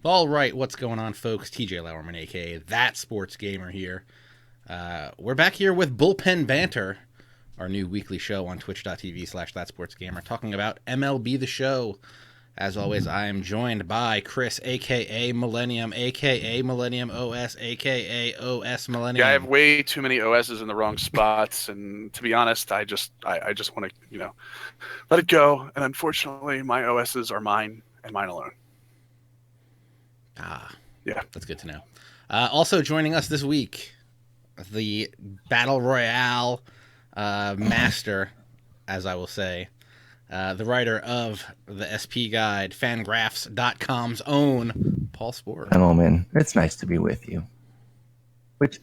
All right, what's going on, folks? TJ Lauerman, aka ThatSportsGamer here. We're back here with Bullpen Banter, our new weekly show on twitch.tv/ThatSportsGamer, talking about MLB The Show. As always, I am joined by Chris, aka Millennium, aka Millennium OS, aka OS Millennium. Yeah, I have way too many OSs in the wrong spots, and to be honest, I just want to let it go. And unfortunately, my OSs are mine and mine alone. Yeah, that's good to know. Also joining us this week, the Battle Royale master, as I will say, the writer of the SP Guide, Fangraphs.com's own Paul Sporer. Gentlemen, it's nice to be with you. Which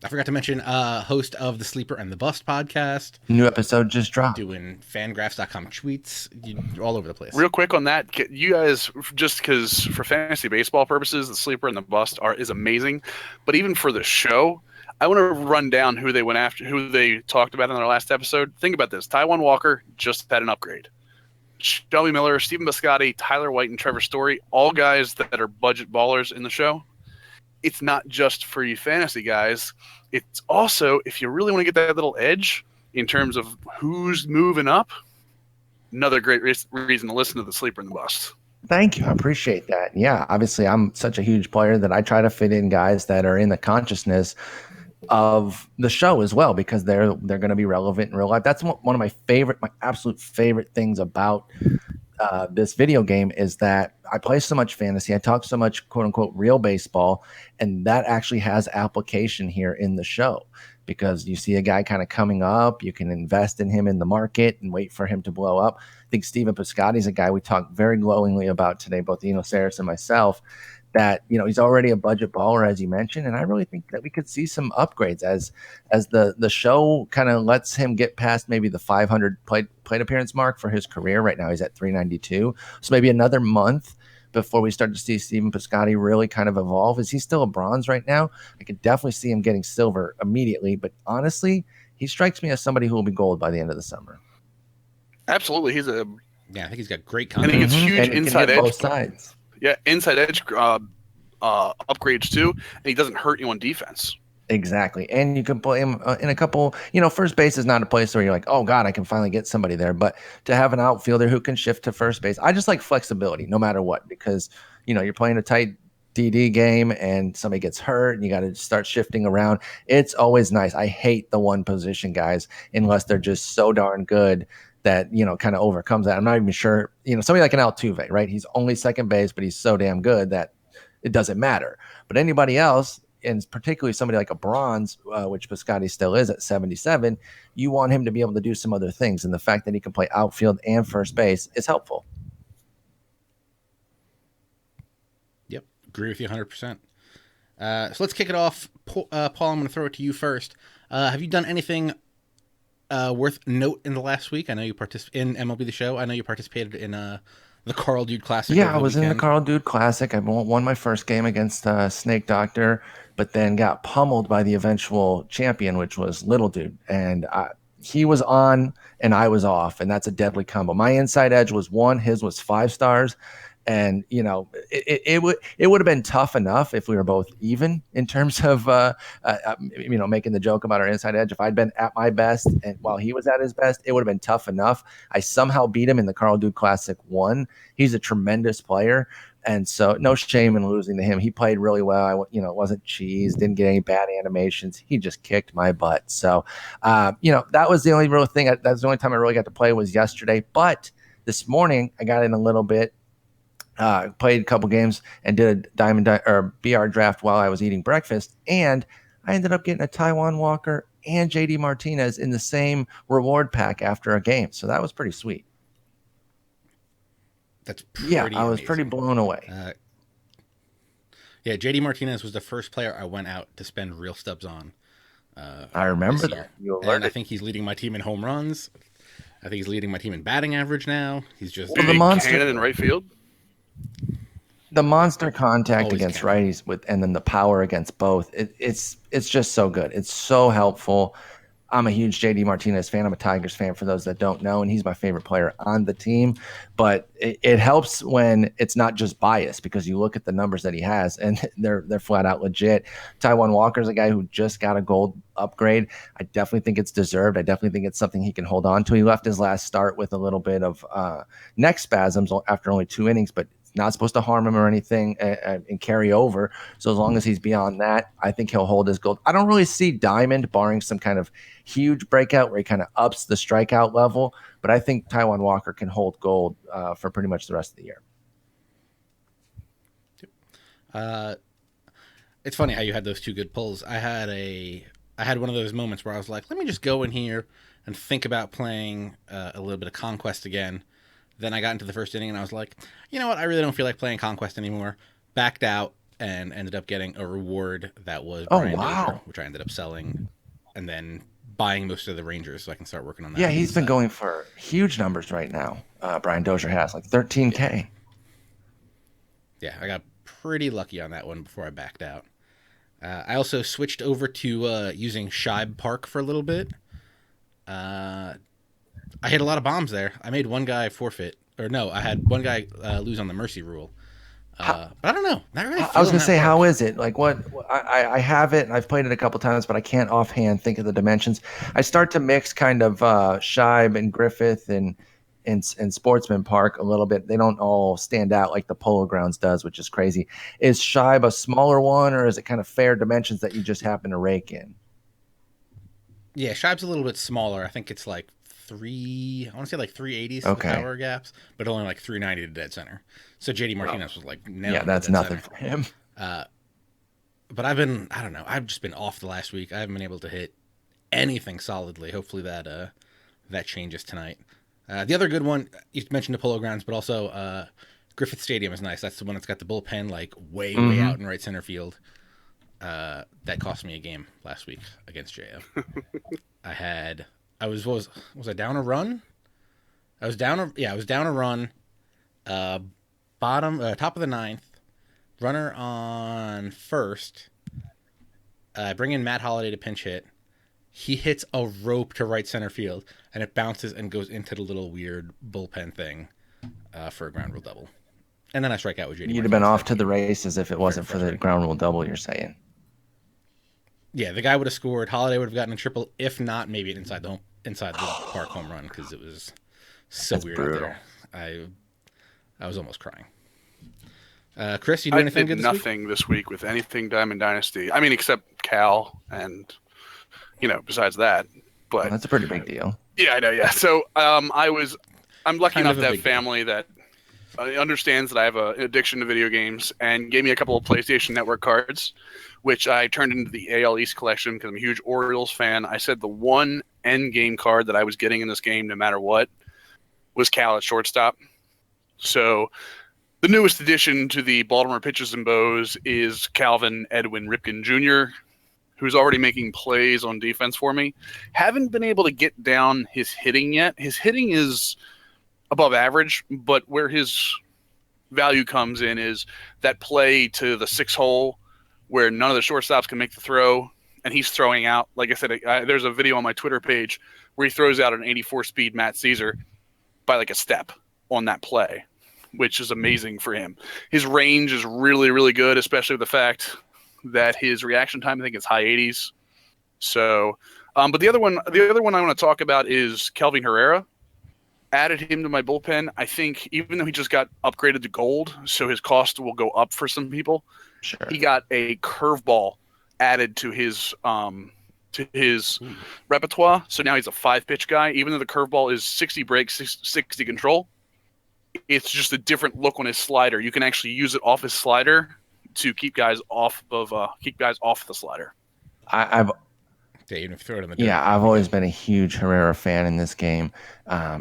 I forgot to mention, host of the Sleeper and the Bust podcast. New episode just dropped. Doing Fangraphs.com tweets, all over the place. Real quick on that, you guys, just because for fantasy baseball purposes, the Sleeper and the Bust is amazing, but even for the show, I want to run down who they went after, who they talked about in their last episode. Think about this: Taijuan Walker just had an upgrade. Shelby Miller, Stephen Biscotti, Tyler White, and Trevor Story, all guys that are budget ballers in the show. It's not just for you fantasy guys. It's also, if you really want to get that little edge in terms of who's moving up, another great reason to listen to the Sleeper and the Bust. Thank you. I appreciate that. Yeah, obviously I'm such a huge player that I try to fit in guys that are in the consciousness of the show as well, because they're going to be relevant in real life. That's one of my absolute favorite things about this video game is that I play so much fantasy. I talk so much quote unquote real baseball, and that actually has application here in the show, because you see a guy kind of coming up, you can invest in him in the market and wait for him to blow up. I think Stephen Piscotty is a guy we talked very glowingly about today, both Eno Saris and myself, that, he's already a budget baller, as you mentioned. And I really think that we could see some upgrades as the show kind of lets him get past maybe the 500 plate appearance mark for his career. Right now he's at 392. So maybe another month before we start to see Stephen Piscotty really kind of evolve. Is he still a bronze right now? I could definitely see him getting silver immediately. But honestly, he strikes me as somebody who will be gold by the end of the summer. Absolutely. I think he's got great content. And he gets huge and inside edge. Both sides. Yeah, inside edge upgrades too, and he doesn't hurt you on defense. Exactly. And you can play him in a couple, first base is not a place where you're like, oh God, I can finally get somebody there. But to have an outfielder who can shift to first base, I just like flexibility no matter what, because, you're playing a tight DD game and somebody gets hurt and you got to start shifting around. It's always nice. I hate the one position guys unless they're just so darn good that, kind of overcomes that. I'm not even sure, somebody like an Altuve, right? He's only second base, but he's so damn good that it doesn't matter. But anybody else, and particularly somebody like a bronze, which Piscotty still is at 77, you want him to be able to do some other things. And the fact that he can play outfield and first base is helpful. Yep, agree with you 100%. So let's kick it off. Paul, I'm going to throw it to you first. Have you done anything worth note in the last week? I know you participated in MLB The Show. I know you participated in the Carl Dude Classic. Yeah, I was in the Carl Dude Classic. I won my first game against Snake Doctor, but then got pummeled by the eventual champion, which was Little Dude. And he was on and I was off, and that's a deadly combo. My inside edge was 1, his was 5 stars. And, it would have been tough enough if we were both even in terms of, making the joke about our inside edge. If I'd been at my best and while he was at his best, it would have been tough enough. I somehow beat him in the Carl Dude Classic 1. He's a tremendous player. And so no shame in losing to him. He played really well. It wasn't cheese, didn't get any bad animations. He just kicked my butt. So, that was the only real thing. That's the only time I really got to play was yesterday. But this morning I got in a little bit. Played a couple games and did a BR draft while I was eating breakfast, and I ended up getting a Taijuan Walker and JD Martinez in the same reward pack after a game. So that was pretty sweet. That's pretty I was amazing. Pretty blown away. JD Martinez was the first player I went out to spend real stubs on. I remember that. And I think he's leading my team in home runs. I think he's leading my team in batting average now. He's just the monster cannon in right field. The monster contact Always against can. righties and then the power against both. It's just so good. It's so helpful. I'm a huge JD Martinez fan. I'm a Tigers fan for those that don't know, and he's my favorite player on the team. But it helps when it's not just bias, because you look at the numbers that he has and they're flat out legit. Taijuan Walker's a guy who just got a gold upgrade. I definitely think it's deserved. I definitely think it's something he can hold on to. He left his last start with a little bit of neck spasms after only 2 innings, but not supposed to harm him or anything and carry over. So as long as he's beyond that, I think he'll hold his gold. I don't really see Diamond, barring some kind of huge breakout where he kind of ups the strikeout level, but I think Taijuan Walker can hold gold for pretty much the rest of the year. It's funny how you had those two good pulls. I had one of those moments where I was like, let me just go in here and think about playing a little bit of Conquest again. Then I got into the first inning and I was like, you know what? I really don't feel like playing Conquest anymore. Backed out and ended up getting a reward that was Brian Dozier, which I ended up selling and then buying most of the Rangers so I can start working on that. Yeah, he's been going for huge numbers right now. Brian Dozier has like 13K. Yeah, I got pretty lucky on that one before I backed out. I also switched over to using Shibe Park for a little bit. I hit a lot of bombs there. I made one guy forfeit. Or no, I had one guy lose on the mercy rule. But I don't know. Not really. I was going to say, how is it? Like what? I have it, and I've played it a couple times, but I can't offhand think of the dimensions. I start to mix kind of Shibe and Griffith and Sportsman Park a little bit. They don't all stand out like the Polo Grounds does, which is crazy. Is Shibe a smaller one, or is it kind of fair dimensions that you just happen to rake in? Yeah, Shibe's a little bit smaller. I think it's like I want to say like 380s power gaps, but only like 390 to dead center. So JD Martinez was like, yeah, that's nothing for him. But I've just been off the last week. I haven't been able to hit anything solidly. Hopefully that changes tonight. The other good one, you mentioned the Polo Grounds, but also Griffith Stadium is nice. That's the one that's got the bullpen like way out in right center field. That cost me a game last week against JF. Was I down a run? I was down a run. Top of the ninth, runner on first. I bring in Matt Holliday to pinch hit. He hits a rope to right center field, and it bounces and goes into the little weird bullpen thing for a ground rule double. And then I strike out with JD. You'd have been off to the races if it wasn't for the ground rule double, you're saying. Yeah, the guy would have scored. Holliday would have gotten a triple. If not, maybe an inside the park home run because it was so weird out there. I was almost crying. Chris, you do anything good this week? Nothing this week with anything Diamond Dynasty. I mean, except Cal and, besides that. But well, that's a pretty big deal. Yeah, I know. Yeah. So I'm lucky enough to have family that understands that I have an addiction to video games and gave me a couple of PlayStation Network cards, which I turned into the AL East collection because I'm a huge Orioles fan. I said the one end game card that I was getting in this game, no matter what, was Cal at shortstop. So the newest addition to the Baltimore Pitches and Bows is Calvin Edwin Ripken Jr., who's already making plays on defense for me. Haven't been able to get down his hitting yet. His hitting is above average, but where his value comes in is that play to the 6-hole where none of the shortstops can make the throw, and he's throwing out. Like I said, there's a video on my Twitter page where he throws out an 84-speed Matt Caesar by like a step on that play, which is amazing for him. His range is really, really good, especially with the fact that his reaction time, I think, is high 80s. So, but the other one I want to talk about is Kelvin Herrera. Added him to my bullpen. I think even though he just got upgraded to gold, so his cost will go up for some people. Sure. He got a curveball added to his repertoire. So now he's a 5-pitch guy. Even though the curveball is 60 break, 60 control, it's just a different look on his slider. You can actually use it off his slider to keep guys off the slider. I've even if you throw it in the dirt. Yeah, I've always been a huge Herrera fan in this game.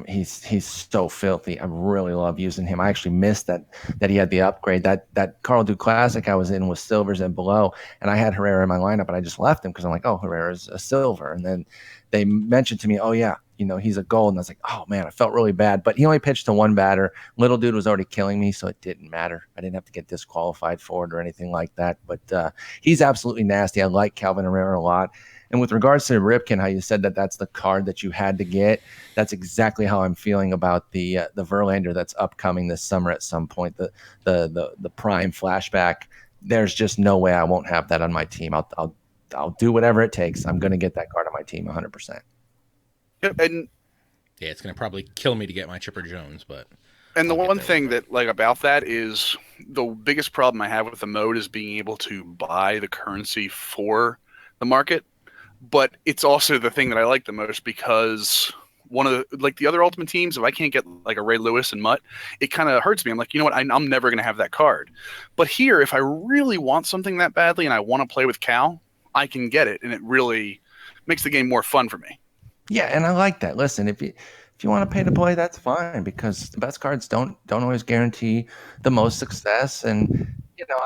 He's so filthy. I really love using him. I actually missed that he had the upgrade. That Carl Duke Classic I was in was silvers and below, and I had Herrera in my lineup, and I just left him because I'm like, oh, Herrera's a silver. And then they mentioned to me, oh yeah, he's a gold. And I was like, oh man, I felt really bad. But he only pitched to one batter. Little dude was already killing me, so it didn't matter. I didn't have to get disqualified for it or anything like that. But he's absolutely nasty. I like Calvin Herrera a lot. And with regards to Ripken, how you said that that's the card that you had to get, that's exactly how I'm feeling about the Verlander that's upcoming this summer at some point. The prime flashback. There's just no way I won't have that on my team. I'll do whatever it takes. I'm going to get that card on my team 100%. And Yeah, it's going to probably kill me to get my Chipper Jones, but And the I'll get one there thing with it. that like about that is the biggest problem I have with the mode is being able to buy the currency for the market. But it's also the thing that I like the most because one of the like the other Ultimate Teams, if I can't get like a Ray Lewis and Mutt, it kind of hurts me. I'm like, you know what? I'm never going to have that card. But here, if I really want something that badly and I want to play with Cal, I can get it, and it really makes the game more fun for me. Yeah, and I like that. Listen, if you want to pay to play, that's fine because the best cards don't always guarantee the most success. And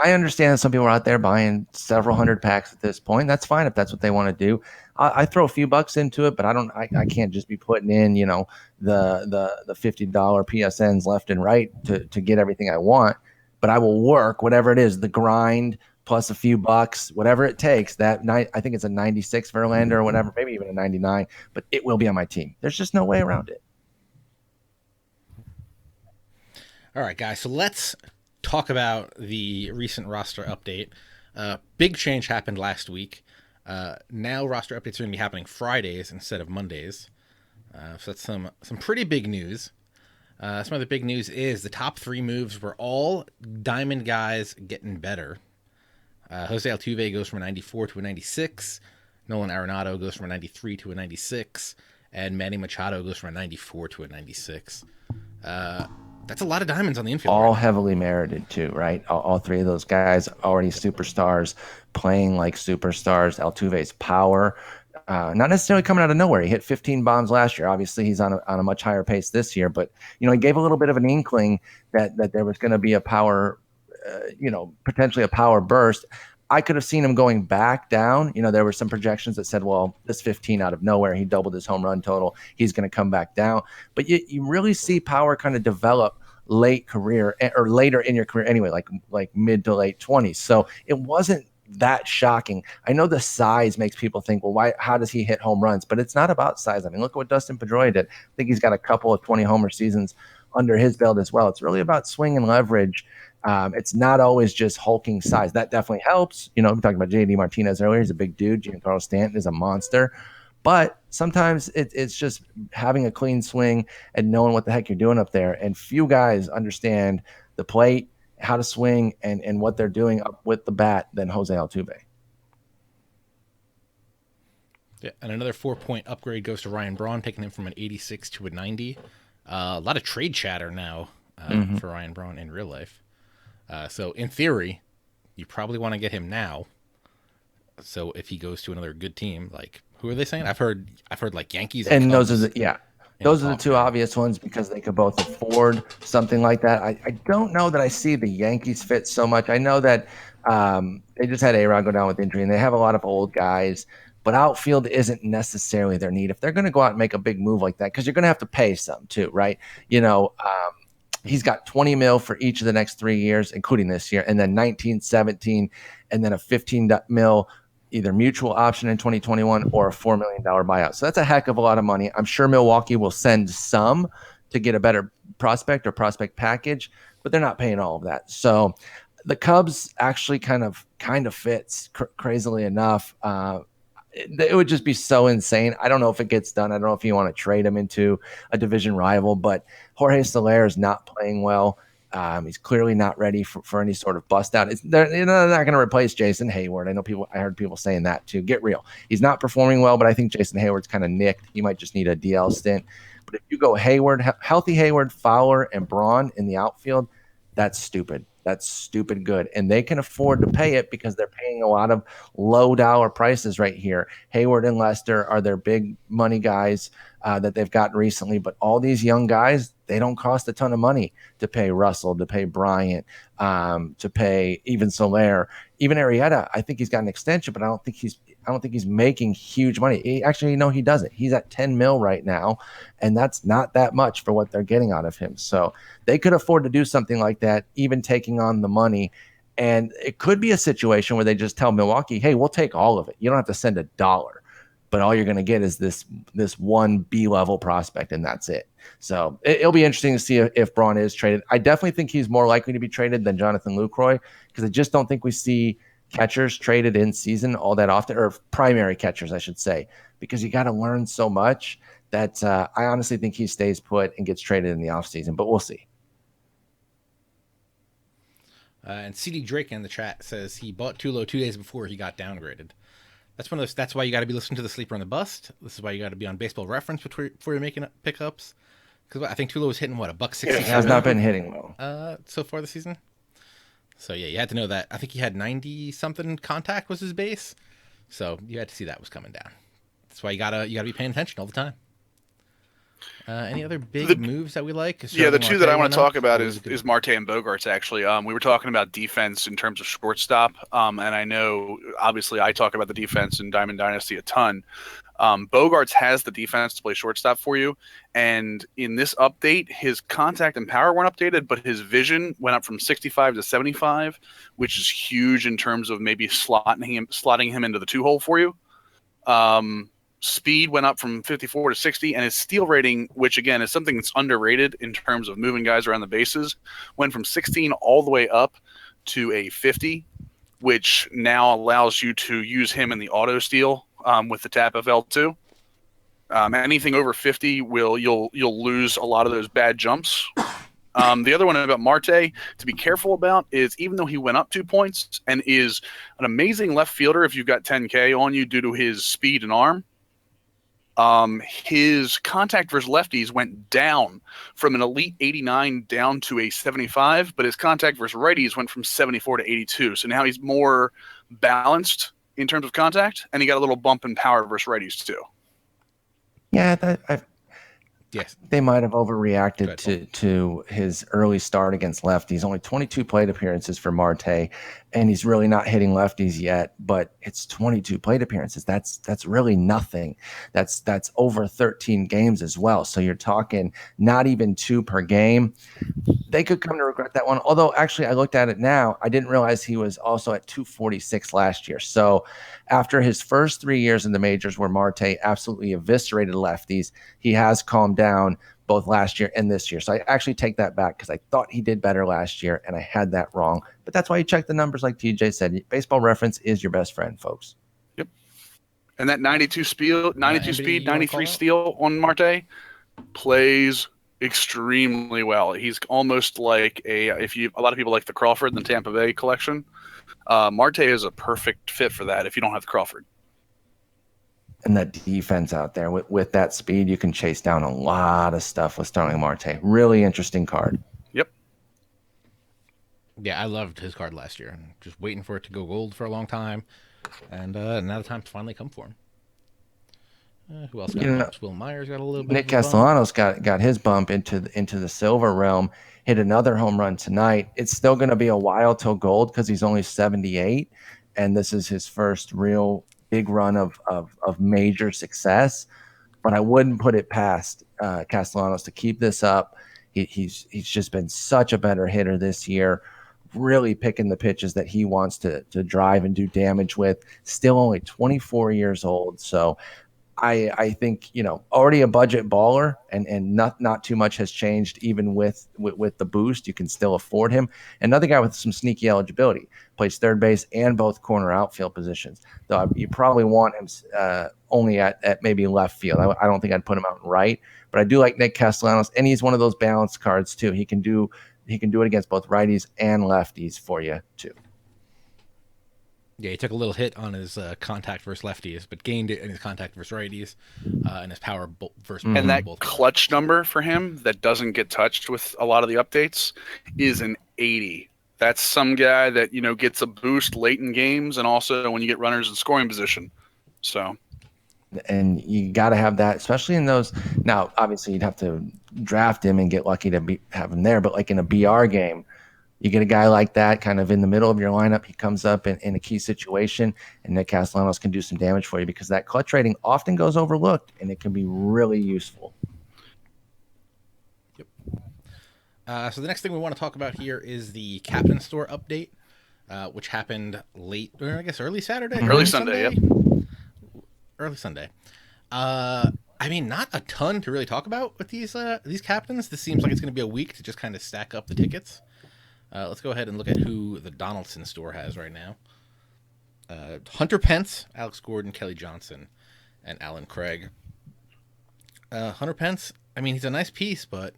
I understand that some people are out there buying several hundred packs at this point. That's fine if that's what they want to do. I throw a few bucks into it, but I can't just be putting in the $50 PSNs left and right to get everything I want. But I will work whatever it is, the grind plus a few bucks, whatever it takes. That night, I think it's a 96 Verlander or whatever, maybe even a 99, but it will be on my team. There's just no way around it. All right, guys. So let's talk about the recent roster update. Big change happened last week. Now roster updates are going to be happening Fridays instead of Mondays. So that's some pretty big news. Some of the big news is the top 3 moves were all diamond guys getting better. Jose Altuve goes from a 94 to a 96. Nolan Arenado goes from a 93 to a 96. And Manny Machado goes from a 94 to a 96. That's a lot of diamonds on the infield. All heavily merited too, right? All 3 of those guys already superstars, playing like superstars. Altuve's power, not necessarily coming out of nowhere. He hit 15 bombs last year. Obviously, he's on a much higher pace this year, but he gave a little bit of an inkling that there was going to be a power, potentially a power burst. I could have seen him going back down. There were some projections that said, well, this 15 out of nowhere, he doubled his home run total. He's going to come back down. But you really see power kind of develop late career or later in your career anyway, like mid to late 20s. So it wasn't that shocking. I know the size makes people think, well, how does he hit home runs? But it's not about size. I mean, look at what Dustin Pedroia did. I think he's got a couple of 20 homer seasons under his belt as well. It's really about swing and leverage. It's not always just hulking size. That definitely helps. We talked about JD Martinez earlier. He's a big dude. Giancarlo Stanton is a monster. But sometimes it's just having a clean swing and knowing what the heck you're doing up there. And few guys understand the plate, how to swing, and what they're doing up with the bat than Jose Altuve. Yeah, and another 4-point upgrade goes to Ryan Braun, taking him from an 86 to a 90. A lot of trade chatter now for Ryan Braun in real life. So in theory, you probably want to get him now. So if he goes to another good team, like who are they saying? I've heard like Yankees and those are the 2 obvious ones because they could both afford something like that. I don't know that I see the Yankees fit so much. I know that they just had A-Rod go down with injury, and they have a lot of old guys. But outfield isn't necessarily their need. If they're going to go out and make a big move like that, because you're going to have to pay some too, right? He's got 20 mil for each of the next 3 years, including this year, and then 19, 17, and then a 15 mil either mutual option in 2021 or a $4 million buyout. So that's a heck of a lot of money. I'm sure Milwaukee will send some to get a better prospect or prospect package, but they're not paying all of that. So the Cubs actually kind of fits crazily enough. It would just be so insane. I don't know if it gets done. I don't know if you want to trade him into a division rival, but Jorge Soler is not playing well. He's clearly not ready for any sort of bust out. They're not going to replace Jason Hayward. I heard people saying that too. Get real. He's not performing well, but I think Jason Hayward's kind of nicked. He might just need a DL stint. But if you go Hayward, healthy Hayward, Fowler, and Braun in the outfield, that's stupid. That's stupid good. And they can afford to pay it because they're paying a lot of low dollar prices right here. Hayward and Lester are their big money guys that they've gotten recently. But all these young guys, they don't cost a ton of money to pay Russell, to pay Bryant, to pay even Soler. Even Arrieta, I think he's got an extension, but I don't think he's making huge money. He doesn't. He's at 10 mil right now, and that's not that much for what they're getting out of him. So they could afford to do something like that, even taking on the money. And it could be a situation where they just tell Milwaukee, hey, we'll take all of it. You don't have to send $1. but all you're going to get is this one B-level prospect, and that's it. So it'll be interesting to see if Braun is traded. I definitely think he's more likely to be traded than Jonathan Lucroy, because I just don't think we see catchers traded in season all that often, or primary catchers, I should say, because you got to learn so much that I honestly think he stays put and gets traded in the offseason, but we'll see. And CD Drake in the chat says he bought Tulo 2 days before he got downgraded. That's one of those. That's why you got to be listening to the Sleeper and the Bust. This is why you got to be on Baseball Reference before you're making pickups. Because I think Tulo was hitting what, $1.60. He has not been hitting well so far this season. So yeah, you had to know that. I think he had 90 something contact was his base. So you had to see that was coming down. That's why you gotta be paying attention all the time. Any other big moves that we like? The two that I want to talk about is Marte and Bogaerts, actually. We were talking about defense in terms of shortstop, and I know, obviously, I talk about the defense in Diamond Dynasty a ton. Bogaerts has the defense to play shortstop for you, and in this update, his contact and power weren't updated, but his vision went up from 65 to 75, which is huge in terms of maybe slotting him into the 2-hole for you. Speed went up from 54 to 60, and his steal rating, which again is something that's underrated in terms of moving guys around the bases, went from 16 all the way up to a 50, which now allows you to use him in the auto steal with the tap of L2. Anything over 50 you'll lose a lot of those bad jumps. The other one about Marte to be careful about is, even though he went up 2 points and is an amazing left fielder if you've got 10K on you due to his speed and arm, his contact versus lefties went down from an elite 89 down to a 75, but his contact versus righties went from 74 to 82. So now he's more balanced in terms of contact, and he got a little bump in power versus righties too. Yeah, yes, they might have overreacted to his early start against lefties. Only 22 plate appearances for Marte, and he's really not hitting lefties yet. But it's 22 plate appearances. That's really nothing. That's over 13 games as well. So you're talking not even 2 per game. They could come to regret that one. Although, actually, I looked at it now. I didn't realize he was also at 246 last year. So after his first 3 years in the majors where Marte absolutely eviscerated lefties, he has calmed down both last year and this year. So I actually take that back, because I thought he did better last year, and I had that wrong. But that's why you check the numbers like TJ said. Baseball Reference is your best friend, folks. Yep. And that 92 speed, 93 steal on Marte plays extremely well. He's almost like a lot of people like the Crawford and the Tampa Bay collection. Marte is a perfect fit for that if you don't have the Crawford. And that defense out there with that speed, you can chase down a lot of stuff with Starling Marte. Really interesting card. Yep. Yeah, I loved his card last year. Just waiting for it to go gold for a long time, and now the time's finally come for him. Who else got bumps? Will Myers got a little bit. Nick Castellanos got his bump into the silver realm. Hit another home run tonight. It's still going to be a while till gold, because he's only 78, and this is his first real big run of major success. But I wouldn't put it past Castellanos to keep this up. He's just been such a better hitter this year, really picking the pitches that he wants to drive and do damage with. Still only 24 years old, so I think, already a budget baller, and not too much has changed. Even with the boost, you can still afford him. Another guy with some sneaky eligibility, plays third base and both corner outfield positions. Though you probably want him only at maybe left field. I don't think I'd put him out in right, but I do like Nick Castellanos, and he's one of those balanced cards too. He can do it against both righties and lefties for you too. Yeah, he took a little hit on his contact versus lefties, but gained it in his contact versus righties, and his power versus and that both clutch guys. Number for him that doesn't get touched with a lot of the updates is an 80. That's some guy that gets a boost late in games, and also when you get runners in scoring position. So, and you got to have that, especially in those. Now, obviously, you'd have to draft him and get lucky to have him there, but like in a BR game, you get a guy like that kind of in the middle of your lineup. He comes up in a key situation, and Nick Castellanos can do some damage for you, because that clutch rating often goes overlooked, and it can be really useful. Yep. So the next thing we want to talk about here is the Captain Store update, which happened late, or I guess early Saturday? Early Sunday, yep. early Sunday. I mean, not a ton to really talk about with these captains. This seems like it's going to be a week to just kind of stack up the tickets. Let's go ahead and look at who the Donaldson store has right now. Hunter Pence, Alex Gordon, Kelly Johnson, and Alan Craig. Hunter Pence, I mean, he's a nice piece, but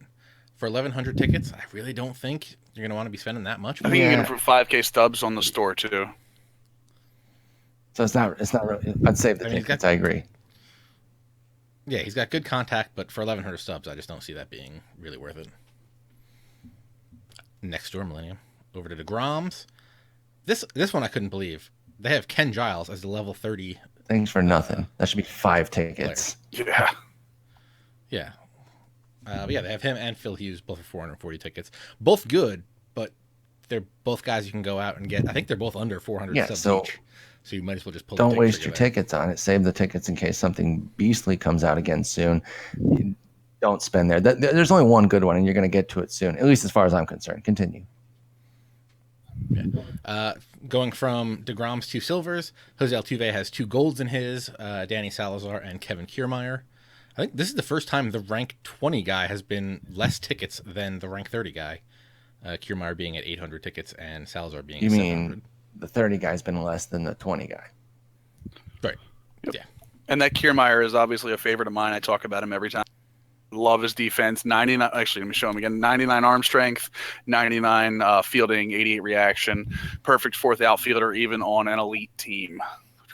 for 1,100 tickets, I really don't think you're going to want to be spending that much. I think you can get him for 5K stubs on the store too. So it's not really. I'd save the tickets. I agree. Yeah, he's got good contact, but for 1,100 stubs, I just don't see that being really worth it. Next door, Millennium. Over to DeGrom's. This one I couldn't believe. They have Ken Giles as the level 30. Thanks for nothing. That should be 5 tickets. Player. Yeah. But yeah, they have him and Phil Hughes, both for 440 tickets. Both good, but they're both guys you can go out and get. I think they're both under 400 subs each. So you might as well just pull Don't waste your tickets on it. Save the tickets in case something beastly comes out again soon. Don't spend there. There's only one good one, and you're going to get to it soon, at least as far as I'm concerned. Continue. Yeah. Going from DeGrom's 2 silvers, Jose Altuve has 2 golds in his, Danny Salazar and Kevin Kiermaier. I think this is the first time the rank 20 guy has been less tickets than the rank 30 guy. Kiermaier being at 800 tickets and Salazar being at 700. You mean the 30 guy's been less than the 20 guy? Right. Yep. Yeah. And that Kiermaier is obviously a favorite of mine. I talk about him every time. Love his defense. 99. Actually, let me show him again. 99 arm strength, 99 fielding, 88 reaction. Perfect 4th outfielder, even on an elite team,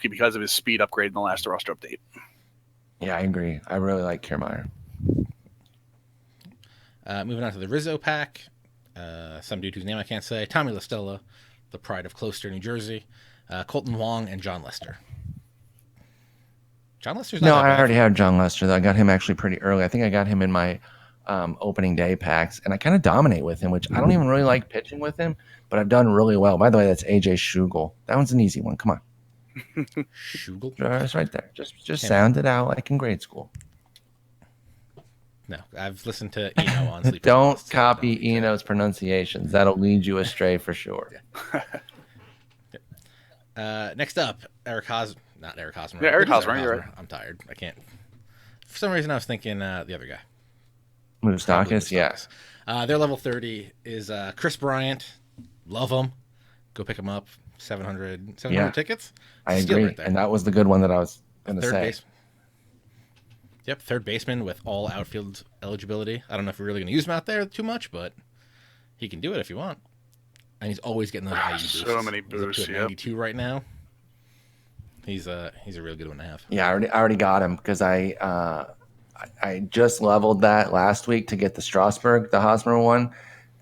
because of his speed upgrade in the last roster update. Yeah, I agree. I really like Kiermaier. Moving on to the Rizzo pack. Some dude whose name I can't say. Tommy La Stella, the pride of Closter, New Jersey. Colton Wong and John Lester. John Lester's not I already had John Lester, though. I got him actually pretty early. I think I got him in my opening day packs, and I kind of dominate with him, which I don't even really like pitching with him, but I've done really well. By the way, that's AJ Schugel. That one's an easy one. Come on. Schugel? It's right there. Just sound it out like in grade school. No, I've listened to Eno on Sleepers. Don't copy Eno's pronunciations. That'll lead you astray for sure. Next up, Eric Hosmer. Not Eric Hosmer. Yeah, Eric Hosmer. You're right. I'm tired. I can't. For some reason, I was thinking the other guy. Moustakas, yes. Their level 30 is Chris Bryant. Love him. Go pick him up. 700 tickets. I agree. Right, and that was the good one that I was going to say. Base. Yep, third baseman with all outfield eligibility. I don't know if we're really going to use him out there too much, but he can do it if you want. And he's always getting those IU boosts. So many boosts. He's up to 92 right now. He's a real good one to have. Yeah, I already got him because I just leveled that last week to get the Strasburg, the Hosmer one,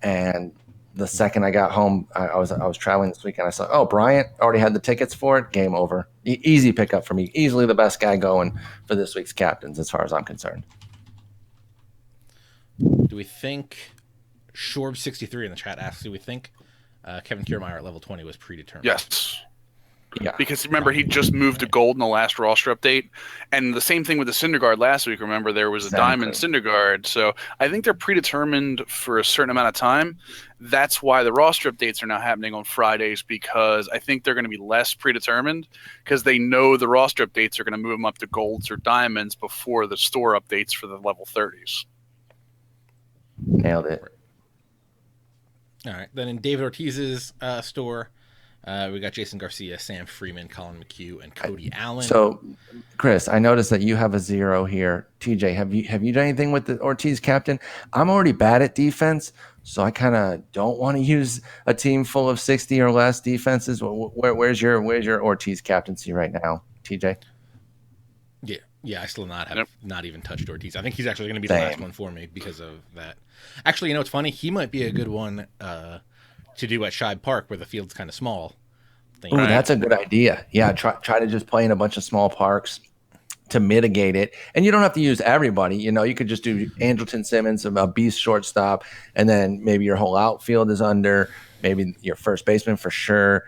and the second I got home, I was traveling this weekend. I saw, Bryant already had the tickets for it. Game over. Easy pickup for me. Easily the best guy going for this week's captains, as far as I'm concerned. Do we think Shorb63 in the chat asks? Do we think Kevin Kiermaier at level 20 was predetermined? Yes. Yeah. Because remember, he just moved to gold in the last roster update. And the same thing with the Syndergaard last week. Remember, there was a diamond Syndergaard. So I think they're predetermined for a certain amount of time. That's why the roster updates are now happening on Fridays, because I think they're going to be less predetermined because they know the roster updates are going to move them up to golds or diamonds before the store updates for the level 30s. Nailed it. All right. Then in David Ortiz's store, we got Jason Garcia, Sam Freeman, Colin McHugh, and Cody Allen. So, Chris, I noticed that you have a 0 here. TJ, have you done anything with the Ortiz captain? I'm already bad at defense, so I kind of don't want to use a team full of 60 or less defenses. Where's your Ortiz captaincy right now, TJ? Yeah, I still not even touched Ortiz. I think he's actually going to be the last one for me because of that. Actually, you know what's funny? He might be a good one to do at Shibe Park, where the field's kind of small. Ooh, that's a good idea. Yeah, try to just play in a bunch of small parks to mitigate it. And you don't have to use everybody. You could just do Andrelton Simmons, a beast shortstop, and then maybe your whole outfield is under, maybe your first baseman for sure.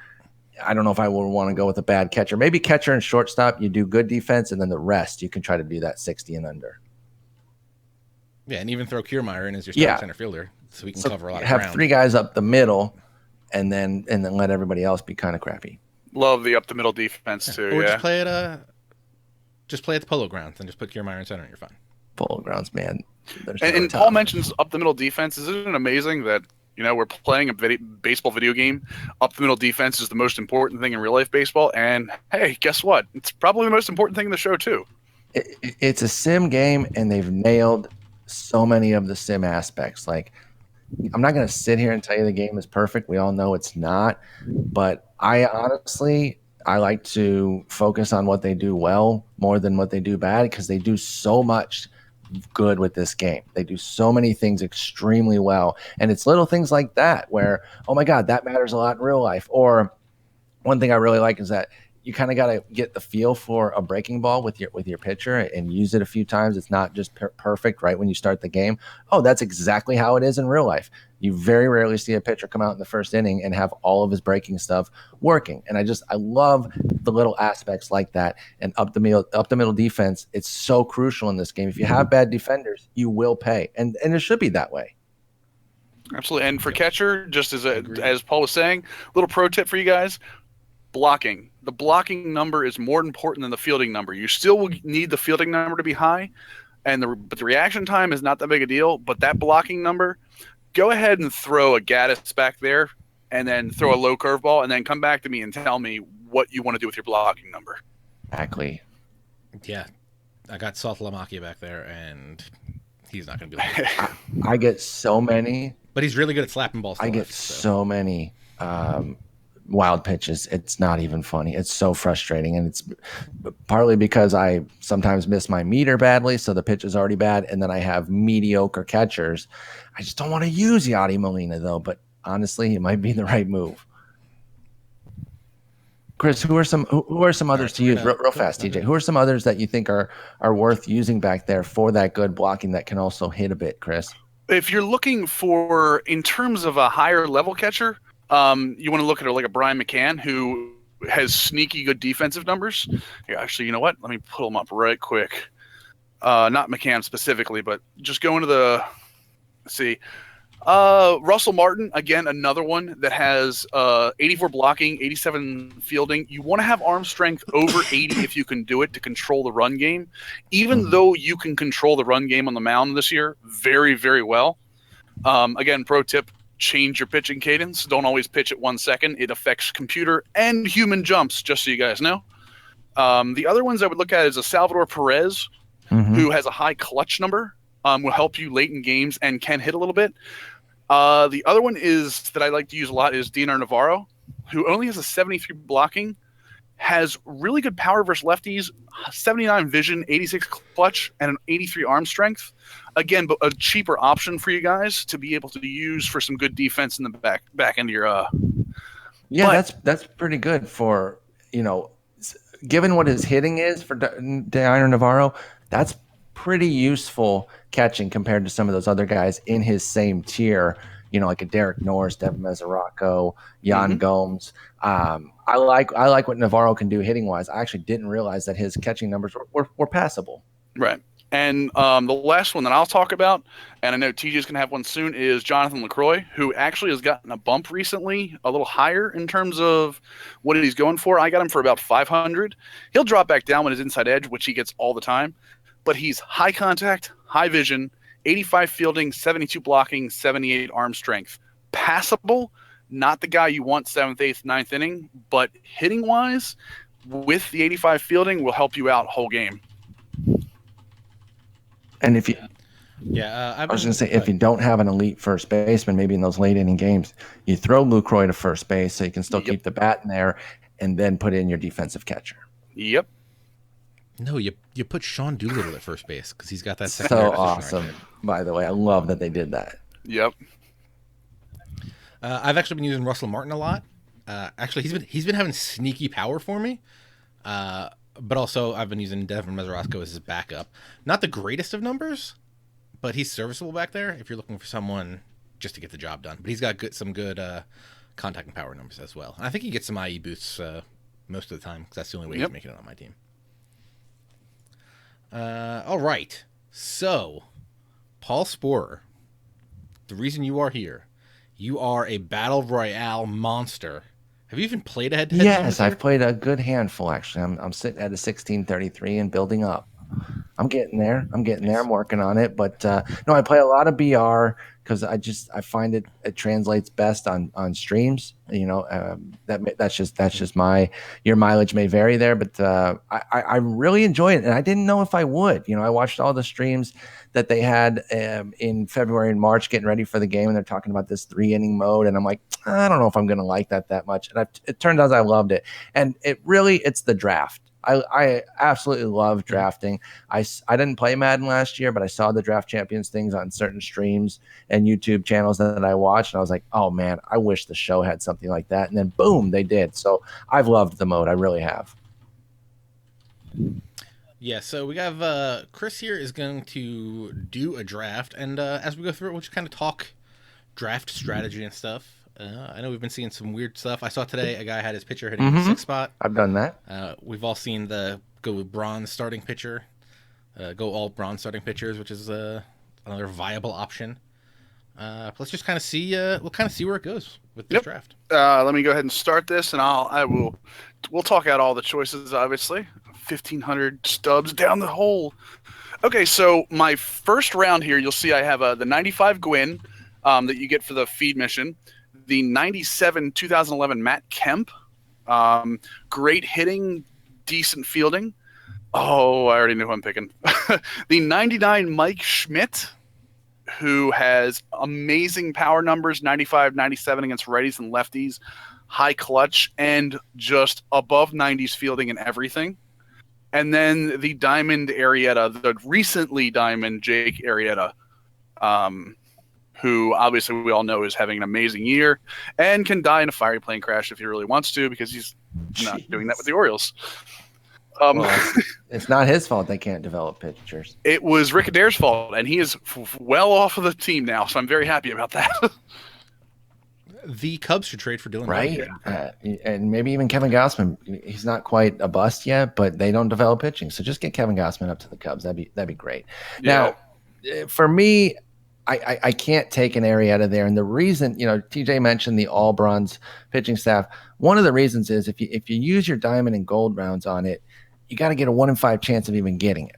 I don't know if I would want to go with a bad catcher. Maybe catcher and shortstop, you do good defense, and then the rest, you can try to do that 60 and under. Yeah, and even throw Kiermaier in as your starting center fielder, so we can cover a lot of ground. Have 3 guys up the middle, and then let everybody else be kind of crappy. Love the up the middle defense too. Or just play it just play at the Polo Grounds and just put Kiermaier in center and you're fine. Polo Grounds, man. And Paul mentions up the middle defense. Isn't it amazing that we're playing a baseball video game? Up the middle defense is the most important thing in real life baseball. And hey, guess what? It's probably the most important thing in the show too. It's a sim game, and they've nailed so many of the sim aspects. Like, I'm not going to sit here and tell you the game is perfect. We all know it's not. But I like to focus on what they do well more than what they do bad, because they do so much good with this game. They do so many things extremely well. And it's little things like that where, oh my God, that matters a lot in real life. Or one thing I really like is that you kind of got to get the feel for a breaking ball with your pitcher and use it a few times. It's not just perfect right when you start the game. Oh, that's exactly how it is in real life. You very rarely see a pitcher come out in the first inning and have all of his breaking stuff working. And I love the little aspects like that. And up the middle defense, it's so crucial in this game. If you have bad defenders, you will pay, and it should be that way. Absolutely. And for catcher, just as Paul was saying, little pro tip for you guys: blocking. The blocking number is more important than the fielding number. You still will need the fielding number to be high, but the reaction time is not that big a deal. But that blocking number, go ahead and throw a Gaddis back there, and then throw a low curveball, and then come back to me and tell me what you want to do with your blocking number. Exactly. Yeah, I got Salt Lamakia back there, and he's not going to be like I get so many. But he's really good at slapping balls. I get so many wild pitches. It's not even funny. It's so frustrating. And it's partly because I sometimes miss my meter badly, so the pitch is already bad. And then I have mediocre catchers. I just don't want to use Yadi Molina, though. But honestly, it might be the right move. Chris, who are some others to use real fast, TJ? Who are some others that you think are worth using back there for that good blocking that can also hit a bit, Chris? If you're looking for, in terms of a higher level catcher, you want to look at like a Brian McCann, who has sneaky good defensive numbers. Yeah, actually, you know what? Let me pull him up right quick. Not McCann specifically, but just go into let's see. Russell Martin, again, another one that has 84 blocking, 87 fielding. You want to have arm strength over 80 if you can do it to control the run game. Even though you can control the run game on the mound this year very, very well. Again, pro tip: change your pitching cadence. Don't always pitch at 1 second. It affects computer and human jumps, just so you guys know. The other ones I would look at is a Salvador Perez, who has a high clutch number, will help you late in games and can hit a little bit. The other one that I like to use a lot is DNR Navarro, who only has a 73 blocking, has really good power versus lefties, 79 vision, 86 clutch, and an 83 arm strength. Again, but a cheaper option for you guys to be able to use for some good defense in the back end of your. Yeah, that's pretty good for, given what his hitting is for DNR Navarro. That's pretty useful catching compared to some of those other guys in his same tier, like a Derek Norris, Devin Mesoraco, Jan Gomes. I like what Navarro can do hitting wise. I actually didn't realize that his catching numbers were passable. Right. And the last one that I'll talk about, and I know TJ's going to have one soon, is Jonathan LaCroix, who actually has gotten a bump recently, a little higher in terms of what he's going for. I got him for about 500. He'll drop back down with his inside edge, which he gets all the time. But he's high contact, high vision, 85 fielding, 72 blocking, 78 arm strength. Passable, not the guy you want 7th, 8th, 9th inning, but hitting-wise, with the 85 fielding, will help you out whole game. And if you, I was going to say, if you don't have an elite first baseman, maybe in those late inning games, you throw LaCroix to first base so you can still keep the bat in there, and then put in your defensive catcher. Yep. No, you put Sean Doolittle at first base because he's got that. So awesome, right. By the way. I love that they did that. Yep. I've actually been using Russell Martin a lot. Actually, he's been having sneaky power for me. But also I've been using Devin Mesoraco as his backup. Not the greatest of numbers, but he's serviceable back there if you're looking for someone just to get the job done. But he's got some good contact and power numbers as well. And I think he gets some IE boosts most of the time because that's the only way he's making it on my team. All right. So, Paul Sporer, the reason you are here, you are a Battle Royale monster Have you even played a head-to-head game Yes, this year? I've played a good handful actually. I'm sitting at a 1633 and building up. I'm getting there. I'm getting there. I'm Nice. working on it. But no, I play a lot of BR because I find it translates best on streams. That's just my your mileage may vary there, but I really enjoy it, and I didn't know if I would. I watched all the streams that they had in February and March getting ready for the game, and they're talking about this 3 inning mode, and I'm like, I don't know if I'm going to like that much. And it turned out I loved it, and it's the draft. I absolutely love drafting. I didn't play Madden last year, but I saw the Draft Champions things on certain streams and YouTube channels that I watched. And I was like, oh man, I wish the show had something like that. And then boom, they did. So I've loved the mode. I really have. Yeah, so we have Chris here is going to do a draft, and as we go through it, we'll just kind of talk draft strategy and stuff. I know we've been seeing some weird stuff. I saw today a guy had his pitcher hitting the 6th spot. I've done that. We've all seen the go with bronze starting pitcher, go all bronze starting pitchers, which is another viable option. Let's just kind of see. We'll kind of see where it goes with this draft. Let me go ahead and start this, and we'll talk out all the choices. Obviously, 1,500 stubs down the hole. Okay, so my first round here, you'll see I have the 95 Gwyn that you get for the feed mission. The 97 2011 Matt Kemp, great hitting, decent fielding. Oh, I already know who I'm picking. The 99 Mike Schmidt, who has amazing power numbers, 95, 97 against righties and lefties, high clutch, and just above 90s fielding and everything. And then the Diamond Arrieta, the recently Diamond Jake Arrieta, who obviously we all know is having an amazing year and can die in a fiery plane crash if he really wants to, because he's not doing that with the Orioles. It's not his fault they can't develop pitchers. It was Rick Adair's fault, and he is well off of the team now, so I'm very happy about that. The Cubs should trade for Dylan. Right? And maybe even Kevin Gausman. He's not quite a bust yet, but they don't develop pitching. So just get Kevin Gausman up to the Cubs. That'd be great. Yeah. Now, for me, I can't take an Arrieta there. And the reason, TJ mentioned the all bronze pitching staff. One of the reasons is if you use your diamond and gold rounds on it, you got to get a 1 in 5 chance of even getting it.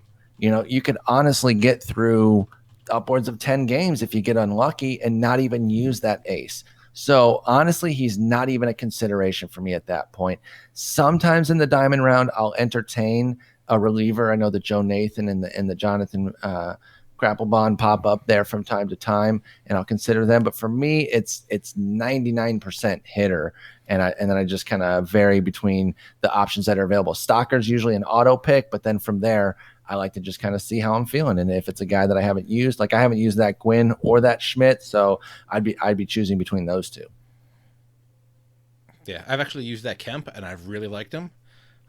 You could honestly get through upwards of 10 games if you get unlucky and not even use that ace. So honestly, he's not even a consideration for me at that point. Sometimes in the diamond round, I'll entertain a reliever. I know that Joe Nathan and the Jonathan Grapplebond pop up there from time to time, and I'll consider them. But for me, it's 99% hitter, and then I just kind of vary between the options that are available. Stocker's usually an auto pick, but then from there, I like to just kind of see how I'm feeling, and if it's a guy that I haven't used, like I haven't used that Gwyn or that Schmidt, so I'd be choosing between those two. Yeah, I've actually used that Kemp, and I've really liked him.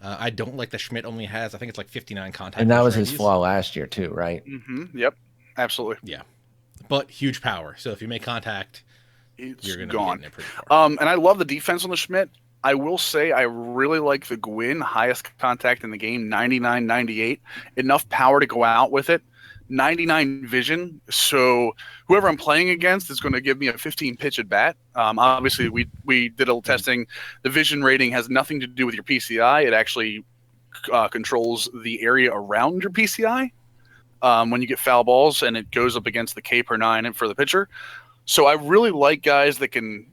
I don't like the Schmidt only has, I think it's like 59 contact. And that was his flaw last year too, right? Mm-hmm. Yep, absolutely. Yeah, but huge power. So if you make contact, you're going to be getting it pretty far. And I love the defense on the Schmidt. I will say I really like the Gwyn, highest contact in the game, 99, 98. Enough power to go out with it. 99 vision, so whoever I'm playing against is going to give me a 15 pitch at bat. Obviously, we did a little testing. The vision rating has nothing to do with your PCI. It actually controls the area around your PCI when you get foul balls, and it goes up against the K per 9 for the pitcher. So I really like guys that can,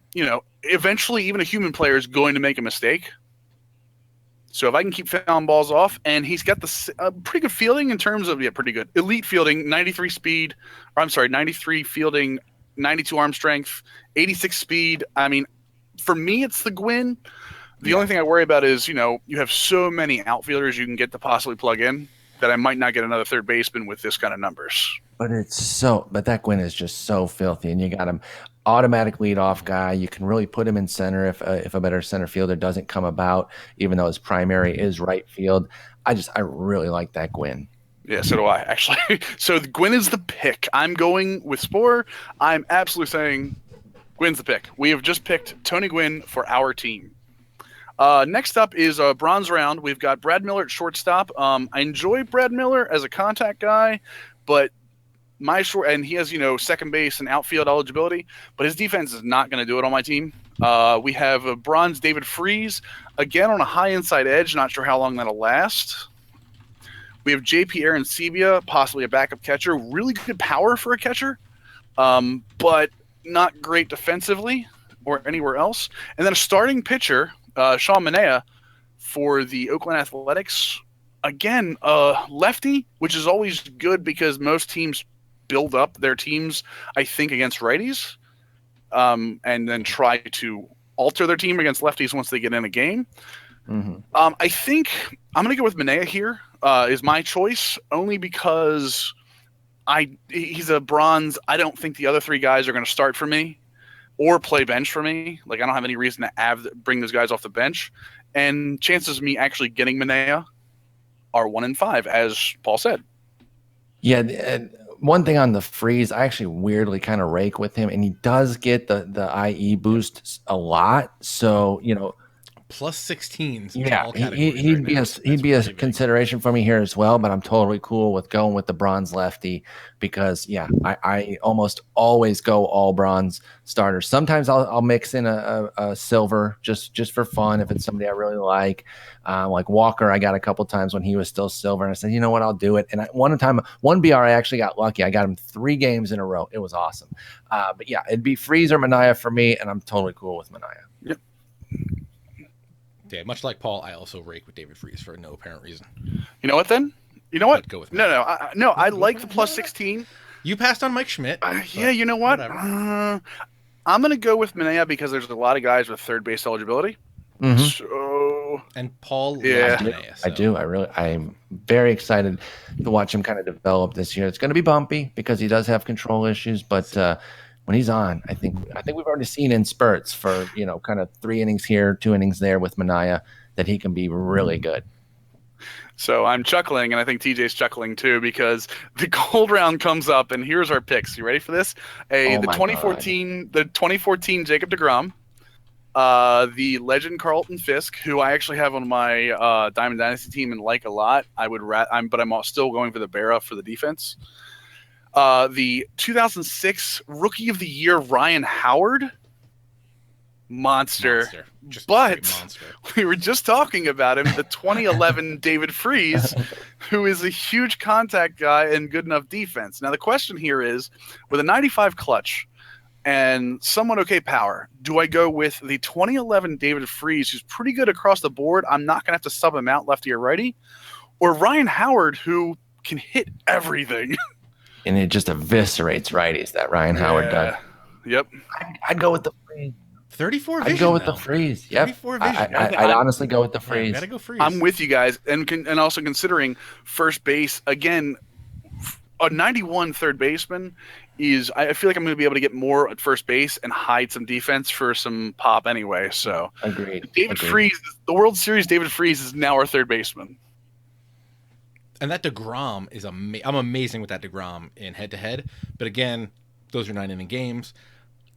eventually even a human player is going to make a mistake. So if I can keep fouling balls off, and he's got the pretty good fielding in terms of, pretty good. Elite fielding, 93 speed, 93 fielding, 92 arm strength, 86 speed. I mean, for me, it's the Gwyn. The only thing I worry about is, you have so many outfielders you can get to possibly plug in that I might not get another third baseman with this kind of numbers. But that Gwyn is just so filthy, and you got him automatic leadoff guy. You can really put him in center if a better center fielder doesn't come about, even though his primary is right field. I really like that Gwyn. Yeah, so do I, actually. So Gwyn is the pick. I'm going with Sporer. I'm absolutely saying Gwyn's the pick. We have just picked Tony Gwyn for our team. Next up is a bronze round. We've got Brad Miller at shortstop. I enjoy Brad Miller as a contact guy, but and he has, second base and outfield eligibility, but his defense is not going to do it on my team. We have a bronze David Freeze, again on a high inside edge. Not sure how long that'll last. We have JP Arancibia, possibly a backup catcher. Really good power for a catcher, but not great defensively or anywhere else. And then a starting pitcher, Sean Manaea, for the Oakland Athletics. Again, lefty, which is always good because most teams build up their teams, I think, against righties, and then try to alter their team against lefties once they get in a game. I think I'm going to go with Manaea here. Is my choice, only because he's a bronze. I don't think the other three guys are going to start for me or play bench for me. Like, I don't have any reason to bring those guys off the bench. And chances of me actually getting Manaea are 1 in 5, as Paul said. Yeah, one thing on the Freeze, I actually weirdly kind of rake with him, and he does get the IE boost a lot. So, plus 16s. Yeah, he'd be a consideration for me here as well, but I'm totally cool with going with the bronze lefty because I almost always go all bronze starters. Sometimes I'll mix in a silver just for fun if it's somebody I really like. Like Walker, I got a couple times when he was still silver, and I said, you know what, I'll do it. And one BR, I actually got lucky. I got him 3 games in a row. It was awesome. But yeah, it'd be Freeze or Manaea for me, and I'm totally cool with Manaea. Yep. Yeah, much like Paul, I also rake with David Freeze for no apparent reason. You know what, then? You know what? Go with no. I like the plus 16. You passed on Mike Schmidt. Yeah, you know what? I'm going to go with Manaea because there's a lot of guys with third base eligibility. So, and Paul, Manaea, I do. I'm very excited to watch him kind of develop this year. It's going to be bumpy because he does have control issues, but when he's on, I think we've already seen in spurts for kind of 3 innings here, 2 innings there with Manaea that he can be really good. So I'm chuckling, and I think TJ's chuckling too, because the gold round comes up, and here's our picks. You ready for this? The 2014 Jacob deGrom, the legend Carlton Fisk, who I actually have on my Diamond Dynasty team and like a lot. But I'm still going for the Berra for the defense. The 2006 Rookie of the Year Ryan Howard, monster. But monster. We were just talking about him, the 2011 David Freeze, who is a huge contact guy and good enough defense. Now the question here is, with a 95 clutch and somewhat okay power, do I go with the 2011 David Freeze, who's pretty good across the board? I'm not going to have to sub him out lefty or righty, or Ryan Howard, who can hit everything. And it just eviscerates righties, that Ryan Howard does. Yep. I'd go with the Freeze. 34 vision. I'd go with the Freeze. Yep. 34 vision. I'd honestly go with the Freeze. Gotta go Freeze. I'm with you guys, and also considering first base again, a 91 third baseman is. I feel like I'm going to be able to get more at first base and hide some defense for some pop anyway. So agreed. Freeze, the World Series David Freeze is now our third baseman. And that deGrom is I'm amazing with that deGrom in head-to-head. But again, those are 9-inning games.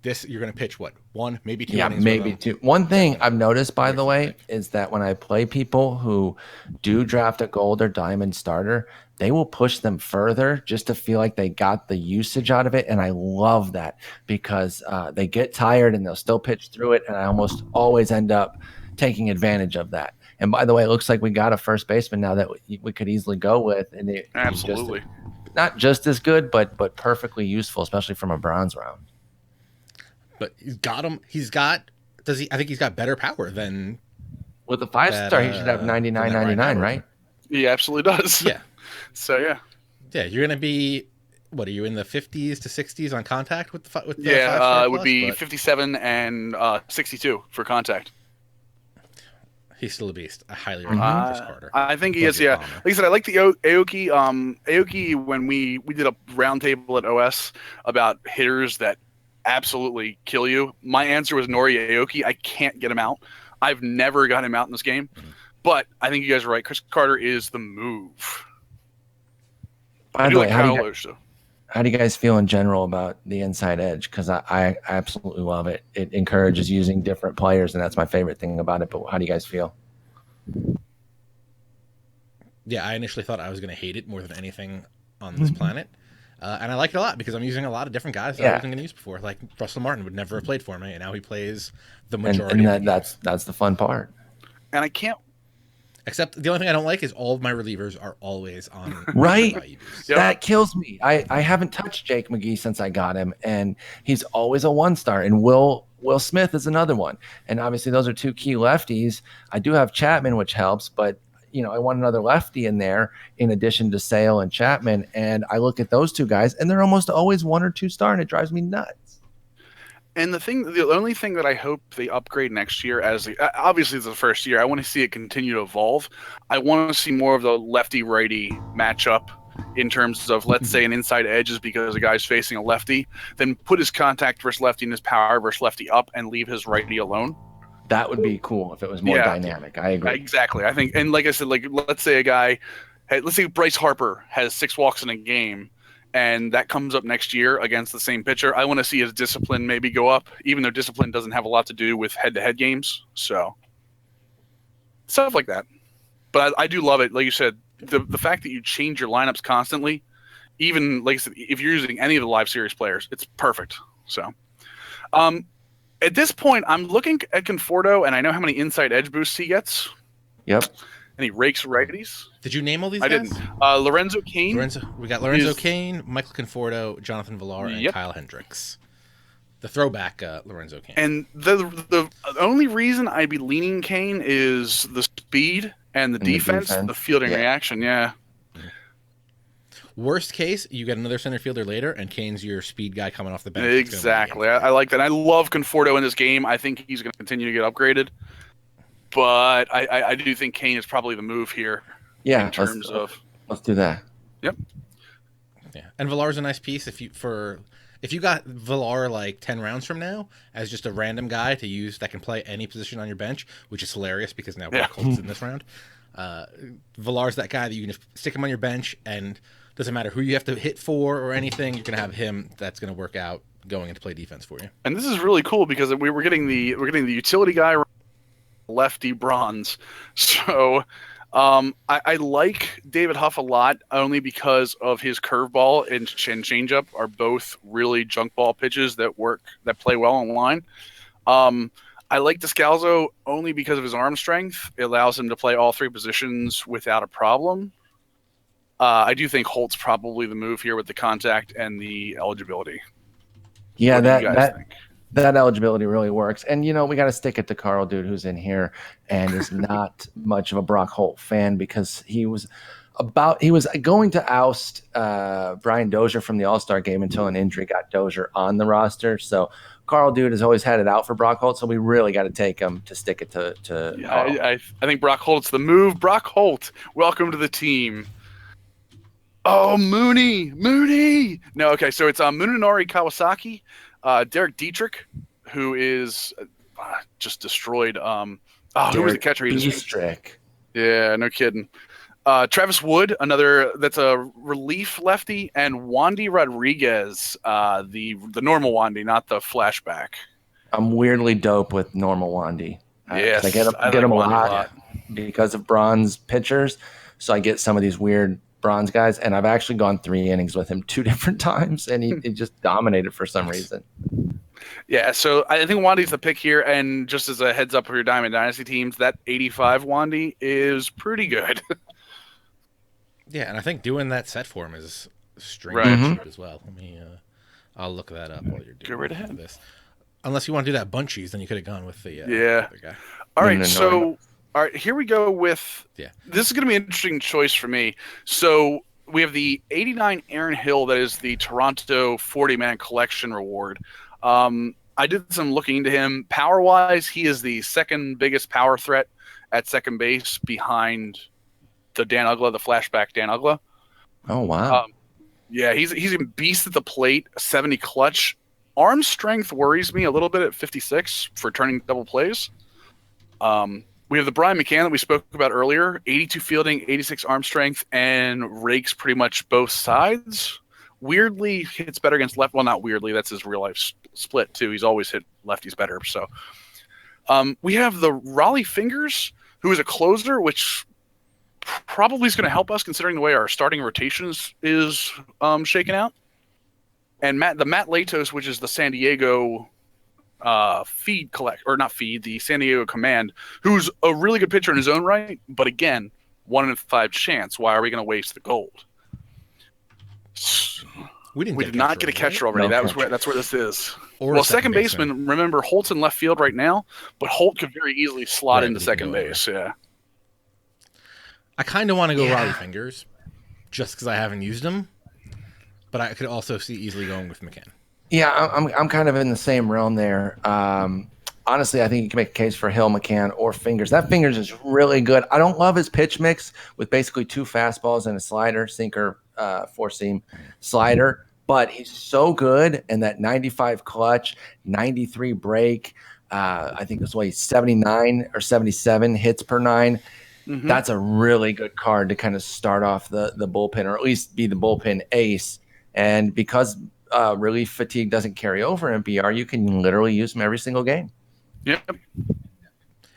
This, you're going to pitch, what, 1, maybe 2 innings? Yeah, maybe 2. One thing I've noticed, by the way, is that when I play people who do draft a gold or diamond starter, they will push them further just to feel like they got the usage out of it. And I love that because they get tired and they'll still pitch through it. And I almost always end up taking advantage of that. And by the way, it looks like we got a first baseman now that we could easily go with. And absolutely. Not just as good, but perfectly useful, especially from a bronze round. But he's got him. I think he's got better power than. With a 5-star, he should have 99.99, right? He absolutely does. Yeah. So, yeah. Yeah, you're going to be, what, are you in the 50s to 60s on contact with the 5-star Yeah, it would plus, be 57 and 62 for contact. He's still a beast. I highly recommend Chris Carter. I think he is, yeah. Like I said, I like the Aoki. Aoki, when we did a roundtable at OS about hitters that absolutely kill you, my answer was Nori Aoki. I can't get him out. I've never got him out in this game. But I think you guys are right. Chris Carter is the move. By the way, how do you guys feel in general about the inside edge? Because I absolutely love it. It encourages using different players, and that's my favorite thing about it. But how do you guys feel? Yeah, I initially thought I was going to hate it more than anything on this planet. And I like it a lot because I'm using a lot of different guys that I wasn't going to use before. Like Russell Martin would never have played for me, and now he plays the majority. And that's the fun part. And I can't. Except the only thing I don't like is all of my relievers are always on right. Yep. That kills me. I haven't touched Jake McGee since I got him, and he's always a 1-star. And Will Smith is another one. And obviously those are two key lefties. I do have Chapman, which helps, but I want another lefty in there in addition to Sale and Chapman. And I look at those two guys, and they're almost always 1 or 2-star, and it drives me nuts. And the only thing that I hope they upgrade next year, obviously it's the first year, I want to see it continue to evolve. I want to see more of the lefty-righty matchup in terms of, let's say, an inside edge is because a guy's facing a lefty, then put his contact versus lefty and his power versus lefty up and leave his righty alone. That would be cool if it was more dynamic. I agree. Exactly. I think, and like I said, let's say let's say Bryce Harper has 6 walks in a game, and that comes up next year against the same pitcher. I want to see his discipline maybe go up, even though discipline doesn't have a lot to do with head-to-head games. So stuff like that. But I do love it. Like you said, the fact that you change your lineups constantly, even like I said, if you're using any of the live series players, it's perfect. So at this point, I'm looking at Conforto, and I know how many inside edge boosts he gets. Yep. And he rakes righties. Did you name all these guys? I didn't. Lorenzo Cain. We got Lorenzo Cain, Michael Conforto, Jonathan Villar, and Kyle Hendricks. The throwback Lorenzo Cain. And the only reason I'd be leaning Cain is the speed and the defense, the fielding reaction. Yeah. Worst case, you get another center fielder later, and Cain's your speed guy coming off the bench. Exactly. I like that. I love Conforto in this game. I think he's going to continue to get upgraded. But I do think Cain is probably the move here. Yeah, in terms of let's do that. Yep. Yeah, and Villar's a nice piece if you got Villar like 10 rounds from now as just a random guy to use that can play any position on your bench, which is hilarious because now Brock Holt's in this round. Villar's that guy that you can just stick him on your bench, and doesn't matter who you have to hit for or anything, you're gonna have him that's gonna work out going into play defense for you. And this is really cool because we're getting the utility guy, lefty bronze. So I like David Huff a lot, only because of his curveball and changeup are both really junk ball pitches that play well on line. I like Descalzo only because of his arm strength. It allows him to play all 3 positions without a problem. I do think Holt's probably the move here with the contact and the eligibility. Yeah, that eligibility really works. And, we got to stick it to Carl, dude, who's in here and is not much of a Brock Holt fan because he was going to oust Brian Dozier from the All-Star game until an injury got Dozier on the roster. So Carl, dude, has always had it out for Brock Holt. So we really got to take him to stick it to Carl. I think Brock Holt's the move. Brock Holt, welcome to the team. Oh, Mooney. No, okay, so it's Munenori Kawasaki, Derek Dietrich, who is just destroyed. Who was the catcher? Dietrich. Yeah, no kidding. Travis Wood, another that's a relief lefty, and Wandy Rodriguez, the normal Wandy, not the flashback. I'm weirdly dope with normal Wandy. Yes, I get him a lot because of bronze pitchers, so I get some of these weird bronze guys, and I've actually gone 3 innings with him 2 different times, and he just dominated for some reason. Yeah, so I think Wandy's the pick here, and just as a heads up for your Diamond Dynasty teams, that 85 Wandy is pretty good. Yeah, and I think doing that set for him is strange cheap as well. Let me, I'll look that up while you're doing Go right ahead. this. Unless you want to do that bunchies, then you could have gone with the other guy. All right, so all right, here we go with this is going to be an interesting choice for me. So we have the 89 Aaron Hill, that is the Toronto 40-man collection reward. I did some looking into him. Power-wise, he is the second biggest power threat at second base behind the Dan Uggla, the flashback Dan Uggla. Oh, wow. Yeah, he's a beast at the plate, 70 clutch. Arm strength worries me a little bit at 56 for turning double plays. We have the Brian McCann that we spoke about earlier, 82 fielding, 86 arm strength, and rakes pretty much both sides. Weirdly, hits better against left. Well, not weirdly, that's his real life split too. He's always hit lefties better. So we have the Raleigh Fingers, who is a closer, which probably is going to help us considering the way our starting rotation is shaken out. And the Matt Latos, which is the San Diego the San Diego Command, who's a really good pitcher in his own right, but again, 1 in 5 chance. Why are we going to waste the gold? We did not get a catcher already. That's where this is. Or second baseman. Remember, Holt's in left field right now, but Holt could very easily slot into second base. Yeah. I kind of want to go Raleigh Fingers, just because I haven't used them, but I could also see easily going with McCann. Yeah, I'm kind of in the same realm there. Honestly, I think you can make a case for Hill, McCann, or Fingers. That Fingers is really good. I don't love his pitch mix with basically 2 fastballs and a slider, sinker, 4-seam slider, but he's so good. And that 95 clutch, 93 break, I think it was 79 or 77 hits per 9. Mm-hmm. That's a really good card to kind of start off the bullpen, or at least be the bullpen ace. And because relief fatigue doesn't carry over in BR, you can literally use him every single game. Yep.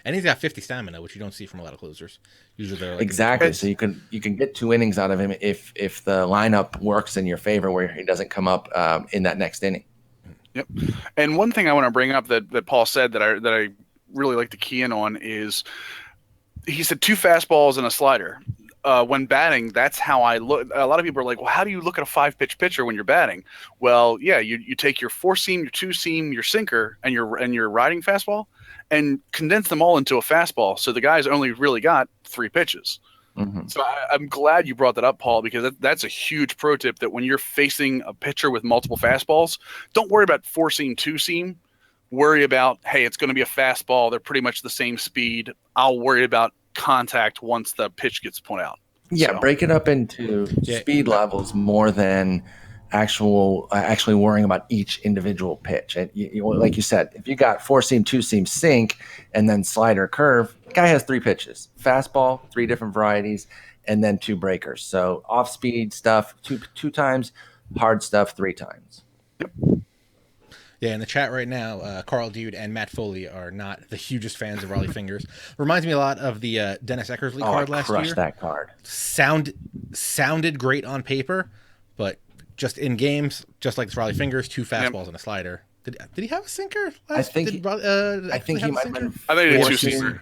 And he's got 50 stamina, which you don't see from a lot of closers. Usually they're exactly. So you can get 2 innings out of him if the lineup works in your favor, where he doesn't come up in that next inning. Yep. And one thing I want to bring up that Paul said that I really like to key in on is he said 2 fastballs and a slider. When batting, that's how I look. A lot of people are like, well, how do you look at a 5-pitch pitcher when you're batting? Well, yeah, you take your 4-seam, your 2-seam, your sinker, and your riding fastball, and condense them all into a fastball. So the guy's only really got 3 pitches. Mm-hmm. So I'm glad you brought that up, Paul, because that's a huge pro tip, that when you're facing a pitcher with multiple fastballs, don't worry about 4-seam, 2-seam. Worry about, hey, it's going to be a fastball. They're pretty much the same speed. I'll worry about contact once the pitch gets put out. Yeah, break it up into speed levels more than actually worrying about each individual pitch. And like you said, if you got 4-seam, 2-seam, sink, and then slider, curve, the guy has 3 pitches: fastball, 3 different varieties, and then 2 breakers. So off speed stuff two times, hard stuff 3 times. Yep. Yeah, in the chat right now, Carl Dude and Matt Foley are not the hugest fans of Raleigh Fingers. Reminds me a lot of the Dennis Eckersley card last year. Crushed that card. Sounded great on paper, but just in games, just like the Raleigh Fingers, 2 fastballs and a slider. Did he have a sinker? I think he might have been. I think it was 2-seamer.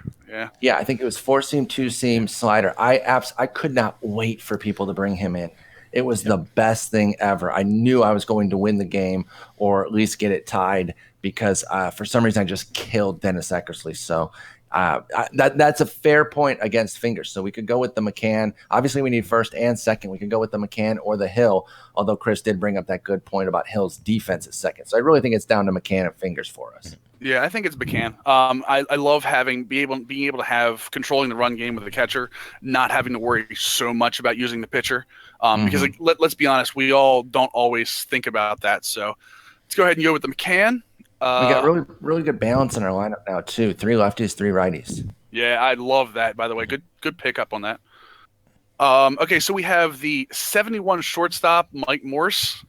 Yeah, I think it was 4-seam, 2-seam, slider. I could not wait for people to bring him in. It was the best thing ever. I knew I was going to win the game, or at least get it tied, because for some reason I just killed Dennis Eckersley. So that's a fair point against Fingers. So we could go with the McCann. Obviously, we need first and second. We could go with the McCann or the Hill, although Chris did bring up that good point about Hill's defense at second. So I really think it's down to McCann and Fingers for us. Yeah, I think it's McCann. I love being able to have controlling the run game with the catcher, not having to worry so much about using the pitcher. Because let's be honest, we all don't always think about that. So let's go ahead and go with the McCann. We got really good balance in our lineup now too. 3 lefties, 3 righties. Yeah, I love that. By the way, good pickup on that. Okay, so we have the 71 shortstop Mike Morse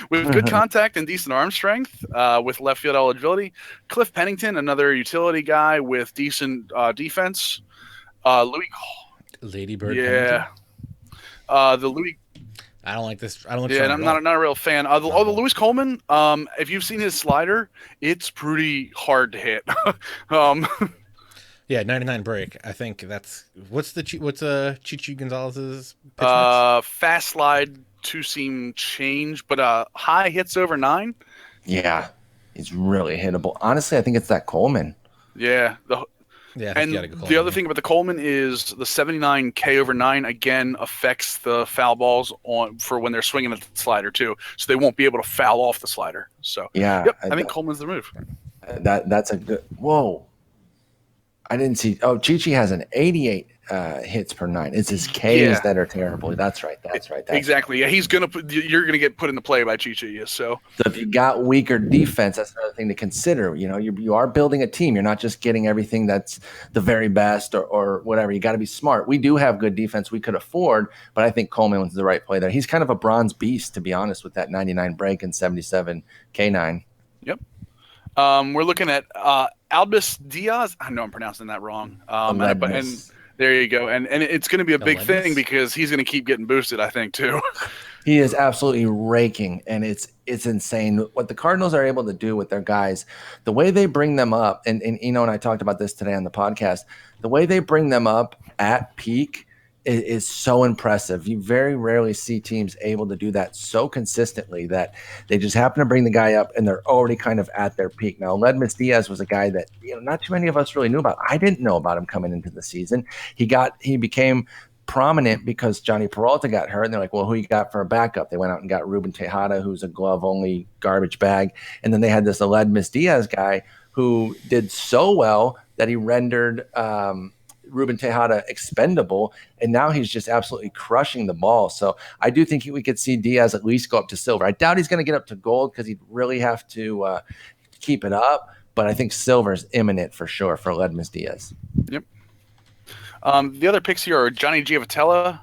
with good contact and decent arm strength with left field eligibility. Cliff Pennington, another utility guy with decent defense. Louis Ladybird. Yeah. The Louis. I don't like this. I don't like. Yeah, I'm not a real fan. The Louis Coleman. If you've seen his slider, it's pretty hard to hit. Yeah, 99 break. I think that's what's Chichi Gonzalez's pitch mix? Fast slide, 2-seam change, but high hits over 9. Yeah, he's really hittable. Honestly, I think it's that Coleman. Yeah. And the other thing about the Coleman is the 79 K over 9 again affects the foul balls for when they're swinging at the slider too, so they won't be able to foul off the slider. So yeah, I think Coleman's the move. That's a good. Whoa. I didn't see. Oh, Chichi has an 88 hits per 9. It's his Ks that are terrible. That's right. Exactly. Yeah, you're gonna get put into play by Chichi. Yes. So if you got weaker defense, that's another thing to consider. You know, you are building a team. You're not just getting everything that's the very best or whatever. You got to be smart. We do have good defense we could afford, but I think Coleman was the right play there. He's kind of a bronze beast, to be honest, with that 99 break and 77 K9. Yep. We're looking at Albus Diaz. I know I'm pronouncing that wrong. And there you go. And it's going to be a big thing because he's going to keep getting boosted, I think, too. He is absolutely raking, and it's insane what the Cardinals are able to do with their guys. The way they bring them up, and Eno and I talked about this today on the podcast. The way they bring them up at peak is so impressive. You very rarely see teams able to do that so consistently that they just happen to bring the guy up and they're already kind of at their peak. Now, Ledmus Diaz was a guy that not too many of us really knew about. I didn't know about him coming into the season. He became prominent because Johnny Peralta got hurt, and they're like, well, who you got for a backup? They went out and got Ruben Tejada, who's a glove-only garbage bag, and then they had this Aledmus Diaz guy who did so well that he rendered Ruben Tejada expendable, and now he's just absolutely crushing the ball. So I do think we could see Diaz at least go up to silver. I doubt he's going to get up to gold because he'd really have to keep it up, but I think silver is imminent for sure for Aledmus Diaz. Yep. The other picks here are Johnny Giavotella,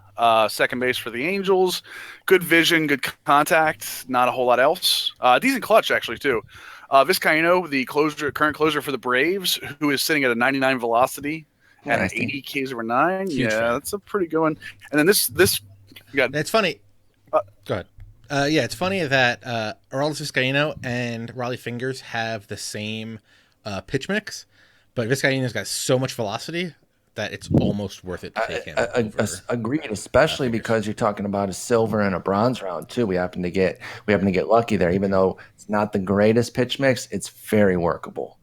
second base for the Angels. Good vision, good contact, not a whole lot else. Decent clutch, actually, too. Vizcaíno, the current closer for the Braves, who is sitting at a 99 velocity and an 80 Ks over 9. Huge fan. That's a pretty good one. And then this you got. It's funny. Go ahead. It's funny that Aroldis Vizcaíno and Raleigh Fingers have the same pitch mix, but Vizcaíno's got so much velocity that it's almost worth it to take him. Agreed, especially because you're talking about a silver and a bronze round too. We happen to get lucky there, even though it's not the greatest pitch mix. It's very workable.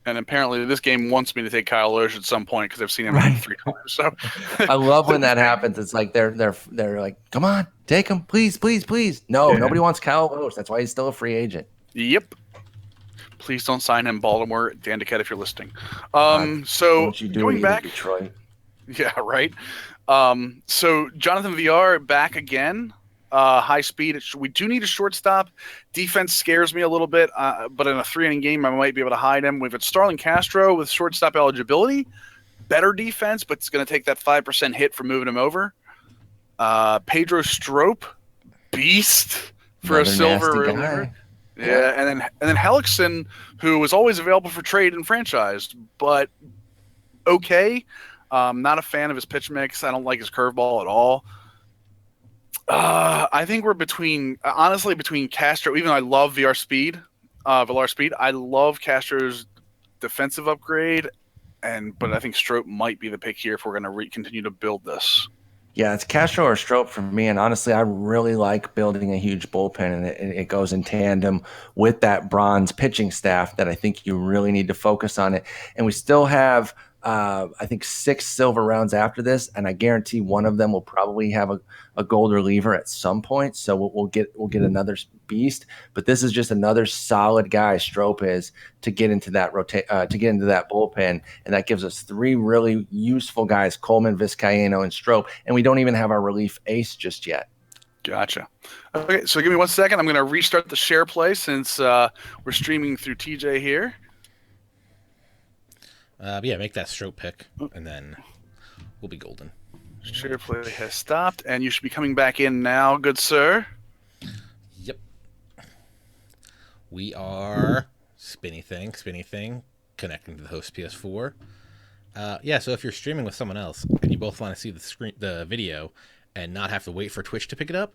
And apparently, this game wants me to take Kyle Loesch at some point because I've seen him 3 times. So I love when that happens. It's like they're like, come on, take him, please, please, please. No, nobody wants Kyle Loesch. That's why he's still a free agent. Yep. Please don't sign him, Baltimore. Dan DeCat, if you're listening. So going back, Detroit. Yeah, right. So Jonathan VR back again. High speed. We do need a shortstop. Defense scares me a little bit, but in a 3-inning game, I might be able to hide him. We've got Starlin Castro with shortstop eligibility. Better defense, but it's going to take that 5% hit for moving him over. Pedro Strop, beast for Another a silver nasty reliever. guy. Yeah, and then Hellickson, who was always available for trade and franchised, but okay. Not a fan of his pitch mix. I don't like his curveball at all. I think we're between Castro. Even though I love Villar Speed, I love Castro's defensive upgrade, but I think Strop might be the pick here if we're going to continue to build this. Yeah, it's Castro or Strop for me. And honestly, I really like building a huge bullpen, and it goes in tandem with that bronze pitching staff that I think you really need to focus on it. And we still have, I think, 6 silver rounds after this, and I guarantee one of them will probably have a gold reliever at some point. So we'll get another beast. But this is just another solid guy, Strop is, to get into that bullpen, and that gives us 3 really useful guys: Coleman, Vizcaíno, and Strop. And we don't even have our relief ace just yet. Gotcha. Okay, so give me 1 second. I'm going to restart the share play since we're streaming through TJ here. Make that Strop pick, and then we'll be golden. Share play has stopped, and you should be coming back in now, good sir. Yep. We are spinny thing, connecting to the host PS4. So if you're streaming with someone else and you both want to see the video and not have to wait for Twitch to pick it up,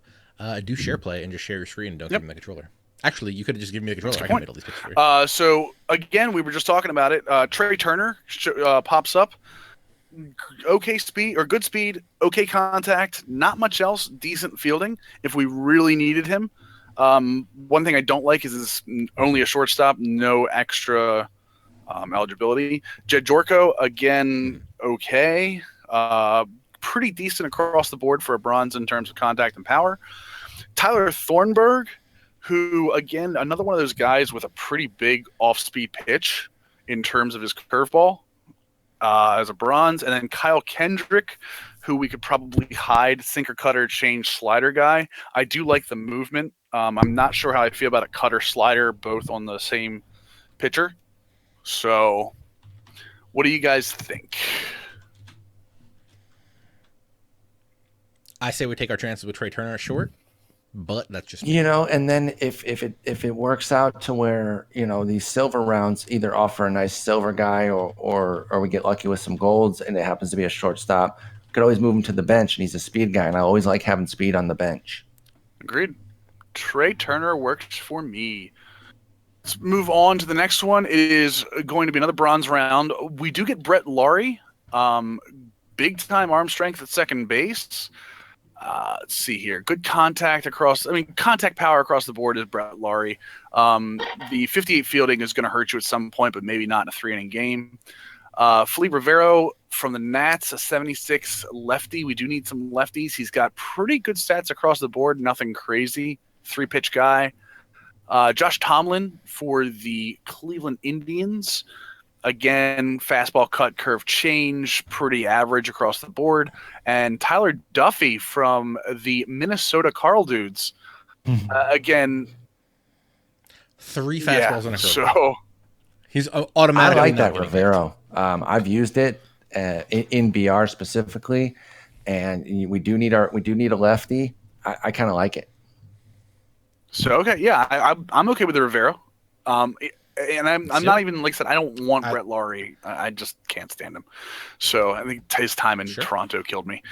do share play and just share your screen and don't give me the controller. Actually, you could have just given me the controller. I can make all these picks for you. So again, we were just talking about it. Trey Turner pops up. Okay speed or good speed, okay contact, not much else, decent fielding if we really needed him. One thing I don't like is it's only a shortstop, no extra eligibility. Jed Jorko, again, okay. Pretty decent across the board for a bronze in terms of contact and power. Tyler Thornburg, who, again, another one of those guys with a pretty big off-speed pitch in terms of his curveball. As a bronze, and then Kyle Kendrick, who we could probably hide, sinker, cutter, change, slider guy. I do like the movement. I'm not sure how I feel about a cutter slider both on the same pitcher. So, what do you guys think? I say we take our chances with Trey Turner at short. But that's just and then if it works out to where these silver rounds either offer a nice silver guy or we get lucky with some golds and it happens to be a shortstop, we could always move him to the bench and he's a speed guy, and I always like having speed on the bench. Agreed. Trey Turner works for me. Let's move on to the next one. It is going to be another bronze round. We do get Brett Laurie, big time arm strength at second base. Let's see here. Good contact contact power across the board is Brett Laurie. The 58 fielding is going to hurt you at some point, but maybe not in a 3-inning game. Felipe Rivero from the Nats, a 76 lefty. We do need some lefties. He's got pretty good stats across the board, nothing crazy. 3-pitch guy. Josh Tomlin for the Cleveland Indians. Again, fastball, cut, curve, change, pretty average across the board. And Tyler Duffy from the Minnesota Carl Dudes. Again, 3 fastballs and a curveball. So He's automatically. I like that Rivero. I've used it in BR specifically, and we do need a lefty. I kind of like it. So okay, yeah, I'm okay with the Rivero. And I'm not even, like I said, I don't want Brett Laurie. I just can't stand him. So I think his time in Toronto killed me.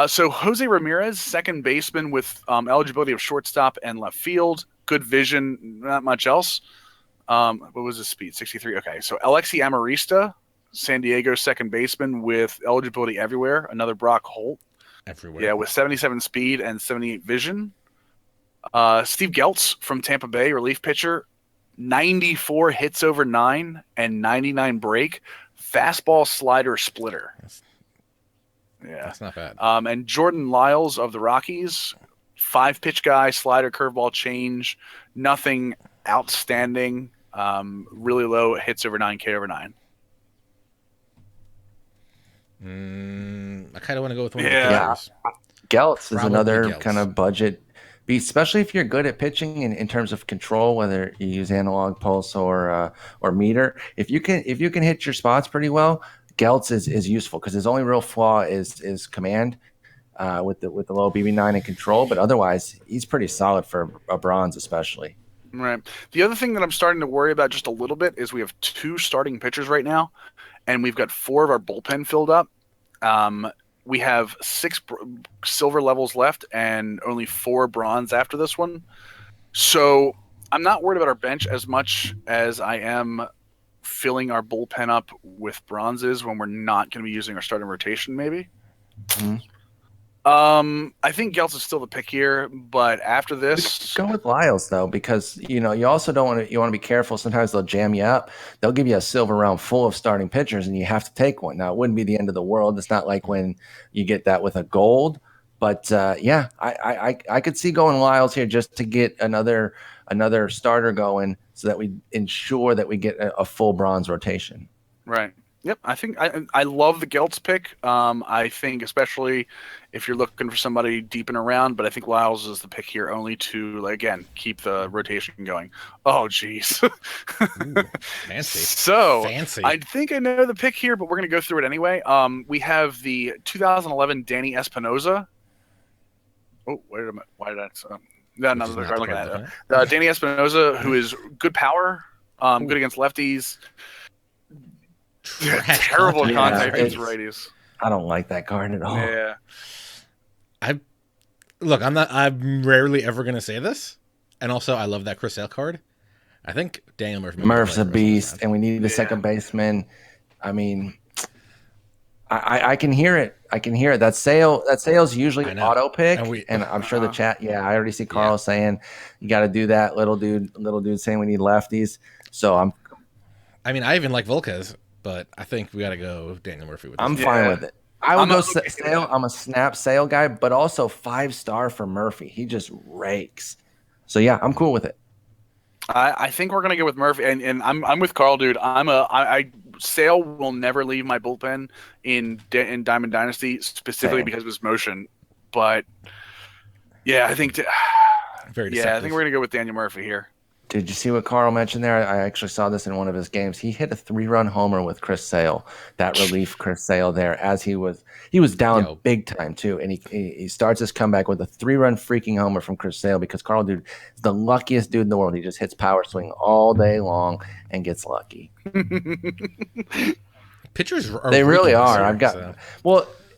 So Jose Ramirez, second baseman with eligibility of shortstop and left field. Good vision, not much else. What was his speed? 63. Okay, so Alexi Amarista, San Diego second baseman with eligibility everywhere. Another Brock Holt. Everywhere. Yeah, with 77 speed and 78 vision. Steve Geltz from Tampa Bay, relief pitcher. 94 hits over 9 and 99 break. Fastball, slider, splitter. That's not bad. And Jordan Lyles of the Rockies, 5-pitch guy, slider, curveball, change. Nothing outstanding. Really low hits over 9, K over 9. I kind of want to go with one of the pitchers. Geltz is another kind of budget, especially if you're good at pitching in terms of control, whether you use analog, pulse, or meter. If you can hit your spots pretty well, Geltz is useful because his only real flaw is command with the low BB9 and control. But otherwise, he's pretty solid for a bronze, especially. Right. The other thing that I'm starting to worry about just a little bit is we have 2 starting pitchers right now, and we've got 4 of our bullpen filled up. We have 6 silver levels left and only 4 bronze after this one. So I'm not worried about our bench as much as I am filling our bullpen up with bronzes when we're not going to be using our starting rotation, maybe. Mm-hmm. I think Geltz is still the pick here, but after this, go with Lyles though, because you also don't want to. You want to be careful. Sometimes they'll jam you up. They'll give you a silver round full of starting pitchers, and you have to take one. Now it wouldn't be the end of the world. It's not like when you get that with a gold, but I could see going Lyles here just to get another starter going, so that we ensure that we get a full bronze rotation. Right. Yep, I think I love the Geltz pick. I think especially if you're looking for somebody deep and around, but I think Lyles is the pick here only to, again, keep the rotation going. Oh, jeez. Fancy. So fancy. I think I know the pick here, but we're going to go through it anyway. We have the 2011 Danny Espinosa. Oh, why did I? Another card looking at it. Danny Espinosa, who is good power, good against lefties. Terrible contact against righties. I don't like that card at all. Yeah. I'm rarely ever going to say this. And also, I love that Chris Sale card. I think Daniel Murphy. Murph's a beast, and we need the second baseman. I mean, I can hear it. That Sale's usually auto pick, and I'm sure the chat. Yeah, I already see Carl saying you got to do that. Little dude saying we need lefties. So I even like Volquez, but I think we got to go Daniel Murphy with this. I'm fine with it. I would go Sale. I'm a snap Sale guy, but also 5-star for Murphy. He just rakes. So yeah, I'm cool with it. I think we're gonna go with Murphy, and I'm with Carl, dude. Sale will never leave my bullpen in Diamond Dynasty, specifically because of his motion. But yeah, I think I think we're gonna go with Daniel Murphy here. Did you see what Carl mentioned there? I actually saw this in one of his games. He hit a 3-run homer with Chris Sale. That relief Chris Sale there, as he was down big time too, and he starts his comeback with a 3-run freaking homer from Chris Sale because Carl dude is the luckiest dude in the world. He just hits power swing all day long and gets lucky. Pitchers they really are.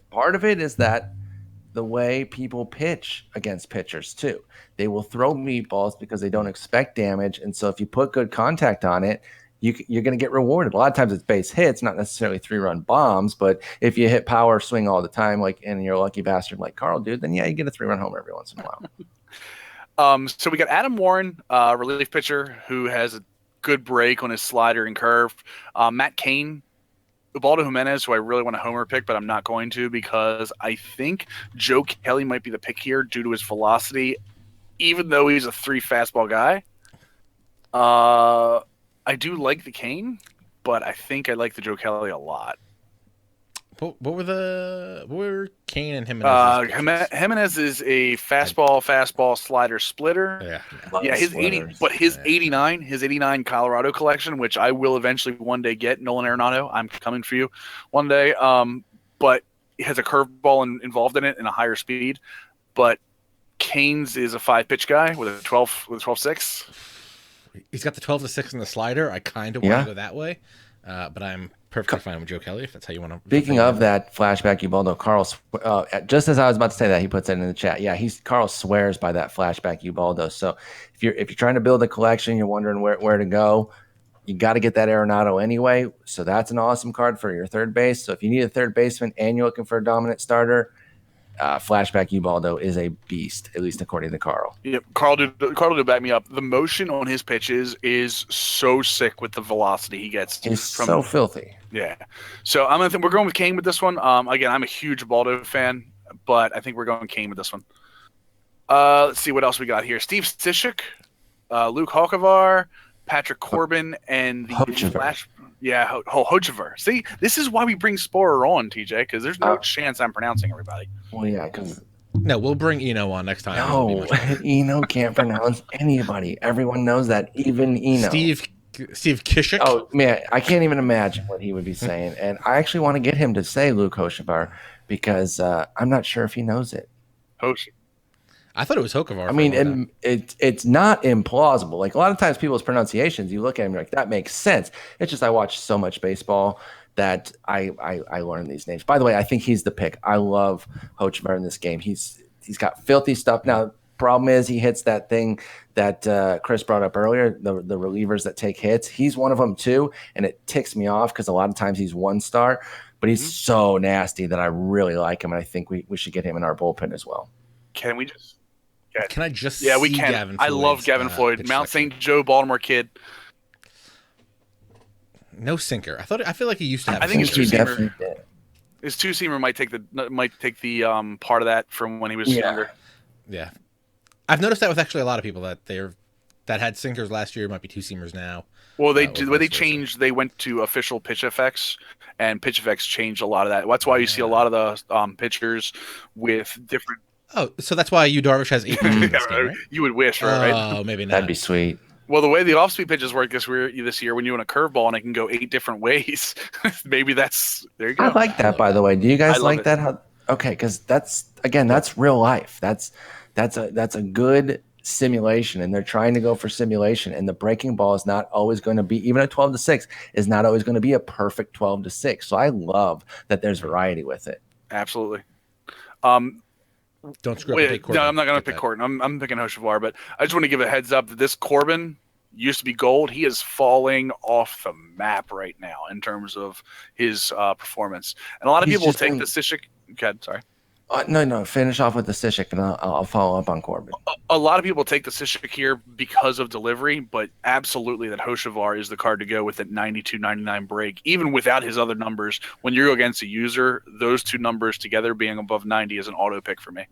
Part of it is that the way people pitch against pitchers too. They will throw meatballs because they don't expect damage, and so if you put good contact on it, you're going to get rewarded. A lot of times it's base hits, not necessarily 3-run bombs, but if you hit power swing all the time, like and you're a lucky bastard like Carl dude, then yeah, you get a 3-run homer every once in a while. So we got Adam Warren, relief pitcher, who has a good break on his slider and curve. Matt Cain, Ubaldo Jimenez, who I really want to homer pick, but I'm not going to because I think Joe Kelly might be the pick here due to his velocity, even though he's a 3 fastball guy. I do like the Cain, but I think I like the Joe Kelly a lot. What were Kane and Jimenez? Jimenez is a fastball, slider, splitter. Yeah, his 89 Colorado collection, which I will eventually one day get. Nolan Arenado, I'm coming for you one day. But it has a curveball involved in it and a higher speed. But Cain's is a 5-pitch guy with a 12-6. He's got the 12-6 in the slider. I kind of want to go that way, but I'm perfectly fine with Joe Kelly if that's how you want to. Speaking of that flashback Ubaldo, Carl, just as I was about to say that, he puts it in the chat. Yeah, Carl swears by that flashback Ubaldo. So if you're trying to build a collection, you're wondering where to go, you got to get that Arenado anyway. So that's an awesome card for your third base. So if you need a third baseman and you're looking for a dominant starter, flashback Ubaldo is a beast, at least according to Carl. Yep, Carl did back me up. The motion on his pitches is so sick with the velocity he gets. He's so filthy. Yeah. So we're going with Cain with this one. Again, I'm a huge Ubaldo fan, but I think we're going Cain with this one. Let's see what else we got here. Steve Cishek, Luke Hochevar, Patrick Corbin, and the Flash. Yeah, Hochevar. See, this is why we bring Sporer on, TJ, because there's no chance I'm pronouncing everybody. Well, yeah, because no, we'll bring Eno on next time. No, Eno can't pronounce anybody. Everyone knows that, even Eno. Steve Kishik. Oh man, I can't even imagine what he would be saying. And I actually want to get him to say Luke Hochevar because I'm not sure if he knows it. I thought it was Hochevar. I mean, it's not implausible. Like a lot of times, people's pronunciations, you look at them, you're like, that makes sense. It's just I watch so much baseball that I learn these names. By the way, I think he's the pick. I love Hochevar in this game. He's got filthy stuff. Now, problem is he hits that thing that Chris brought up earlier, the relievers that take hits. He's one of them too, and it ticks me off because a lot of times he's 1-star, but he's so nasty that I really like him, and I think we should get him in our bullpen as well. Can we just? Can I just? Yeah, we can. Gavin I love Gavin Floyd, Mount St. Joe, Baltimore kid. No sinker. I feel like he used to have. I think a sinker. His 2-seamer might take the part of that from when he was younger. Yeah, I've noticed that with actually a lot of people that had sinkers last year might be 2-seamers now. Well, they changed. They went to official pitch effects, and pitch effects changed a lot of that. That's why you see a lot of the pitchers with different. Oh, so that's why Darvish has 8 pitches in this game, right? You would wish, right? Oh, maybe not. That'd be sweet. Well, the way the off-speed pitches work this year, when you want a curveball and it can go 8 different ways, maybe that's there. You go. I like that, by the way. Do you guys like that? Okay, because that's real life. That's a good simulation, and they're trying to go for simulation. And the breaking ball is not always going to be, even a 12-6 is not always going to be a perfect 12-6. So I love that there's variety with it. Absolutely. Don't screw up and pick Corbin. No, I'm not going to pick Corbin. I'm picking Hochevar, but I just want to give a heads up that this Corbin used to be gold. He is falling off the map right now in terms of his performance. And a lot of people will take the Cishek. Okay, sorry. No. Finish off with the Cishek, and I'll follow up on Corbin. A lot of people take the Cishek here because of delivery, but absolutely that Hochevar is the card to go with that 92, 99 break. Even without his other numbers, when you're against a user, those two numbers together being above 90 is an auto pick for me.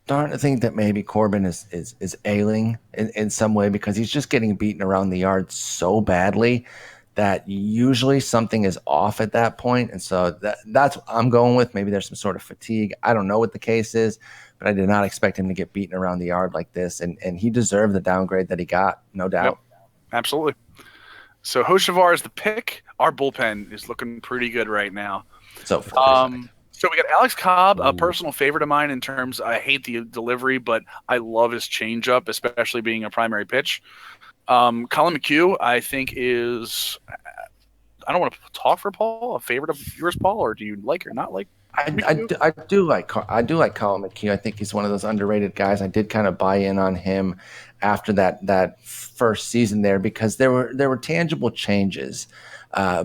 Starting to think that maybe Corbin is ailing in some way because he's just getting beaten around the yard so badly that usually something is off at that point. And so that's what I'm going with. Maybe there's some sort of fatigue. I don't know what the case is, but I did not expect him to get beaten around the yard like this. And he deserved the downgrade that he got, no doubt. Yep, absolutely. So Hochevar is the pick. Our bullpen is looking pretty good right now. So we got Alex Cobb, a personal favorite of mine in terms, I hate the delivery, but I love his changeup, especially being a primary pitch. Colin McHugh, I think I don't want to talk for Paul. A favorite of yours, Paul, or do you like or not like? I do like Colin McHugh. I think he's one of those underrated guys. I did kind of buy in on him after that first season there because there were tangible changes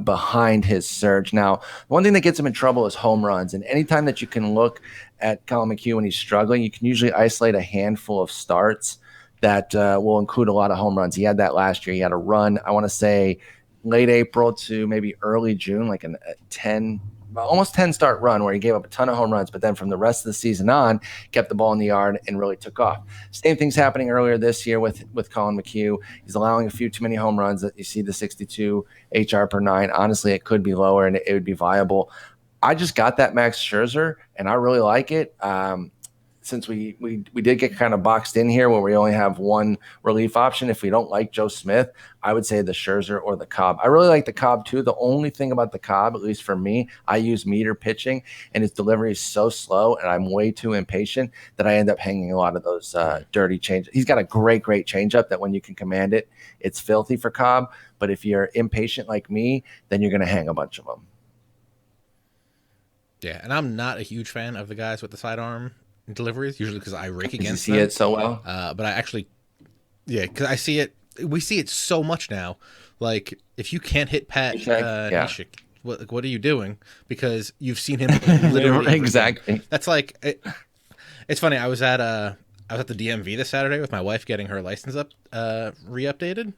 behind his surge. Now, one thing that gets him in trouble is home runs, and anytime that you can look at Colin McHugh when he's struggling, you can usually isolate a handful of starts that will include a lot of home runs. He had that last year. He had a run, I want to say, late April to maybe early June, like a 10 almost 10 start run where he gave up a ton of home runs, but then from the rest of the season on, kept the ball in the yard and really took off. Same thing's happening earlier this year with Colin McHugh. He's allowing a few too many home runs. That you see the 62 HR per 9. Honestly, it could be lower and it would be viable. I just got that Max Scherzer, and I really like it. Since we did get kind of boxed in here where we only have one relief option, if we don't like Joe Smith, I would say the Scherzer or the Cobb. I really like the Cobb too. The only thing about the Cobb, at least for me, I use meter pitching, and his delivery is so slow, and I'm way too impatient that I end up hanging a lot of those dirty changes. He's got a great changeup that when you can command it, it's filthy for Cobb. But if you're impatient like me, then you're going to hang a bunch of them. Yeah, and I'm not a huge fan of the guys with the sidearm deliveries, usually because I rake against them. You see it so well. But I actually, because I see it. We see it so much now. Like, if you can't hit Pat Neshek, what are you doing? Because you've seen him literally exactly. That's like it's funny. I was at the DMV this Saturday with my wife getting her license re-updated.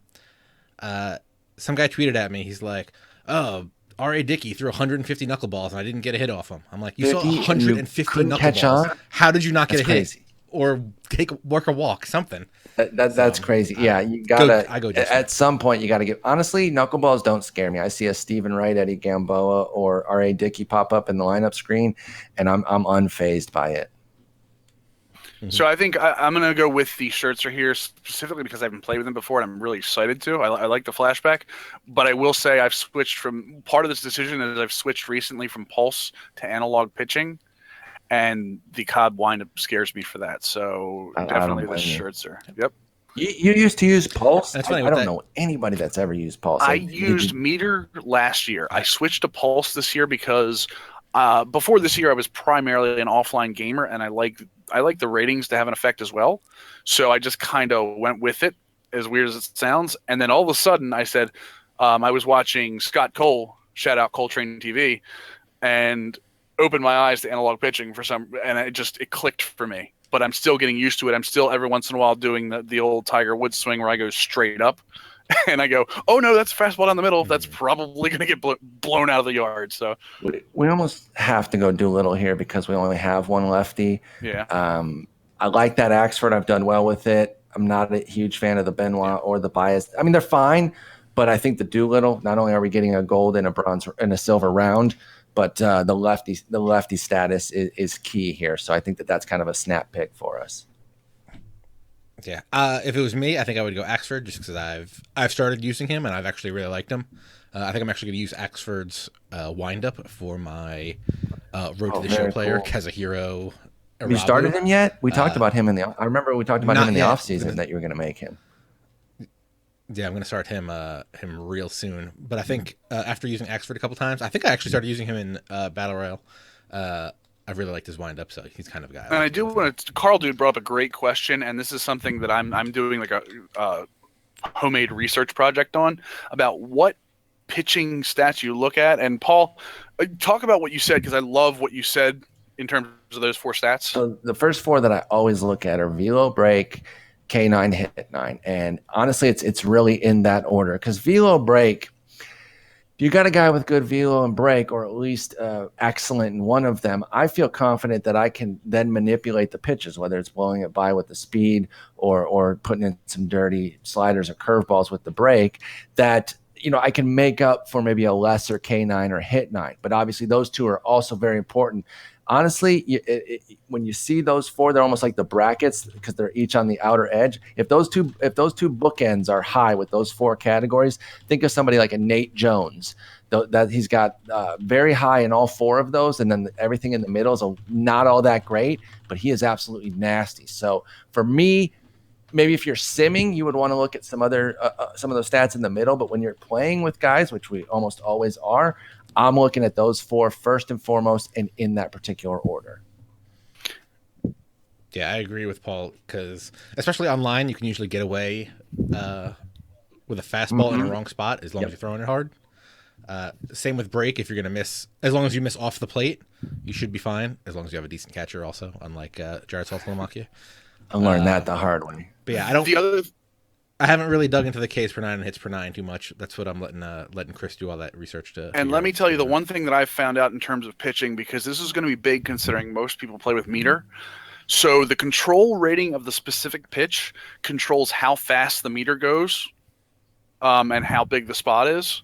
Some guy tweeted at me. He's like, "Oh, R.A. Dickey threw 150 knuckleballs and I didn't get a hit off him." I'm like, you saw 150 knuckleballs. How did you not get a hit? Or work a walk, something. That's crazy. Yeah, you gotta. At some point, you gotta get. Honestly, knuckleballs don't scare me. I see a Stephen Wright, Eddie Gamboa, or R.A. Dickey pop up in the lineup screen, and I'm unfazed by it. So I think I'm going to go with the Scherzer here specifically because I haven't played with him before and I'm really excited to. I like the flashback, but I will say I've switched from part of this decision is I've switched recently from pulse to analog pitching, and the Cobb windup scares me for that. So definitely the Scherzer. Yep. You used to use pulse? I don't know anybody that's ever used pulse. I used meter last year. I switched to pulse this year because before this year I was primarily an offline gamer, and I like the ratings to have an effect as well. So I just kind of went with it, as weird as it sounds. And then all of a sudden I said, I was watching Scott Cole, shout out Coltrane TV, and opened my eyes to analog pitching and it clicked for me. But I'm still getting used to it. I'm still every once in a while doing the old Tiger Woods swing where I go straight up. And I go, oh no, that's a fastball down the middle. That's probably going to get blown out of the yard. So we almost have to go Doolittle here because we only have one lefty. Yeah. I like that Axford. I've done well with it. I'm not a huge fan of the Benoit or the Bias. I mean, they're fine, but I think the Doolittle. Not only are we getting a gold and a bronze and a silver round, but the lefty status is key here. So I think that's kind of a snap pick for us. Yeah, if it was me, I think I would go Axford just because I've started using him and I've actually really liked him. I think I'm actually going to use Axford's windup for my Road to the Show player, cool. Kazuhiro. Have you started him yet? We talked about him I remember we talked about him in the offseason that you were going to make him. Yeah, I'm going to start him real soon. But I think after using Axford a couple times, I think I actually started using him in Battle Royale. I really liked his windup, so he's kind of a guy. And I do want to. Carl Dude brought up a great question, and this is something that I'm doing like a homemade research project on about what pitching stats you look at. And Paul, talk about what you said because I love what you said in terms of those four stats. So the first four that I always look at are velo, break, K9, hit 9, and honestly, it's really in that order because velo, break. If you got a guy with good velo and break, or at least excellent in one of them, I feel confident that I can then manipulate the pitches, whether it's blowing it by with the speed or putting in some dirty sliders or curveballs with the break, that I can make up for maybe a lesser K9 or hit 9. But obviously those two are also very important. Honestly, when you see those four, they're almost like the brackets because they're each on the outer edge. If those two bookends are high with those four categories, think of somebody like a Nate Jones. That he's got very high in all four of those, and then everything in the middle is not all that great, but he is absolutely nasty. So for me, maybe if you're simming, you would want to look at some of those stats in the middle. But when you're playing with guys, which we almost always are, I'm looking at those 4 first and foremost, and in that particular order. Yeah, I agree with Paul, because especially online, you can usually get away with a fastball in a wrong spot as long as you're throwing it hard. Same with break. If you're going to miss, as long as you miss off the plate, you should be fine, as long as you have a decent catcher also, unlike Jared Saltzman. I learned that the hard way. But yeah, I haven't really dug into the Ks per nine and hits per nine too much. That's what I'm letting Chris do all that research to. And let me tell you the one thing that I've found out in terms of pitching, because this is going to be big considering most people play with meter. So the control rating of the specific pitch controls how fast the meter goes, and how big the spot is.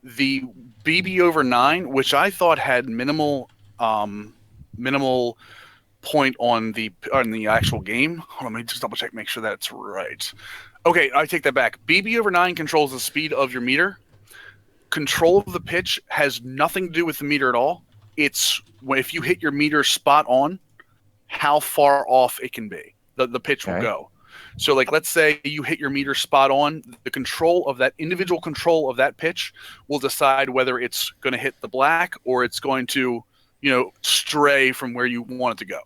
The BB over 9, which I thought had minimal point on the actual game. Hold on, let me just double check, make sure that's right. Okay, I take that back. BB over 9 controls the speed of your meter. Control of the pitch has nothing to do with the meter at all. It's if you hit your meter spot on, how far off it can be. The pitch will go. So, like, let's say you hit your meter spot on, the individual control of that pitch will decide whether it's going to hit the black or it's going to, stray from where you want it to go.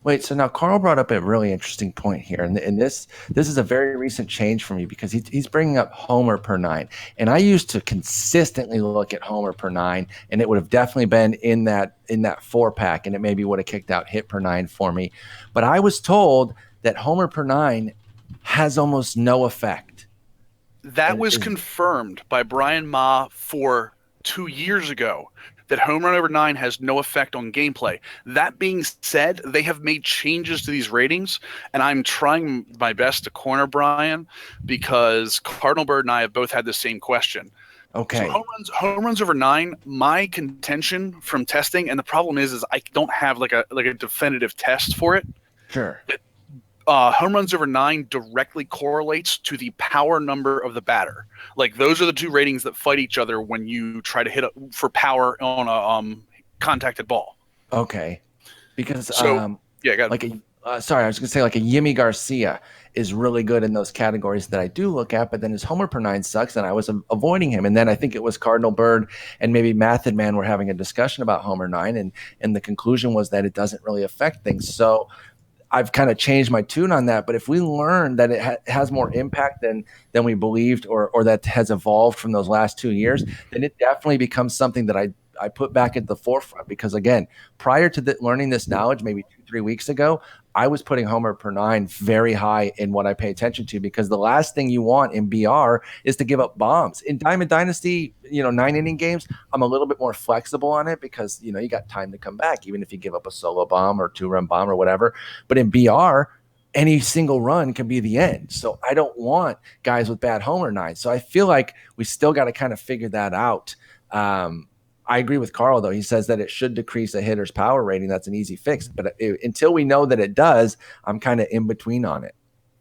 Wait, so now Carl brought up a really interesting point here, and this is a very recent change for me, because he's bringing up homer per 9, and I used to consistently look at homer per 9, and it would have definitely been in that 4-pack, and it maybe would have kicked out hit per 9 for me, but I was told that homer per 9 has almost no effect. That was confirmed by Brian Ma for 2 years ago, that home run over 9 has no effect on gameplay. That being said, they have made changes to these ratings, and I'm trying my best to corner Brian, because Cardinal Bird and I have both had the same question. Okay. So home runs over 9, my contention from testing, and the problem is I don't have like a definitive test for it. Sure. Home runs over 9 directly correlates to the power number of the batter. Like, those are the two ratings that fight each other when you try to hit for power on a contacted ball. Okay, because sorry, I was going to say, like, a Yimi Garcia is really good in those categories that I do look at, but then his homer per 9 sucks, and I was avoiding him. And then I think it was Cardinal Bird and maybe Method Man were having a discussion about homer 9, and the conclusion was that it doesn't really affect things. So I've kind of changed my tune on that. But if we learn that it has more impact than we believed, or that has evolved from those last 2 years, then it definitely becomes something that I put back at the forefront. Because again, prior to learning this knowledge, maybe 2-3 weeks ago, I was putting homer per 9 very high in what I pay attention to, because the last thing you want in BR is to give up bombs. In Diamond Dynasty, 9-inning games, I'm a little bit more flexible on it, because you got time to come back, even if you give up a solo bomb or 2-run bomb or whatever. But in BR, any single run can be the end. So I don't want guys with bad homer 9. So I feel like we still got to kind of figure that out. I agree with Carl, though. He says that it should decrease a hitter's power rating. That's an easy fix. But until we know that it does, I'm kind of in between on it.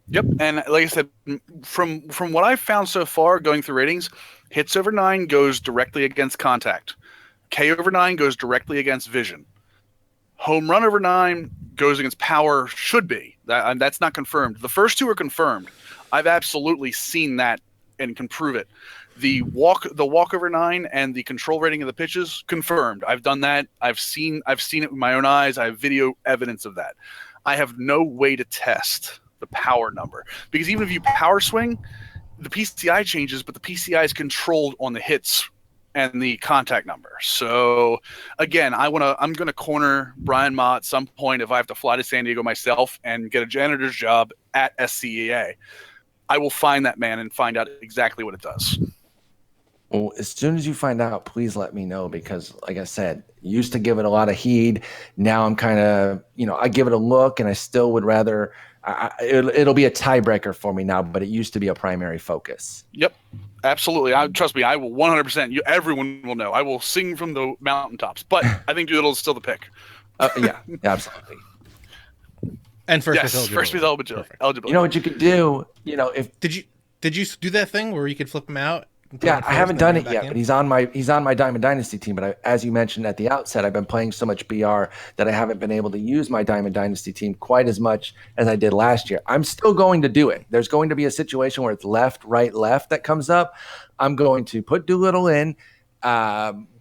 Yep. And like I said, from what I've found so far going through ratings, hits over 9 goes directly against contact. K over 9 goes directly against vision. Home run over 9 goes against power, should be. That's not confirmed. The first two are confirmed. I've absolutely seen that and can prove it. The walk over 9 and the control rating of the pitches, confirmed. I've done that. I've seen it with my own eyes. I have video evidence of that. I have no way to test the power number, because even if you power swing, the PCI changes, but the PCI is controlled on the hits and the contact number. So again, I'm gonna corner Brian Ma at some point if I have to fly to San Diego myself and get a janitor's job at SCEA. I will find that man and find out exactly what it does. Well, as soon as you find out, please let me know, because like I said, used to give it a lot of heed. Now I'm kind of, I give it a look, and I still would rather, it'll be a tiebreaker for me now, but it used to be a primary focus. Yep, absolutely. Trust me, I will 100%. Everyone will know. I will sing from the mountaintops, but I think Doodle is still the pick. Yeah, absolutely. And first base eligibility. You know what you could do? If did you do that thing where you could flip them out Yeah, I haven't done it yet, but he's on my Diamond Dynasty team. But as you mentioned at the outset, I've been playing so much BR that I haven't been able to use my Diamond Dynasty team quite as much as I did last year. I'm still going to do it. There's going to be a situation where it's left, right, left that comes up. I'm going to put Doolittle in,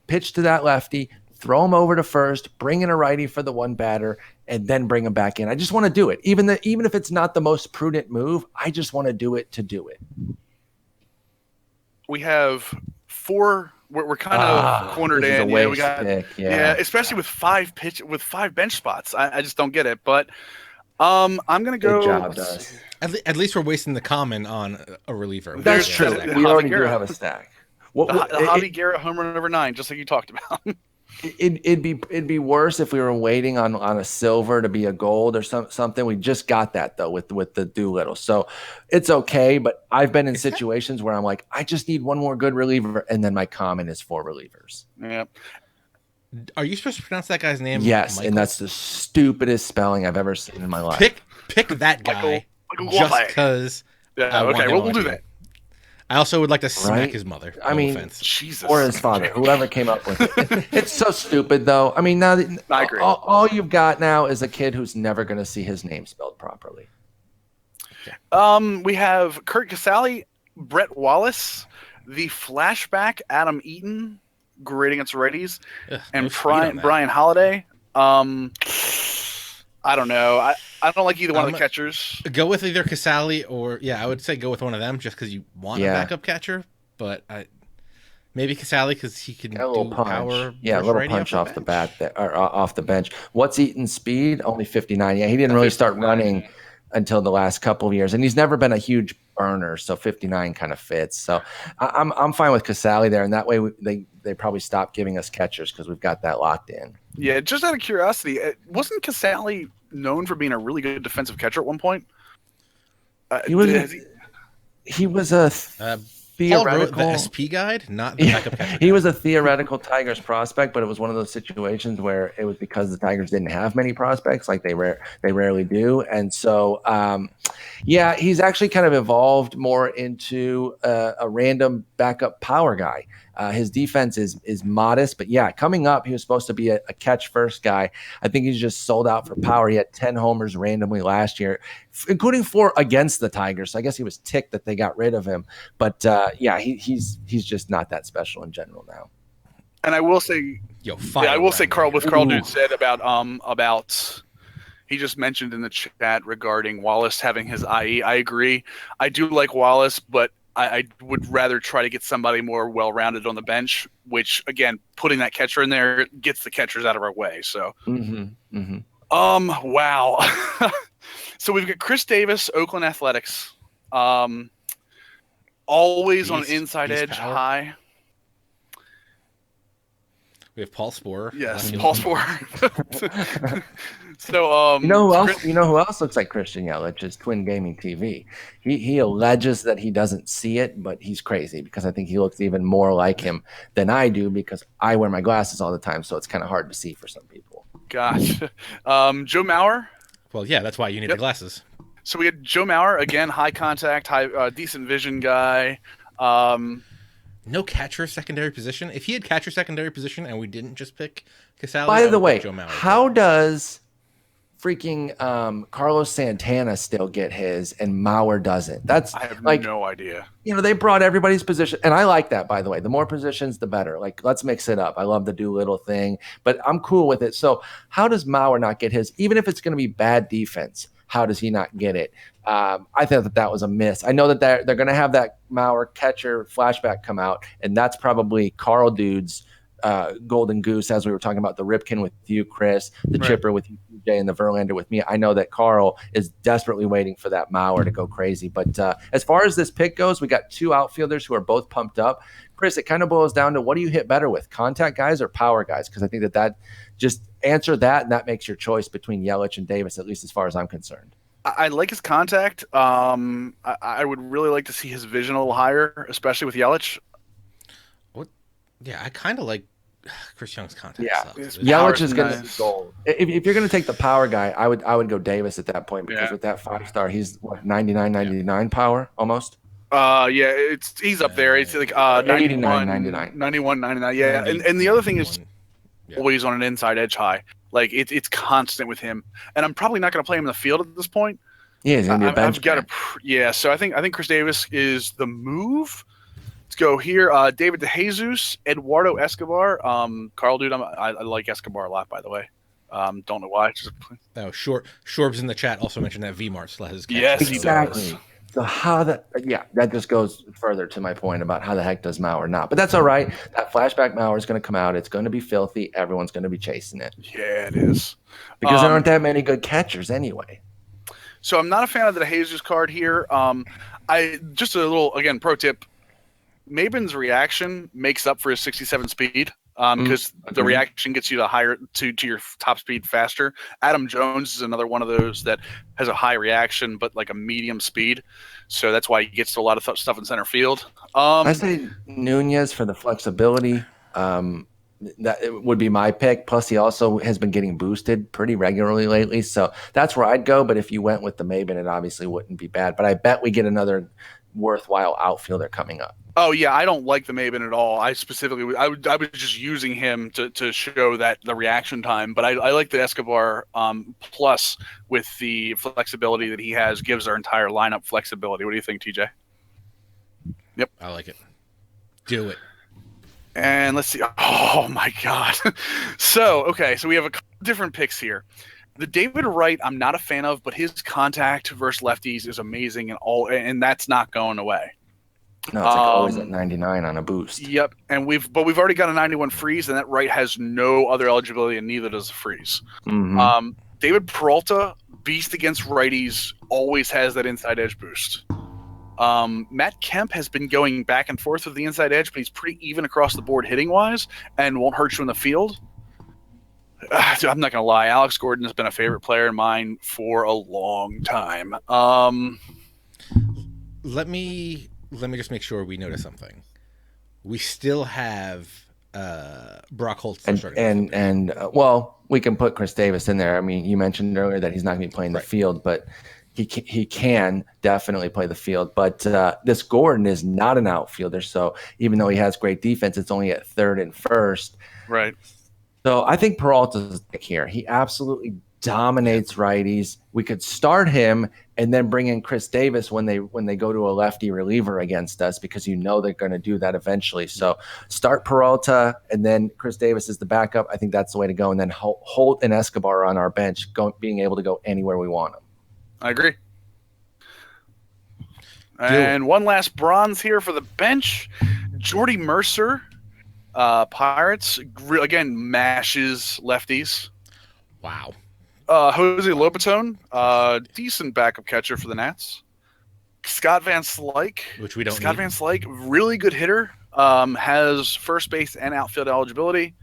pitch to that lefty, throw him over to first, bring in a righty for the one batter, and then bring him back in. I just want to do it. Even if it's not the most prudent move, I just want to do it to do it. We have 4. We're kind of cornered in. Yeah, we got especially with 5 bench spots. I just don't get it. But I'm gonna go. Good job, Dust. At least we're wasting the common on a reliever. That's true. We already do have a stack. The Javi Garrett home run over 9, just like you talked about. It'd be worse if we were waiting on a silver to be a gold or something. We just got that though with the Doolittle, so it's okay. But I've been in situations where I'm like, I just need one more good reliever, and then my common is 4 relievers. Yeah. Are you supposed to pronounce that guy's name? Yes, Michael? And that's the stupidest spelling I've ever seen in my life. Pick that guy Michael just because. Yeah. Okay. We'll do that. I also would like to smack his mother. I mean, Jesus. Or his father, whoever came up with it. It's so stupid, though. I mean, now I agree. All you've got now is a kid who's never going to see his name spelled properly. We have Kurt Casale, Brett Wallace, the flashback Adam Eaton, great against righties, and Brian Holiday. I don't know. I don't like either one of the catchers. Go with either Casale or I would say go with one of them just because you want a backup catcher. But maybe Casale because he can do power. Yeah, a little punch off the bat or off the bench. What's Eaton's speed? Only 59. Yeah, he didn't really start running until the last couple of years, and he's never been a huge burner. So 59 kind of fits. So I'm fine with Casale there, and that way they probably stop giving us catchers because we've got that locked in. Yeah, just out of curiosity, wasn't Casale known for being a really good defensive catcher at one point? He was a theoretical Paul wrote the SP guide, not the backup catcher. He was a theoretical Tigers prospect, but it was one of those situations where it was because the Tigers didn't have many prospects, like they rarely do, and so he's actually kind of evolved more into a random backup power guy. His defense is modest, but coming up, he was supposed to be a catch first guy. I think he's just sold out for power. He had 10 homers randomly last year, including 4 against the Tigers. So I guess he was ticked that they got rid of him. But he's just not that special in general now. And I will say, Carl, what Carl Dude said about he just mentioned in the chat regarding Wallace having his IE. I agree. I do like Wallace, but I would rather try to get somebody more well-rounded on the bench, which, again, putting that catcher in there gets the catchers out of our way. So, wow. So we've got Chris Davis, Oakland Athletics, always on inside edge high. We have Paul Sporer. Yes, Paul Sporer. So, you know who else looks like Christian Yelich is Twin Gaming TV. He alleges that he doesn't see it, but he's crazy because I think he looks even more like him than I do because I wear my glasses all the time, so it's kind of hard to see for some people. Gosh, Joe Mauer. Well, yeah, that's why you need the glasses. So we had Joe Mauer again, high contact, decent vision guy. No catcher secondary position. If he had catcher secondary position and we didn't just pick Casale, by the way, Joe Mauer. How does freaking Carlos Santana still get his and Mauer doesn't? I have no idea. They brought everybody's position, and I like that, by the way. The more positions, the better. Like, let's mix it up. I love the Doolittle thing, but I'm cool with it. So how does Mauer not get his? Even if it's going to be bad defense, how does he not get it? I thought that was a miss. I know that they're going to have that Mauer catcher flashback come out, and that's probably Carl Dude's golden goose, as we were talking about the Ripken with you, Chris, the Chipper with you, Jay, and the Verlander with me. I know that Carl is desperately waiting for that Mauer to go crazy. But as far as this pick goes, we got 2 outfielders who are both pumped up. Chris, it kind of boils down to what do you hit better with, contact guys or power guys? Because I think that just answer that, and that makes your choice between Yelich and Davis, at least as far as I'm concerned. I like his contact. I would really like to see his vision a little higher, especially with Yelich. Yeah, I kind of like Chris Young's contact. Yeah, Yelich is going to be gold. If you're going to take the power guy, I would go Davis at that point because with that 5-star, he's 99 power almost. Yeah, he's up there. It's like 89, 91, 99. Yeah, and the other thing is always on an inside edge high. Like it's constant with him, and I'm probably not going to play him in the field at this point. Yeah, he's going to be a bench. So I think Chris Davis is the move. Let's go here. David DeJesus, Eduardo Escobar. Carl, dude, I like Escobar a lot, by the way. Don't know why. Shorbs in the chat also mentioned that VMart still has his catch. Yes, exactly. He does. So that just goes further to my point about how the heck does Mauer not. But that's all right. That flashback Mauer is going to come out. It's going to be filthy. Everyone's going to be chasing it. Yeah, it is. Because there aren't that many good catchers anyway. So I'm not a fan of the DeJesus card here. I just a little, again, pro tip. Mabin's reaction makes up for his 67 speed. Because the reaction gets you to your top speed faster. Adam Jones is another one of those that has a high reaction but like a medium speed, so that's why he gets to a lot of stuff in center field. I say Nunez for the flexibility. That would be my pick. Plus, he also has been getting boosted pretty regularly lately, so that's where I'd go. But if you went with the Maben, it obviously wouldn't be bad. But I bet we get another worthwhile outfielder coming up. Oh yeah, I don't like the Maben at all. I was just using him to show that the reaction time, but I like the Escobar plus with the flexibility that he has gives our entire lineup flexibility. What do you think, TJ? Yep, I like it. Do it. And let's see. Oh my God. So we have a couple different picks here. The David Wright, I'm not a fan of, but his contact versus lefties is amazing, and that's not going away. No, it's like always at 99 on a boost. Yep, and we've already got a 91 freeze, and that Wright has no other eligibility, and neither does the freeze. Mm-hmm. David Peralta, beast against righties, always has that inside edge boost. Matt Kemp has been going back and forth with the inside edge, but he's pretty even across the board hitting wise, and won't hurt you in the field. I'm not gonna lie, Alex Gordon has been a favorite player of mine for a long time. Let me just make sure we notice something. We still have Brock Holtz and we can put Chris Davis in there. I mean, you mentioned earlier that he's not going to be playing the field, but he can definitely play the field. But this Gordon is not an outfielder, so even though he has great defense, it's only at third and first. Right. So I think Peralta's here. He absolutely dominates righties. We could start him and then bring in Chris Davis when they go to a lefty reliever against us, because you know they're going to do that eventually. So start Peralta and then Chris Davis is the backup. I think that's the way to go. And then Holt and Escobar on our bench, being able to go anywhere we want them. I agree. And one last bronze here for the bench. Jordy Mercer, Pirates, again, mashes lefties. Wow. Jose Lopatone, decent backup catcher for the Nats. Scott Van Slyke, which we don't. Scott Van Slyke, really good hitter, has first base and outfield eligibility.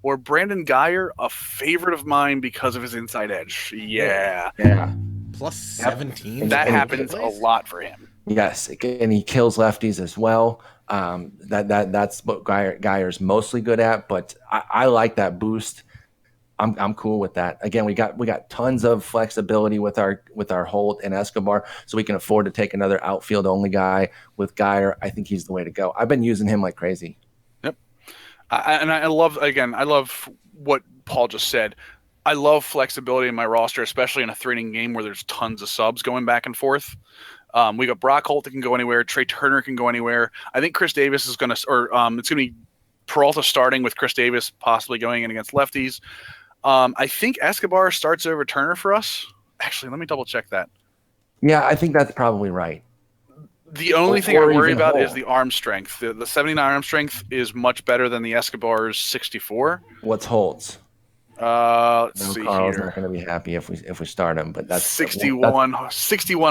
Or Brandon Geyer, a favorite of mine because of his inside edge. Yeah. Plus 17. That happens a lot for him. Yes, and he kills lefties as well. That's what Geyer's mostly good at. But I like that boost. I'm cool with that. Again, we got tons of flexibility with our Holt and Escobar, so we can afford to take another outfield only guy. With Geyer, I think he's the way to go. I've been using him like crazy. Yep, I love what Paul just said. I love flexibility in my roster, especially in a 3-inning game where there's tons of subs going back and forth. We got Brock Holt that can go anywhere. Trey Turner can go anywhere. I think Chris Davis is going to, it's going to be Peralta starting with Chris Davis possibly going in against lefties. I think Escobar starts over Turner for us. Actually, let me double check that. Yeah, I think that's probably right. The only thing I worry about is the arm strength. The 79 arm strength is much better than the Escobar's 64. What's Holt's? Let's see Carl's here. not going to be happy if we start him, but that's 61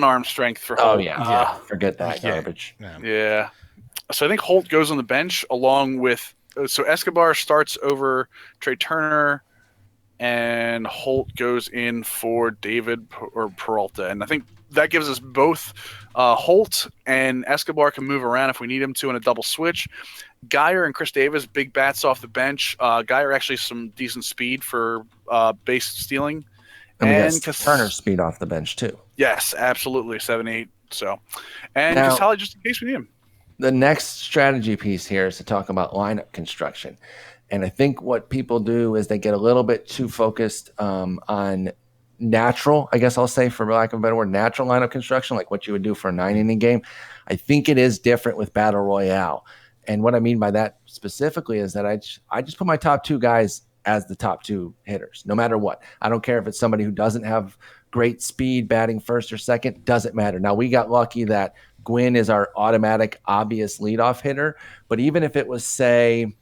arm strength for Holt. Oh yeah, forget that garbage. Yeah. So I think Holt goes on the bench along with so Escobar starts over Trey Turner, and Holt goes in for David or Peralta, and I think that gives us both Holt and Escobar can move around if we need him to in a double switch. Geyer and Chris Davis, big bats off the bench. Geyer actually some decent speed for base stealing. And Turner's speed off the bench too. Yes, absolutely. 7.8 So, and Now, Casale just in case we need him. the next strategy piece here is to talk about lineup construction. And I think what people do is they get a little bit too focused on natural, I guess I'll say, for lack of a better word, natural lineup construction, like what you would do for a 9-inning game. I think it is different with Battle Royale. And what I mean by that specifically is that I just put my top 2 guys as the top 2 hitters, no matter what. I don't care if it's somebody who doesn't have great speed batting first or second, doesn't matter. Now, we got lucky that Gwynn is our automatic, obvious leadoff hitter. But even if it was, say,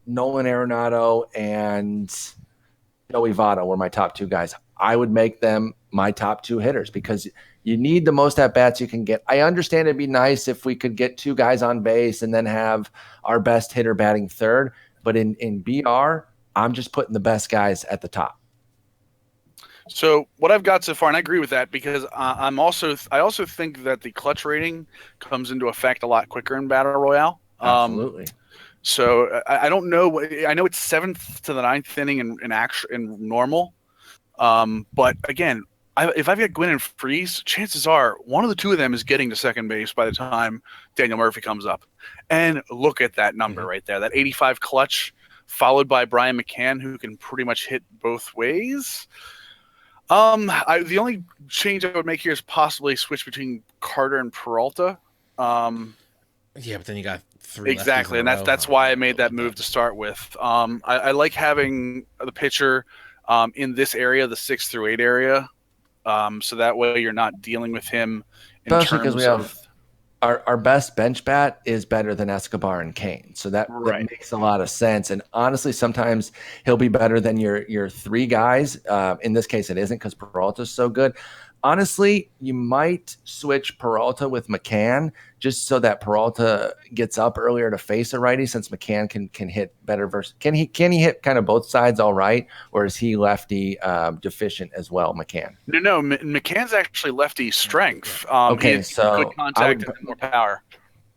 Nolan Arenado and Joey Votto were my top 2 guys, I would make them my top 2 hitters because you need the most at-bats you can get. I understand it'd be nice if we could get 2 guys on base and then have our best hitter batting third. But in BR, I'm just putting the best guys at the top. So what I've got so far, and I agree with that because I also think that the clutch rating comes into effect a lot quicker in Battle Royale. Absolutely. So I don't know. I know it's 7th to the 9th inning in normal. But again, if I've got Gwynn and Freeze, chances are one of the 2 of them is getting to second base by the time Daniel Murphy comes up. And look at that number right there, that 85 clutch, followed by Brian McCann, who can pretty much hit both ways. The only change I would make here is possibly switch between Carter and Peralta. Yeah, but then you got 3 exactly, and that's why I made that move to start with. I like having the pitcher in this area, the 6 through 8 area, so that way you're not dealing with him. Especially because we have our best bench bat is better than Escobar and Kane, so that makes a lot of sense. And honestly, sometimes he'll be better than your 3 guys. In this case, it isn't because Peralta's so good. Honestly, you might switch Peralta with McCann just so that Peralta gets up earlier to face a righty, since McCann can hit better versus can he hit kind of both sides all right, or is he lefty deficient as well, McCann? No, McCann's actually lefty strength. Okay, so good contact and more power.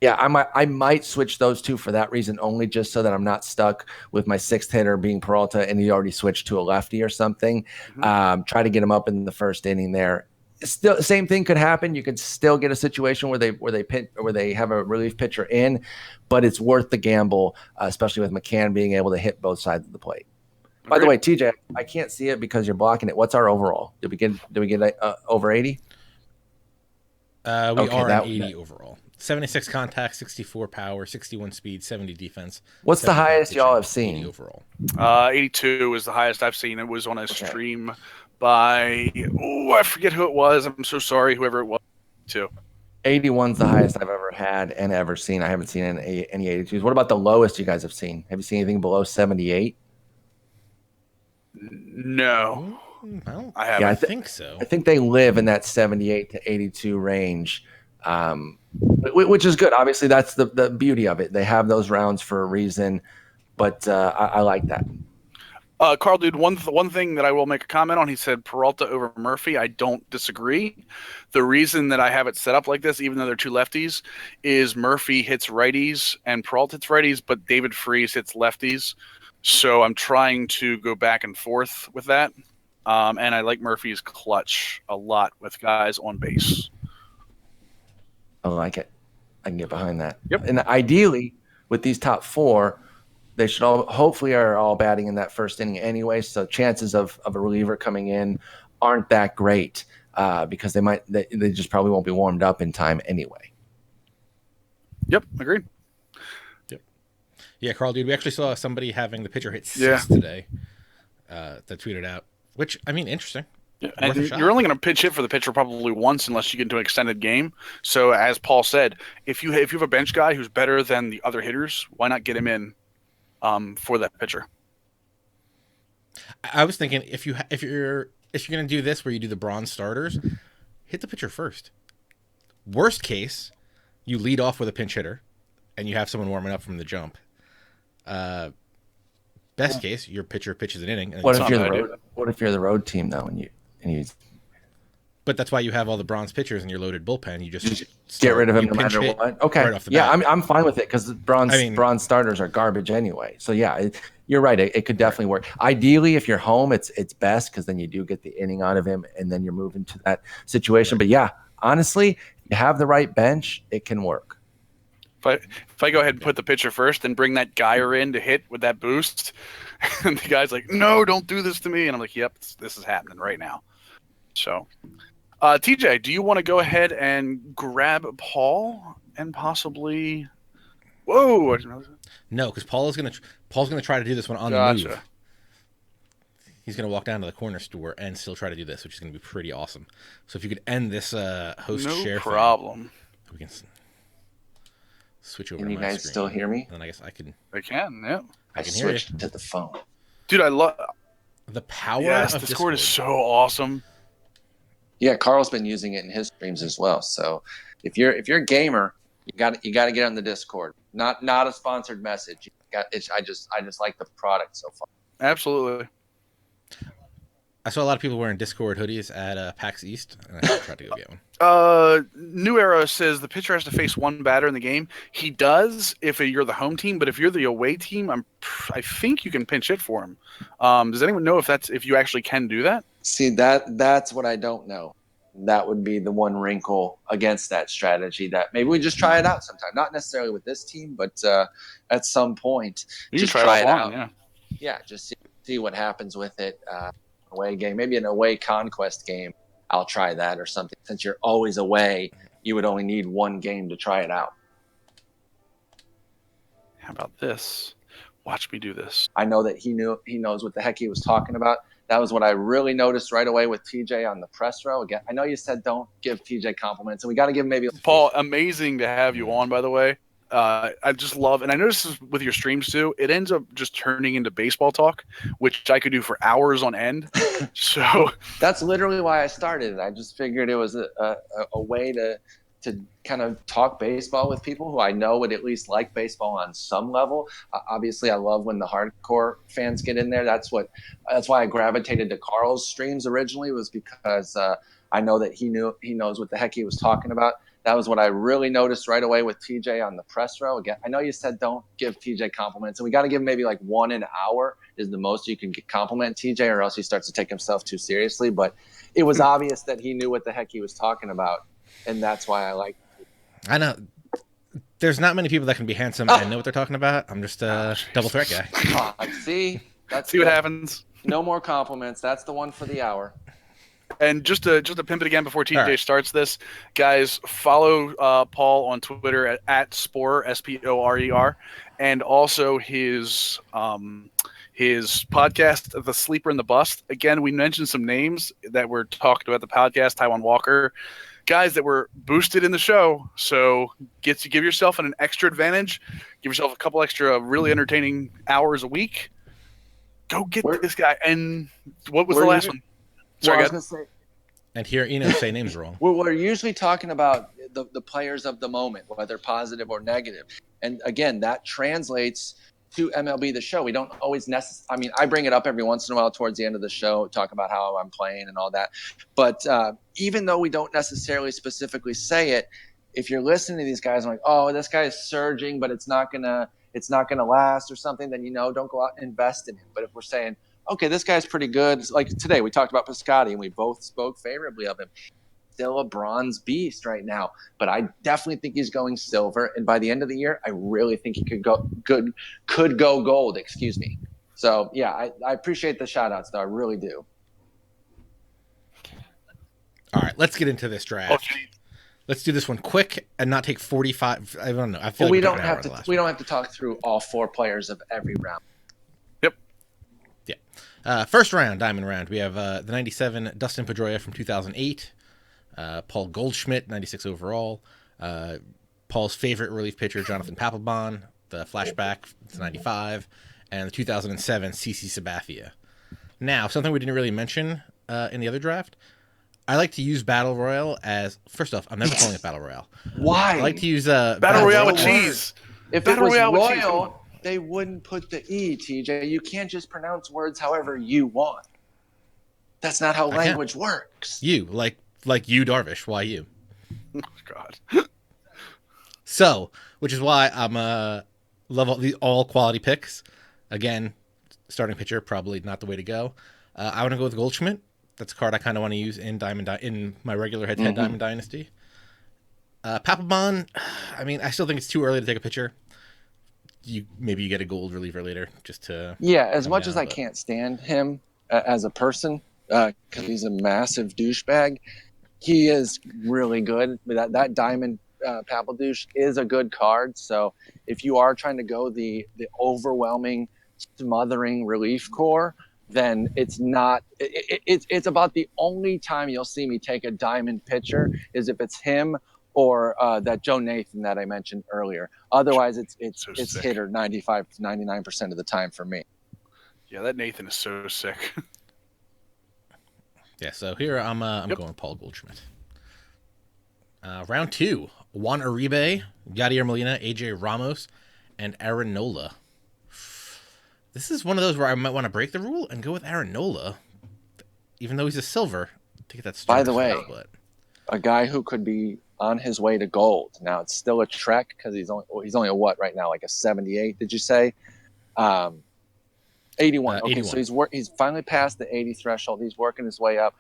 Yeah, I might switch those 2 for that reason only, just so that I'm not stuck with my 6th hitter being Peralta and he already switched to a lefty or something. Try to get him up in the first inning there. Still, same thing could happen. You could still get a situation where they have a relief pitcher in, but it's worth the gamble, especially with McCann being able to hit both sides of the plate. By the way, TJ, I can't see it because you're blocking it. What's our overall? Did we get over 80? We are at 80 overall. 76 contact, 64 power, 61 speed, 70 defense. What's the highest y'all have seen? 80 overall. 82 is the highest I've seen. It was on a stream by I forget who it was. I'm so sorry, whoever it was. 81's the highest I've ever had and ever seen. I haven't seen any 82s. What about the lowest you guys have seen? Have you seen anything below 78? No. Well, I haven't. Yeah, I think so. I think they live in that 78 to 82 range, which is good. Obviously, that's the beauty of it. They have those rounds for a reason, but I like that. Carl, dude, one thing that I will make a comment on, he said Peralta over Murphy. I don't disagree. The reason that I have it set up like this, even though they're 2 lefties, is Murphy hits righties and Peralta hits righties, but David Freese hits lefties. So I'm trying to go back and forth with that. And I like Murphy's clutch a lot with guys on base. I like it. I can get behind that. Yep. And ideally, with these top 4, they should hopefully are all batting in that first inning anyway. So chances of a reliever coming in aren't that great because they just probably won't be warmed up in time anyway. Yep, agreed. Yep. Yeah, Carl, dude, we actually saw somebody having the pitcher hit 6 today that tweeted out, which, I mean, interesting. Yeah, and you're only going to pitch hit for the pitcher probably once unless you get into an extended game. So as Paul said, if you have a bench guy who's better than the other hitters, why not get him in for that pitcher? I was thinking if you're going to do this where you do the bronze starters, hit the pitcher first. Worst case, you lead off with a pinch hitter, and you have someone warming up from the jump. Best case, your pitcher pitches an inning. And what if you're the road team though, and you? But that's why you have all the bronze pitchers in your loaded bullpen. You just get rid of them no matter what. Okay, right off the bat. I'm fine with it because bronze starters are garbage anyway. So yeah, you're right. It could definitely work. Ideally, if you're home, it's best because then you do get the inning out of him, and then you're moving to that situation. But yeah, honestly, You have the right bench, it can work. If I go ahead and put the pitcher first and bring that Geyer in to hit with that boost, and the guy's like, "No, don't do this to me," and I'm like, "Yep, this is happening right now." So, TJ, do you want to go ahead and grab Paul and possibly? Whoa! No, because Paul's gonna try to do this one on the move. He's gonna walk down to the corner store and still try to do this, which is gonna be pretty awesome. So if you could end this host share problem, we can switch over. Can to you my guys screen. still hear me? And I guess I can. I can. Yeah. I can hear you. switched to the phone. Dude, I love the power. Yes, of Discord is so awesome. Yeah, Carl's been using it in his streams as well. So if you're a gamer, you got to get on the Discord. Not a sponsored message. I just like the product so far. Absolutely. I saw a lot of people wearing Discord hoodies at PAX East, and I tried to go get one. New Era says the pitcher has to face one batter in the game. He does if you're the home team, but if you're the away team, I think you can pinch hit for him. Does anyone know if you actually can do that? See, that's what I don't know. That would be the one wrinkle against that strategy. That maybe we just try it out sometime. Not necessarily with this team, but at some point, just try it out. Yeah, just see what happens with it. Away game, maybe an away conquest game. I'll try that or something. Since you're always away, you would only need one game to try it out. How about this? Watch me do this. I know that he knows what the heck he was talking about. That was what I really noticed right away with TJ on the press row. Again, I know you said don't give TJ compliments, and we got to give him maybe. Paul, amazing to have you on, by the way. I just love, and I notice this with your streams too, it ends up just turning into baseball talk, which I could do for hours on end. So that's literally why I started. I just figured it was a way to kind of talk baseball with people who I know would at least like baseball on some level. Obviously, I love when the hardcore fans get in there. That's why I gravitated to Carl's streams originally, was because I know that he knows what the heck he was talking about. That was what I really noticed right away with TJ on the press row. Again, I know you said don't give TJ compliments, and we got to give him maybe like one an hour is the most you can compliment TJ, or else he starts to take himself too seriously. But it was obvious that he knew what the heck he was talking about, and that's why I like it. I know. There's not many people that can be handsome and know what they're talking about. I'm just a double threat guy. See what happens. No more compliments. That's the one for the hour. And just to pimp it again before TJ starts this, guys, follow Paul on Twitter at Sporer, Sporer, and also his podcast, The Sleeper and the Bust. Again, we mentioned some names that were talked about the podcast, Taiwan Walker, guys that were boosted in the show. So give yourself an extra advantage. Give yourself a couple extra really entertaining hours a week. Go get this guy. And what was the last one? Sorry, I was going to say. And hear say names wrong. We're usually talking about the players of the moment, whether positive or negative. And again, that translates to MLB The Show. We don't always I mean, I bring it up every once in a while towards the end of the show, talk about how I'm playing and all that. But even though we don't necessarily specifically say it, if you're listening to these guys and like, oh, this guy is surging, but it's not gonna last or something, then don't go out and invest in him. But if we're saying, okay, this guy's pretty good. Like today, we talked about Piscotty, and we both spoke favorably of him. Still a bronze beast right now, but I definitely think he's going silver. And by the end of the year, I really think he could go gold. Excuse me. So yeah, I appreciate the shout outs though. I really do. All right, let's get into this draft. Okay. Let's do this one quick and not take 45. I don't know. I feel like we don't have to talk through all four players of every round. First round, diamond round, we have the 97 Dustin Pedroia from 2008, Paul Goldschmidt, 96 overall, Paul's favorite relief pitcher, Jonathan Papelbon, the flashback, it's 95, and the 2007 CC Sabathia. Now, something we didn't really mention in the other draft, I like to use Battle Royale as, first off, I'm never calling it Battle Royale. Why? I like to use Battle Royale with cheese. If Battle it was Royale Royal, they wouldn't put the E, TJ. You can't just pronounce words however you want. That's not how language works. You, like you, Darvish. Why you? Oh, God. So, which is why I'm love all quality picks. Again, starting pitcher, probably not the way to go. I want to go with Goldschmidt. That's a card I kind of want to use in my regular head-to-head Diamond Dynasty. Papelbon, I mean, I still think it's too early to take a picture. Maybe you get a gold reliever later just to As come much as down, I can't stand him as a person, because he's a massive douchebag, he is really good. That diamond Papeldush is a good card. So if you are trying to go the overwhelming, smothering relief core, then it's not. It's about the only time you'll see me take a diamond pitcher is if it's him or that Joe Nathan that I mentioned earlier. Otherwise, it's So it's sick. hitter 95 to 99% of the time for me. Yeah, that Nathan is so sick. Yeah, so here I'm Yep. going Paul Goldschmidt. Round 2, Juan Uribe, Yadier Molina, AJ Ramos, and Aaron Nola. This is one of those where I might want to break the rule and go with Aaron Nola, even though he's a silver, to get that By start. the way, split. a guy who could be on his way to gold. Now it's still a trek because he's only a what right now, like a 78? Did you say? 81. Okay, 81. so he's finally passed the 80 threshold. He's working his way up.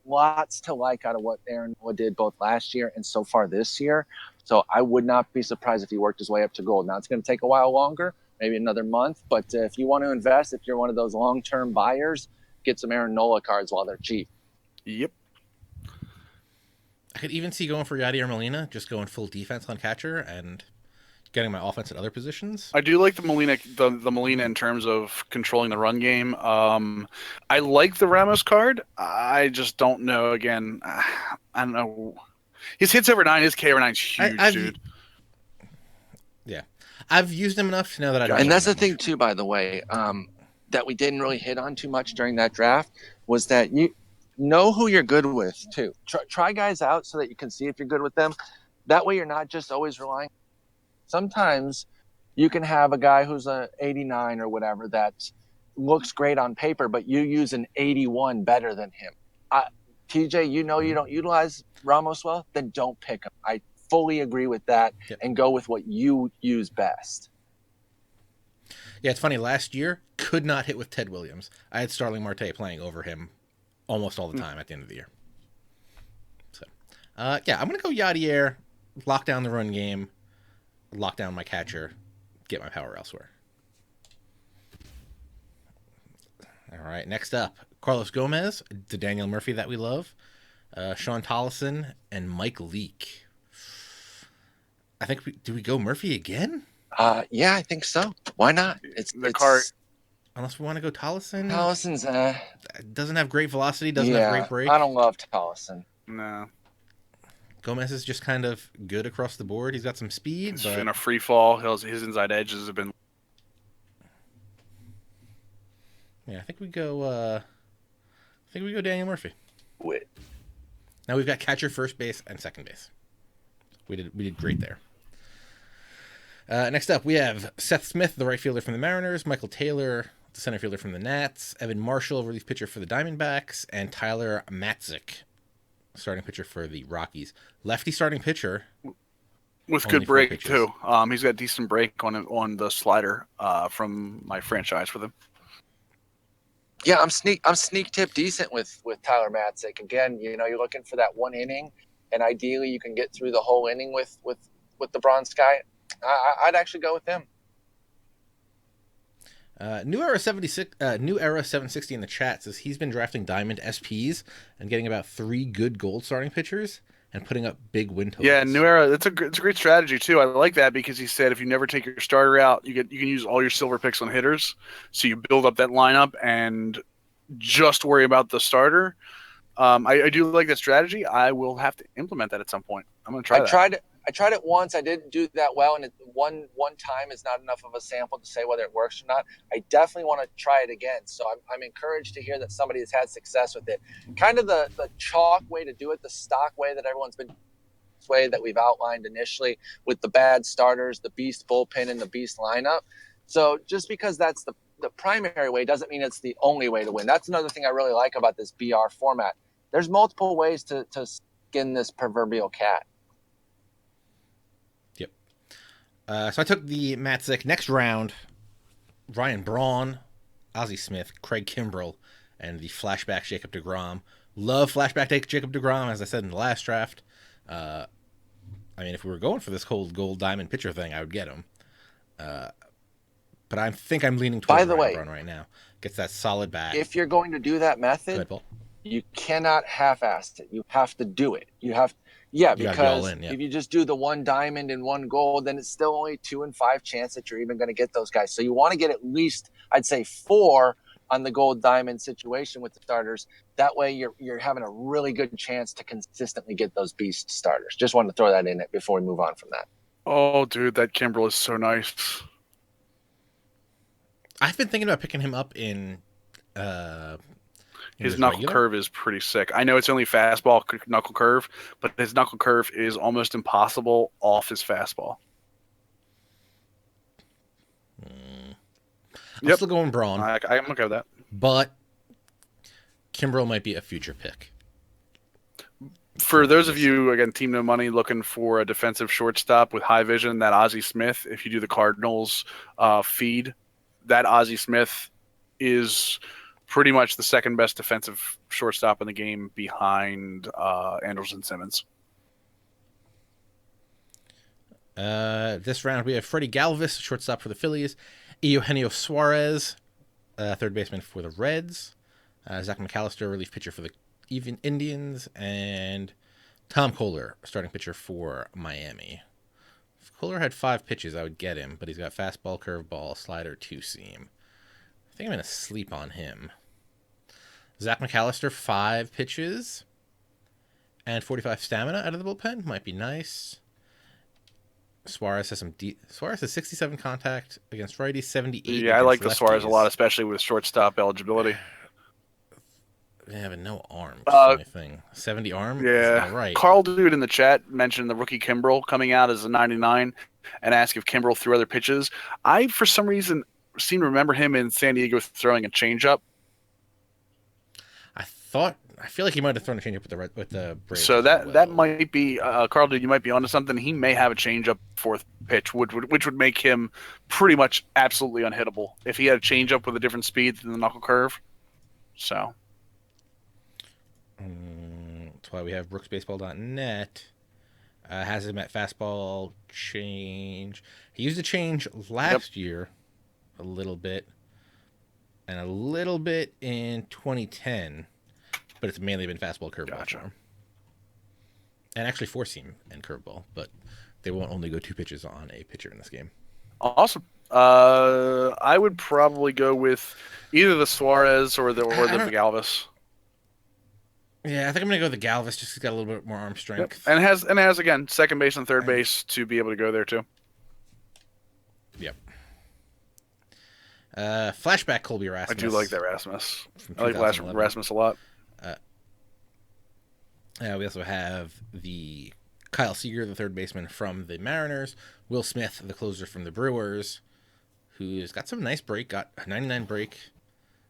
Lots to like out of what Aaron Nola did both last year and so far this year. So I would not be surprised if he worked his way up to gold. Now it's going to take a while longer, maybe another month. But if you want to invest, if you're one of those long-term buyers, get some Aaron Nola cards while they're cheap. Yep. I could even see going for Yadier Molina, just going full defense on catcher and getting my offense at other positions. I do like the Molina in terms of controlling the run game. I like the Ramos card. I just don't know. Again, I don't know. His hits over 9, his K over 9 is huge, dude. Yeah, I've used him enough to know that I don't. And that's the thing too, by the way, that we didn't really hit on too much during that draft was that you know who you're good with too. Try guys out so that you can see if you're good with them. That way, you're not just always relying. Sometimes you can have a guy who's a 89 or whatever that looks great on paper, but you use an 81 better than him. TJ, you don't utilize Ramos well, then don't pick him. I fully agree with that. Yep. And go with what you use best. Yeah, it's funny. Last year, could not hit with Ted Williams. I had Starling Marte playing over him almost all the time at the end of the year. So, I'm going to go Yadier, lock down the run game, lock down my catcher, get my power elsewhere. All right, next up, Carlos Gomez, the Daniel Murphy that we love, Sean Tollison, and Mike Leake. I think do we go Murphy again? Yeah, I think so. Why not? It's card. Unless we want to go Tollison. Tollison's doesn't have great velocity, doesn't have great break. I don't love Tollison. No. Gomez is just kind of good across the board. He's got some speed. He's but in a free fall. His inside edges have been. Yeah, I think we go Daniel Murphy. Wait. Now we've got catcher, first base, and second base. We did great there. Next up, we have Seth Smith, the right fielder from the Mariners, Michael Taylor, the center fielder from the Nats, Evan Marshall, relief pitcher for the Diamondbacks, and Tyler Matzik, starting pitcher for the Rockies. Lefty starting pitcher. With good break, too. He's got decent break on the slider from my franchise with him. Yeah, I'm sneak tip decent with Tyler Matzik. Again, you're looking for that one inning, and ideally you can get through the whole inning with the bronze guy. I'd actually go with him. New Era 760 in the chat says he's been drafting Diamond SPs and getting about 3 good gold starting pitchers and putting up big win totals. Yeah, New Era, it's a great strategy too. I like that because he said if you never take your starter out, you can use all your silver picks on hitters, so you build up that lineup and just worry about the starter. I do like that strategy. I will have to implement that at some point. I'm going to try that. I tried it once. I didn't do that well, and one time is not enough of a sample to say whether it works or not. I definitely want to try it again. So I'm encouraged to hear that somebody has had success with it. Kind of the chalk way to do it, the stock way that everyone's been this way that we've outlined initially with the bad starters, the beast bullpen, and the beast lineup. So just because that's the primary way doesn't mean it's the only way to win. That's another thing I really like about this BR format. There's multiple ways to skin this proverbial cat. So I took the Matzik next round. Ryan Braun, Ozzie Smith, Craig Kimbrell, and the flashback Jacob deGrom. Love flashback Jacob deGrom, as I said in the last draft. I I mean, if we were going for this whole gold diamond pitcher thing, I would get him. But I think I'm leaning towards By the Ryan way, Braun right now. Gets that solid bat. if you're going to do that Go method, ahead, Paul. you cannot half-ass it. You have to do it. You gotta be all because in, if you just do the one diamond and one gold, then it's still only 2 in 5 chance that you're even going to get those guys. So you want to get at least, I'd say, 4 on the gold diamond situation with the starters. That way you're having a really good chance to consistently get those beast starters. Just wanted to throw that in it before we move on from that. Oh, dude, that Kimbrel is so nice. I've been thinking about picking him up in his knuckle curve is pretty sick. I know it's only fastball knuckle curve, but his knuckle curve is almost impossible off his fastball. I'm still going Braun. I'm okay with that. But Kimbrel might be a future pick. For those of you, again, Team No Money, looking for a defensive shortstop with high vision, that Ozzie Smith, if you do the Cardinals feed, that Ozzie Smith is pretty much the second best defensive shortstop in the game behind Anderson Simmons. This round we have Freddie Galvis, shortstop for the Phillies, Eugenio Suarez, third baseman for the Reds, Zach McAllister, relief pitcher for the Indians, and Tom Kohler, starting pitcher for Miami. If Kohler had 5 pitches, I would get him, but he's got fastball, curveball, slider, 2-seam. I think I'm going to sleep on him. Zach McAllister, 5 pitches and 45 stamina out of the bullpen. Might be nice. Suarez has Suarez has 67 contact against righties, 78. Yeah, I like the Suarez a lot, especially with shortstop eligibility. Yeah, but no arm. That's the only thing. 70 arm? Yeah. All right. Carl Dude in the chat mentioned the rookie Kimbrel coming out as a 99 and asked if Kimbrel threw other pitches. I, for some reason, seem to remember him in San Diego throwing a changeup. I feel like he might have thrown a changeup with the Braves. So that might be Carl. Dude, you might be onto something. He may have a changeup 4th pitch, which would make him pretty much absolutely unhittable if he had a changeup with a different speed than the knuckle curve. So that's why we have BrooksBaseball.net. Has him at fastball change. He used a change last year, a little bit, and a little bit in 2010. But it's mainly been fastball, curveball. Gotcha. And actually 4-seam and curveball, but they won't only go 2 pitches on a pitcher in this game. Awesome. I would probably go with either the Suarez or the Galvis. Yeah, I think I'm gonna go with the Galvis. Just 'cause he's got a little bit more arm strength. Yep. And has again second base and third base to be able to go there too. Yep. Flashback Colby Rasmus. I do like that Rasmus. I like Rasmus a lot. We also have the Kyle Seager, the third baseman from the Mariners. Will Smith, the closer from the Brewers, who's got some nice break. Got a 99 break,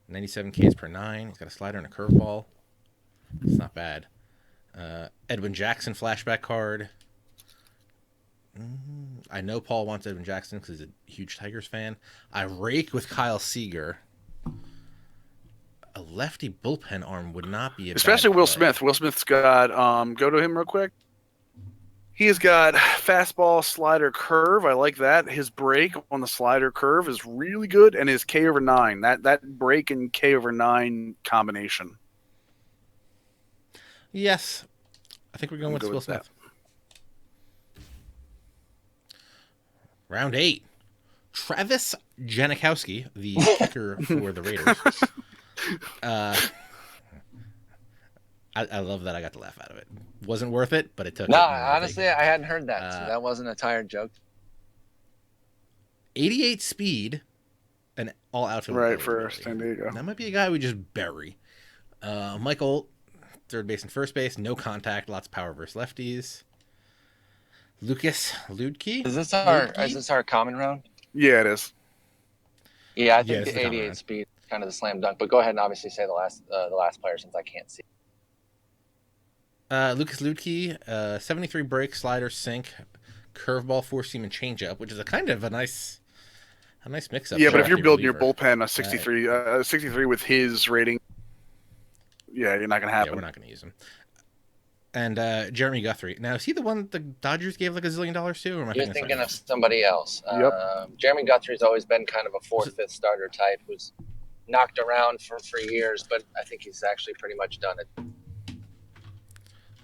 97 Ks per 9. He's got a slider and a curveball. It's not bad. Edwin Jackson flashback card. I know Paul wants Edwin Jackson because he's a huge Tigers fan. I rake with Kyle Seager. A lefty bullpen arm would not be especially Will Smith. Will Smith's got go to him real quick. He's got fastball, slider, curve. I like that. His break on the slider curve is really good, and his K over 9. That break and K over 9 combination. Yes, I think we're going with Will Smith. Round 8. Travis Janikowski, the kicker for the Raiders. I love that I got to laugh out of it. Wasn't worth it, but it took. No, honestly, I hadn't heard that, so that wasn't a tired joke. 88 speed, and all outfield. Right for San Diego. That might be a guy we just bury. Michael, third base and first base, no contact, lots of power versus lefties. Lucas Ludke. Is this our common round? Yeah, it is. Yeah, I think the 88 speed is kind of the slam dunk. But go ahead and obviously say the last player since I can't see. Lucas Ludke, 73 break, slider, sink, curveball, 4-seam, and changeup, which is a kind of a nice mix-up. Yeah, but if you're building your bullpen a 63 with his rating, yeah, you're not going to happen. Yeah, we're not going to use him. And Jeremy Guthrie. Now, is he the one the Dodgers gave like $1 zillion to? Or am I You're thinking thinking of something? somebody else. Yep. Jeremy Guthrie's always been kind of a fourth, fifth starter type who's knocked around for years, but I think he's actually pretty much done it.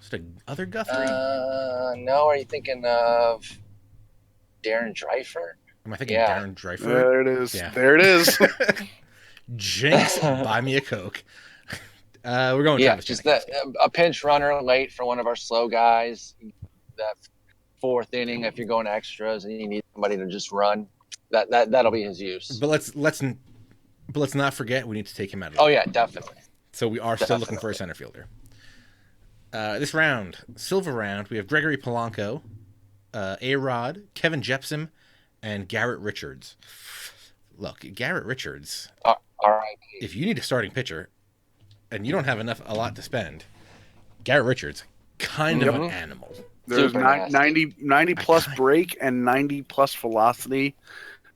Is it other Guthrie? No, are you thinking of Darren Dreifer? Am I thinking Yeah. Darren Dreifer? There it is. Yeah. There it is. Jinx, buy me a Coke. We're going Yeah, Travis just Jennings. a pinch runner late for one of our slow guys. That fourth inning, if you're going extras and you need somebody to just run, that'll be his use. But let's not forget we need to take him out of Oh yeah, definitely. So we are still looking for a center fielder. This round, silver round, we have Gregory Polanco, A-Rod, Kevin Jepsen, and Garrett Richards. Look, Garrett Richards, All right. if you need a starting pitcher and you don't have a lot to spend, Garrett Richards, kind of an animal. There's Super nasty. 90 plus break and 90 plus velocity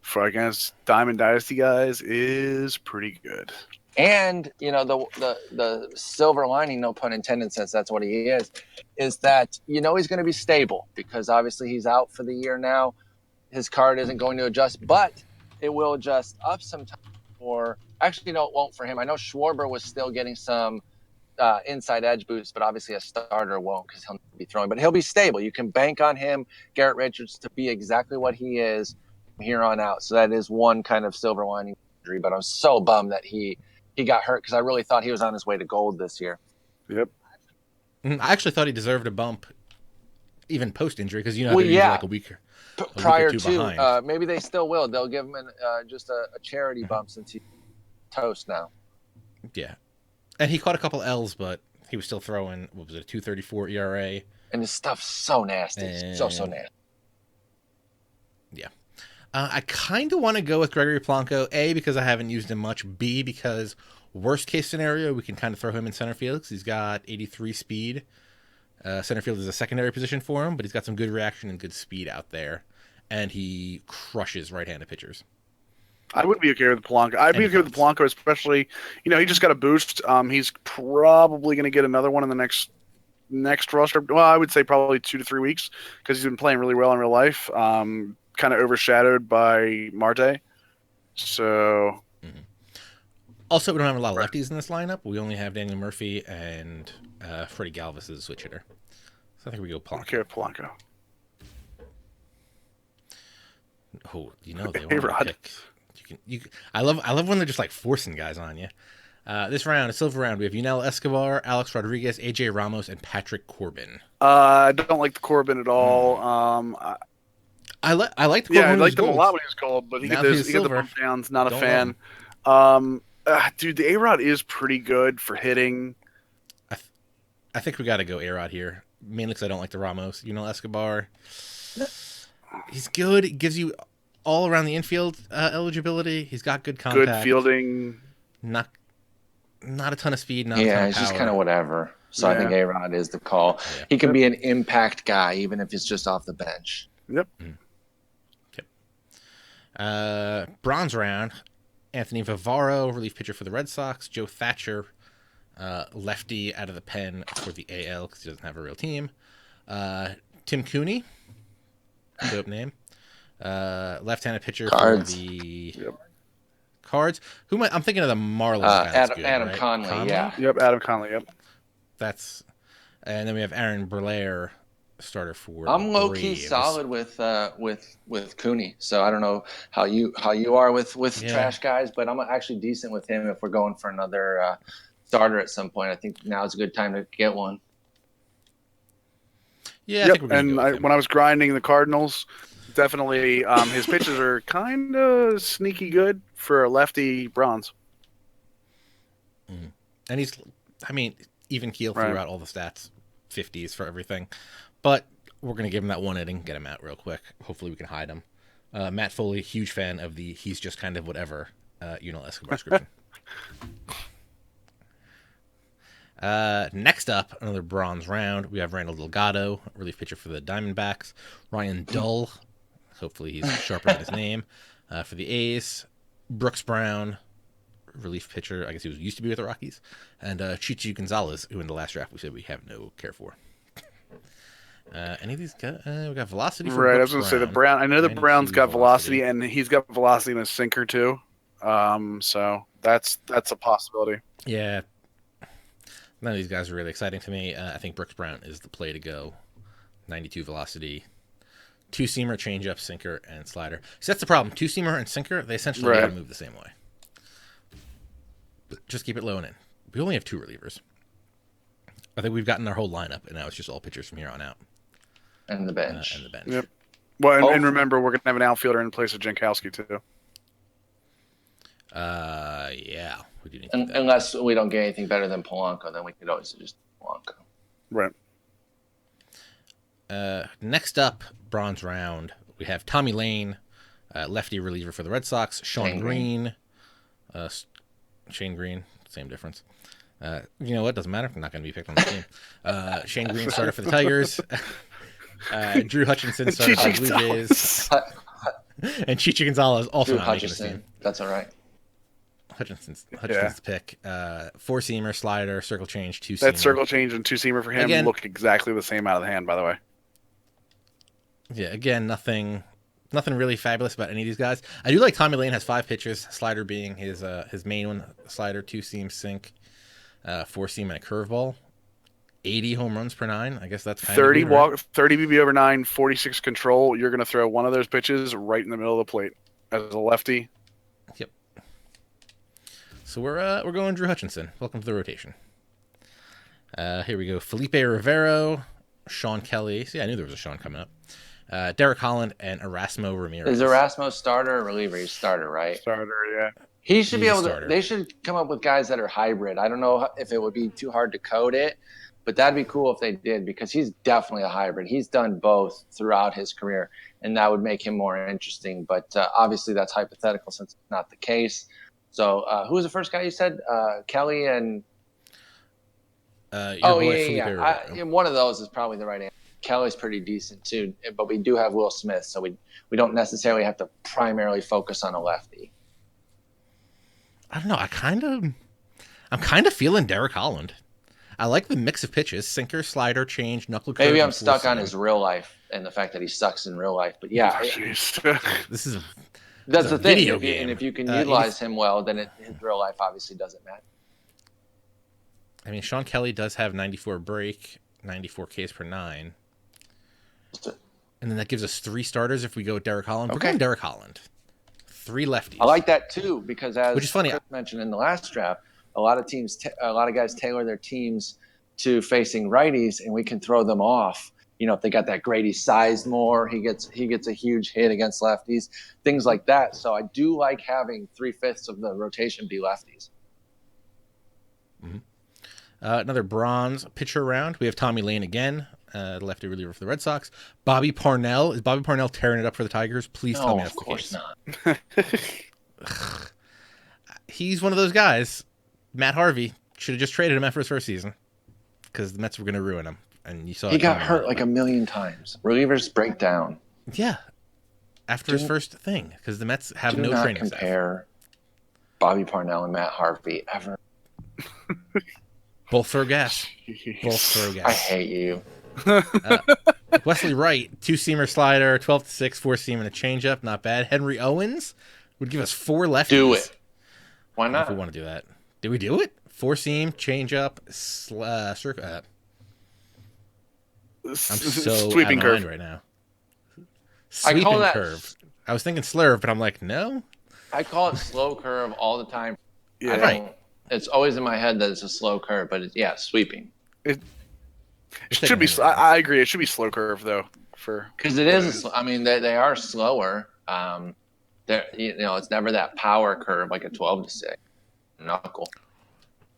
for against Diamond Dynasty guys is pretty good. And the silver lining, no pun intended, since that's what he is that he's going to be stable because obviously he's out for the year now. His card isn't going to adjust, but it will adjust up sometime. Or actually, no, it won't for him. I know Schwarber was still getting some inside edge boost, but obviously a starter won't because he'll be throwing. But he'll be stable. You can bank on him, Garrett Richards, to be exactly what he is from here on out. So that is one kind of silver lining injury. But I'm so bummed that he got hurt because I really thought he was on his way to gold this year. Yep. I actually thought he deserved a bump, even post injury, because they're usually like a week prior or two to behind. maybe they still will. They'll give him just a charity bump since he's toast now. Yeah, and he caught a couple L's, but he was still throwing. What was it, a 2.34 ERA? And his stuff's so nasty, so nasty. Yeah. I kind of want to go with Gregory Polanco, A, because I haven't used him much, B, because worst case scenario, we can kind of throw him in center field because he's got 83 speed. Center field is a secondary position for him, but he's got some good reaction and good speed out there, and he crushes right-handed pitchers. I would be okay with Polanco. I'd be okay with Polanco, especially, he just got a boost. He's probably going to get another one in the next roster. Well, I would say probably 2 to 3 weeks because he's been playing really well in real life. Kind of overshadowed by Marte. So. Mm-hmm. Also, we don't have a lot of lefties in this lineup. We only have Daniel Murphy and Freddie Galvis as a switch hitter. So I think we go Polanco. Okay, Polanco. Oh, they want to pick. I love when they're just like forcing guys on you. This round, a silver round, we have Yunel Escobar, Alex Rodriguez, AJ Ramos, and Patrick Corbin. I don't like the Corbin at all. I like the Corbin. Yeah, I liked him a lot when he was gold, but he got the bump downs. Not a fan. Dude, the A-Rod is pretty good for hitting. I think we got to go A-Rod here, mainly because I don't like the Ramos. Escobar. He's good. It gives you all around the infield eligibility. He's got good contact. Good fielding. Not a ton of speed. Not a ton of he's power. Just kind of whatever. So I think A-Rod is the call. Yeah. He can be an impact guy, even if he's just off the bench. Yep. Bronze round, Anthony Vivaro, relief pitcher for the Red Sox. Joe Thatcher, lefty out of the pen for the AL because he doesn't have a real team. Tim Cooney, dope name. Left-handed pitcher for the Cards. I'm thinking of the Marlins guy. Adam right? Conley, yeah. Yep, Adam Conley, yep. And then we have Aaron Berlaire, starter for I'm low key solid with Cooney. So I don't know how you are with trash guys, but I'm actually decent with him if we're going for another starter at some point. I think now's a good time to get one. Yeah, I think we're gonna go with him. When I was grinding the Cardinals, definitely his pitches are kind of sneaky good for a lefty bronze. And he's, even keel throughout all the stats, 50s for everything. But we're going to give him that one inning, get him out real quick. Hopefully we can hide him. Matt Foley, huge fan of the he's just kind of whatever Escobar description. Next up, another bronze round. We have Randall Delgado, relief pitcher for the Diamondbacks. Ryan Dull, hopefully he's sharpening his name, for the A's. Brooks Brown, relief pitcher. I guess he used to be with the Rockies. And Chichi Gonzalez, who in the last draft we said we have no care for. Any of these got? We got velocity for Right, I Brooks was going to say the Brown. Brown. I know the 92 Brown's got velocity, and he's got velocity in his sinker too. So that's a possibility. Yeah. None of these guys are really exciting to me. I think Brooks Brown is the play to go. 92 velocity. Two-seamer, changeup, sinker, and slider. So that's the problem. Two-seamer and sinker, they essentially gotta move the same way. But just keep it low and in. We only have 2 relievers. I think we've gotten our whole lineup, and now it's just all pitchers from here on out. And the bench. Yep. Well, and remember, we're going to have an outfielder in place of Jankowski, too. Yeah. We do need unless we don't get anything better than Polanco, then we could always just Polanco. Right. Next up, bronze round, we have Tommy Lane, lefty reliever for the Red Sox. Shane Green. Shane Green, same difference. You know what? Doesn't matter. I'm not going to be picked on the team. Shane Green started for the Tigers. Drew Hutchinson started for the Blue Jays. And Chichi Gonzalez also not making the team. That's all right. Hutchinson's pick. 4-seamer, slider, circle change, 2-seamer. That circle change and 2-seamer for him look exactly the same out of the hand, by the way. Yeah, again, nothing really fabulous about any of these guys. I do like Tommy Lane has 5 pitches, slider being his main one, slider, 2-seam, sink, 4-seam, and a curveball. 80 home runs per 9. I guess that's kind 30 of good, right? 30 BB over 9, 46 control. You're going to throw one of those pitches right in the middle of the plate as a lefty. Yep. So we're going Drew Hutchinson. Welcome to the rotation. Here we go. Felipe Rivero, Sean Kelly. See, I knew there was a Sean coming up. Derek Holland and Erasmo Ramirez. Is Erasmo starter or reliever? He's starter, right? Starter, yeah. He should be able to. They should come up with guys that are hybrid. I don't know if it would be too hard to code it, but that'd be cool if they did, because he's definitely a hybrid. He's done both throughout his career, and that would make him more interesting. But obviously, that's hypothetical since it's not the case. So, who was the first guy you said? Kelly and. One of those is probably the right answer. Kelly's pretty decent too, but we do have Will Smith, so we don't necessarily have to primarily focus on a lefty. I don't know. I'm kind of feeling Derek Holland. I like the mix of pitches: sinker, slider, change, knuckle curve. Maybe I'm stuck on his real life and the fact that he sucks in real life. But yeah, this is that's the thing. Video game. And if you can utilize him well, then his real life obviously doesn't matter. I mean, Sean Kelly does have 94 break, 94 Ks per 9. And then that gives us 3 starters if we go with Derek Holland. We're going Derek Holland. 3 lefties. I like that too, because as which is funny. Chris mentioned in the last draft, a lot of guys tailor their teams to facing righties, and we can throw them off. You know, if they got that Grady Sizemore, he gets a huge hit against lefties, things like that. So I do like having 3/5 of the rotation be lefties. Mm-hmm. Another bronze pitcher round. We have Tommy Lane again, lefty reliever for the Red Sox. Bobby Parnell. Is Bobby Parnell tearing it up for the Tigers? Please tell me that's the case. Of course not. He's one of those guys. Matt Harvey should have just traded him after his first season because the Mets were going to ruin him. And you saw he got hurt like a million times. Relievers break down. Yeah, after his first thing, because the Mets have no training staff. Compare Bobby Parnell and Matt Harvey ever. Both throw gas. Both throw gas. I hate you. Wesley Wright, 2-seamer slider, 12-6, 4-seam, and a changeup. Not bad. Henry Owens would give us 4 lefties. Do it. Why not? If we want to do that. Did we do it? 4-seam, changeup, circle. I'm so sweeping curve right now. Sweeping curve. I was thinking slurve, but I'm like, no. I call it slow curve all the time. Yeah, right. It's always in my head that it's a slow curve, but sweeping. It should be. I agree. It should be slow curve though, because it is. I mean, they are slower. It's never that power curve like a 12-6 knuckle.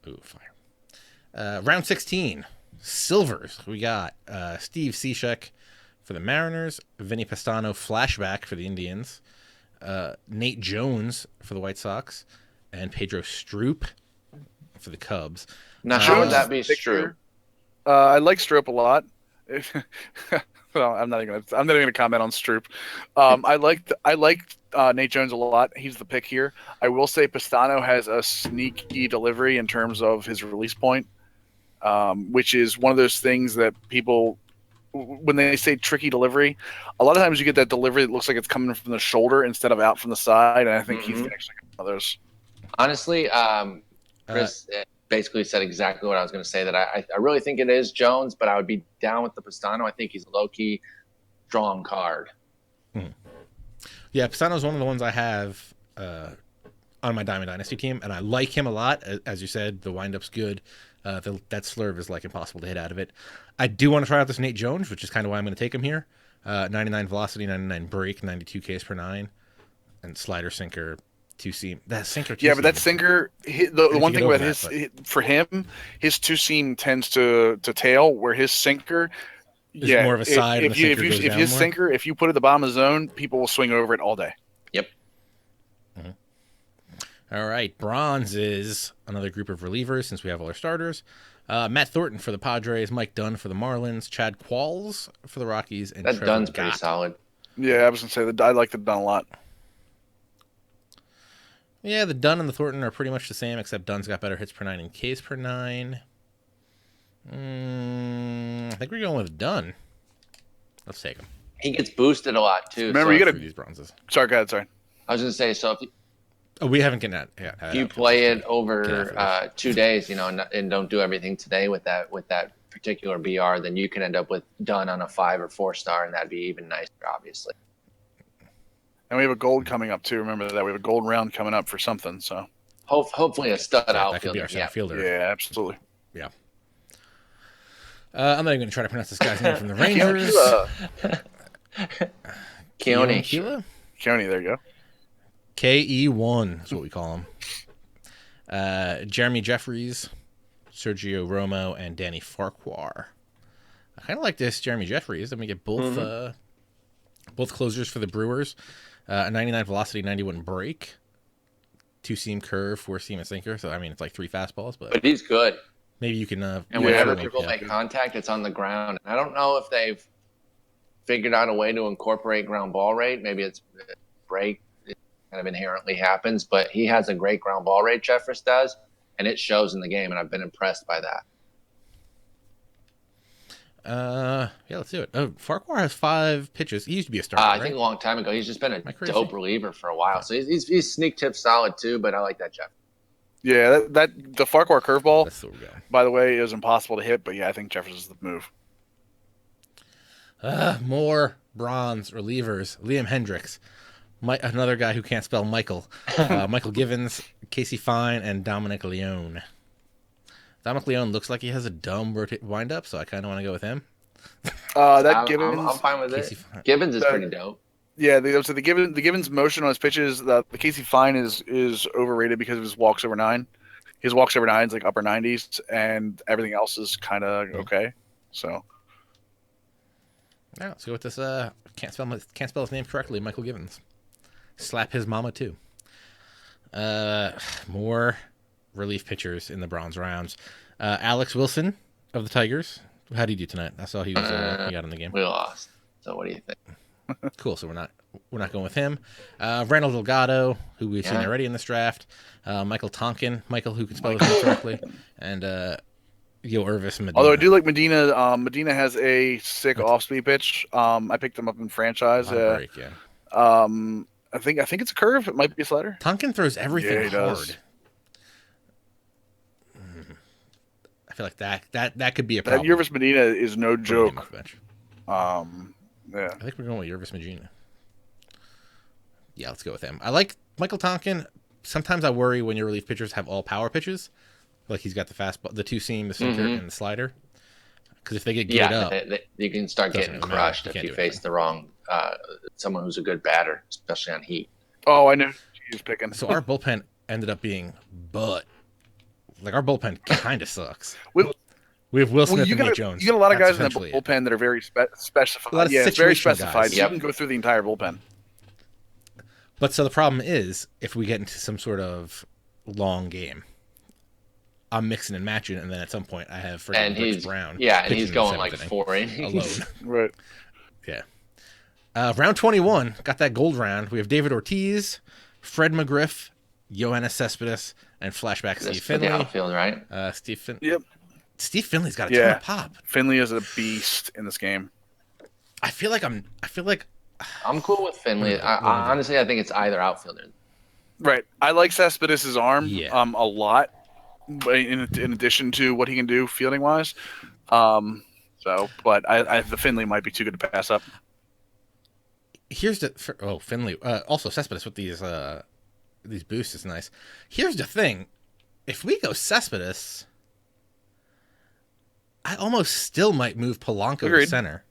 Ooh, fire. Round 16. Silvers. We got Steve Cishek for the Mariners, Vinny Pastano flashback for the Indians, Nate Jones for the White Sox, and Pedro Stroop for the Cubs. Now, how would that be Stroop? I like Stroop a lot. Well, I'm not even gonna comment on Stroop. I like Nate Jones a lot. He's the pick here. I will say Pastano has a sneaky delivery in terms of his release point. Which is one of those things that people when they say tricky delivery, a lot of times you get that delivery that looks like it's coming from the shoulder instead of out from the side, and I think he's actually one of those. Honestly, Chris basically said exactly what I was going to say. That I really think it is Jones, but I would be down with the Pistano. I think he's a low key strong card. Yeah, Pisano's one of the ones I have on my Diamond Dynasty team, and I like him a lot. As you said, the windup's good. That slurve is like impossible to hit out of it. I do want to try out this Nate Jones, which is kind of why I'm going to take him here. 99 velocity, 99 break, 92 Ks per 9, and slider sinker, 2-seam. That sinker, 2-seam. Yeah, but that sinker, the one thing about for him, his 2-seam tends to tail, where his sinker is more of a side. If his sinker, if you put it at the bottom of the zone, people will swing over it all day. Yep. All right, bronze is another group of relievers since we have all our starters. Matt Thornton for the Padres, Mike Dunn for the Marlins, Chad Qualls for the Rockies, and that Trevor Dunn's Gott. pretty solid. Yeah, I was gonna say that I like the Dunn a lot. Yeah, the Dunn and the Thornton are pretty much the same, except Dunn's got better hits per 9 and Ks per 9. I think we're going with Dunn. Let's take him. He gets boosted a lot too. Remember, so you got these bronzes. Sorry, go ahead. Sorry. I was gonna say, so if we haven't gotten that. If you play it over 2 days, and don't do everything today with that particular BR, then you can end up with Dunn on a 5 or 4 star, and that'd be even nicer, obviously. And we have a gold coming up too. Remember that we have a gold round coming up for something. So hopefully a stud outfielder. That could be our center fielder. Yeah, absolutely. Yeah. I'm not even going to try to pronounce this guy's name from the Rangers. Keone. Keone, there you go. KE1 is what we call him. Jeremy Jeffries, Sergio Romo, and Danny Farquhar. I kind of like this Jeremy Jeffries. Let me get both closers for the Brewers. A 99 velocity, 91 break, 2-seam curve, 4-seam and sinker. So, I mean, it's like 3 fastballs. But he's good. Maybe you can... and whenever people make contact, it's on the ground. I don't know if they've figured out a way to incorporate ground ball rate. Maybe it's break. It kind of inherently happens. But he has a great ground ball rate, Jeffress does. And it shows in the game, and I've been impressed by that. Yeah, let's do it. Oh, Farquhar has 5 pitches. He used to be a starter, I think a long time ago. He's just been a dope reliever for a while. So he's sneak tip solid too, but I like that Jeff. Yeah, that the Farquhar curveball, by the way, is impossible to hit, but yeah, I think Jeffers is the move. More bronze relievers. Liam Hendricks. Another guy who can't spell Michael. Michael Givens, Casey Fine, and Dominic Leone. Dominic Leone looks like he has a dumb wind-up, so I kind of want to go with him. Givens, I'm fine with it. Givens is pretty dope. Yeah, the Givens motion on his pitches, the Casey Fine is overrated because of his walks over 9. His walks over 9 is like upper 90s, and everything else is kind of okay. So, yeah, let's go with this. Can't spell his name correctly. Michael Givens. Slap his mama too. More relief pitchers in the bronze rounds. Alex Wilson of the Tigers. How did he do tonight? I saw he was he got in the game. We lost. So what do you think? Cool. So we're not going with him. Randall Delgado, who we've seen already in this draft. Michael Tonkin, who can spell his name correctly, and Irvis Medina. Although I do like Medina. Medina has a sick off-speed pitch. I picked him up in franchise. Break, yeah. I think it's a curve. It might be a slider. Tonkin throws everything hard. Does. I feel like that could be a problem. That Irvis Medina is no joke. Yeah. I think we're going with Irvis Medina. Yeah, let's go with him. I like Michael Tonkin. Sometimes I worry when your relief pitchers have all power pitches. Like he's got the fastball, the 2-seam, the sinker, and the slider. Because if they get geared up, you can start getting crushed if you face the wrong someone who's a good batter, especially on heat. Oh, I know he was picking. So our bullpen ended up being our bullpen kind of sucks. We have Will Smith and Nate Jones. You get a lot of guys in the bullpen that are very specified. Yeah, it's very specified. So you can go through the entire bullpen. But so the problem is, if we get into some sort of long game, I'm mixing and matching, and then at some point I have Rich Brown. Yeah, and he's going like 4 innings. Alone. Right. Yeah. Round 21, got that gold round. We have David Ortiz, Fred McGriff, Yoenis Cespedes, and flashback Steve Finley. The outfield, right? Steve Finley. Yep. Steve Finley's got a ton of pop. Finley is a beast in this game. I feel like I'm cool with Finley. I honestly, I think it's either outfielder. Right. I like Cespedes' arm Yeah. a lot, in addition to what he can do fielding wise. But the Finley might be too good to pass up. Here's Finley. Also Cespedes with these boosts is nice. Here's the thing: if we go Cespedes, I almost still might move Polanco to center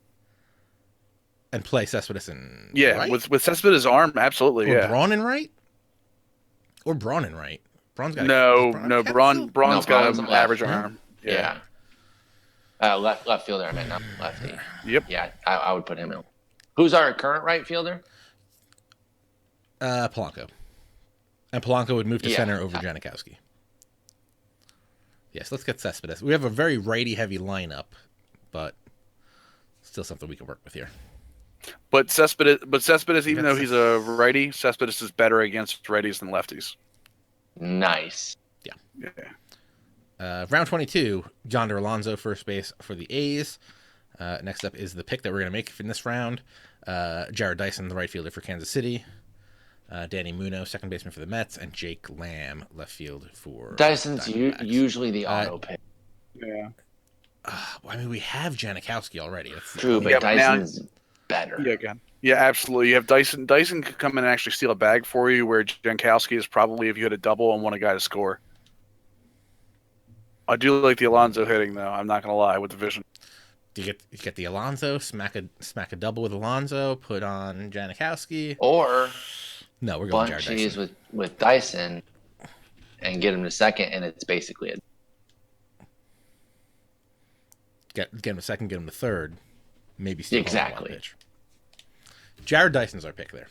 and play Cespedes in right? with Cespedes' arm, absolutely, or yeah. Braun in right, or Braun in right. Braun's got Braun's got an average arm. Yeah. Left fielder, I meant, not lefty. Yep. Yeah, I would put him in. Who's our current right fielder? Polanco. And Polanco would move to center over Janikowski. Yes, let's get Cespedes. We have a very righty-heavy lineup, but still something we can work with here. But Cespedes, even though he's a righty, Cespedes is better against righties than lefties. Nice. Yeah. Round 22, Yonder Alonso, first base for the A's. Next up is the pick that we're going to make in this round. Jared Dyson, the right fielder for Kansas City. Danny Muno, second baseman for the Mets. And Jake Lamb, left field for Dyson's usually the auto pick. Yeah. I mean, we have Janikowski already. That's true, but Dyson's better. Yeah, again. Yeah, absolutely. You have Dyson. Dyson could come in and actually steal a bag for you, where Jankowski is probably if you had a double and want a guy to score. I do like the Alonso hitting, though. I'm not going to lie, with the vision. Do you get the Alonso, smack a double with Alonso, put on Janikowski? Or no, we're going Jared cheese Dyson. with Dyson and get him to second, and it's basically a get him to second, get him to third, maybe steal exactly. One pitch. Jared Dyson's our pick there.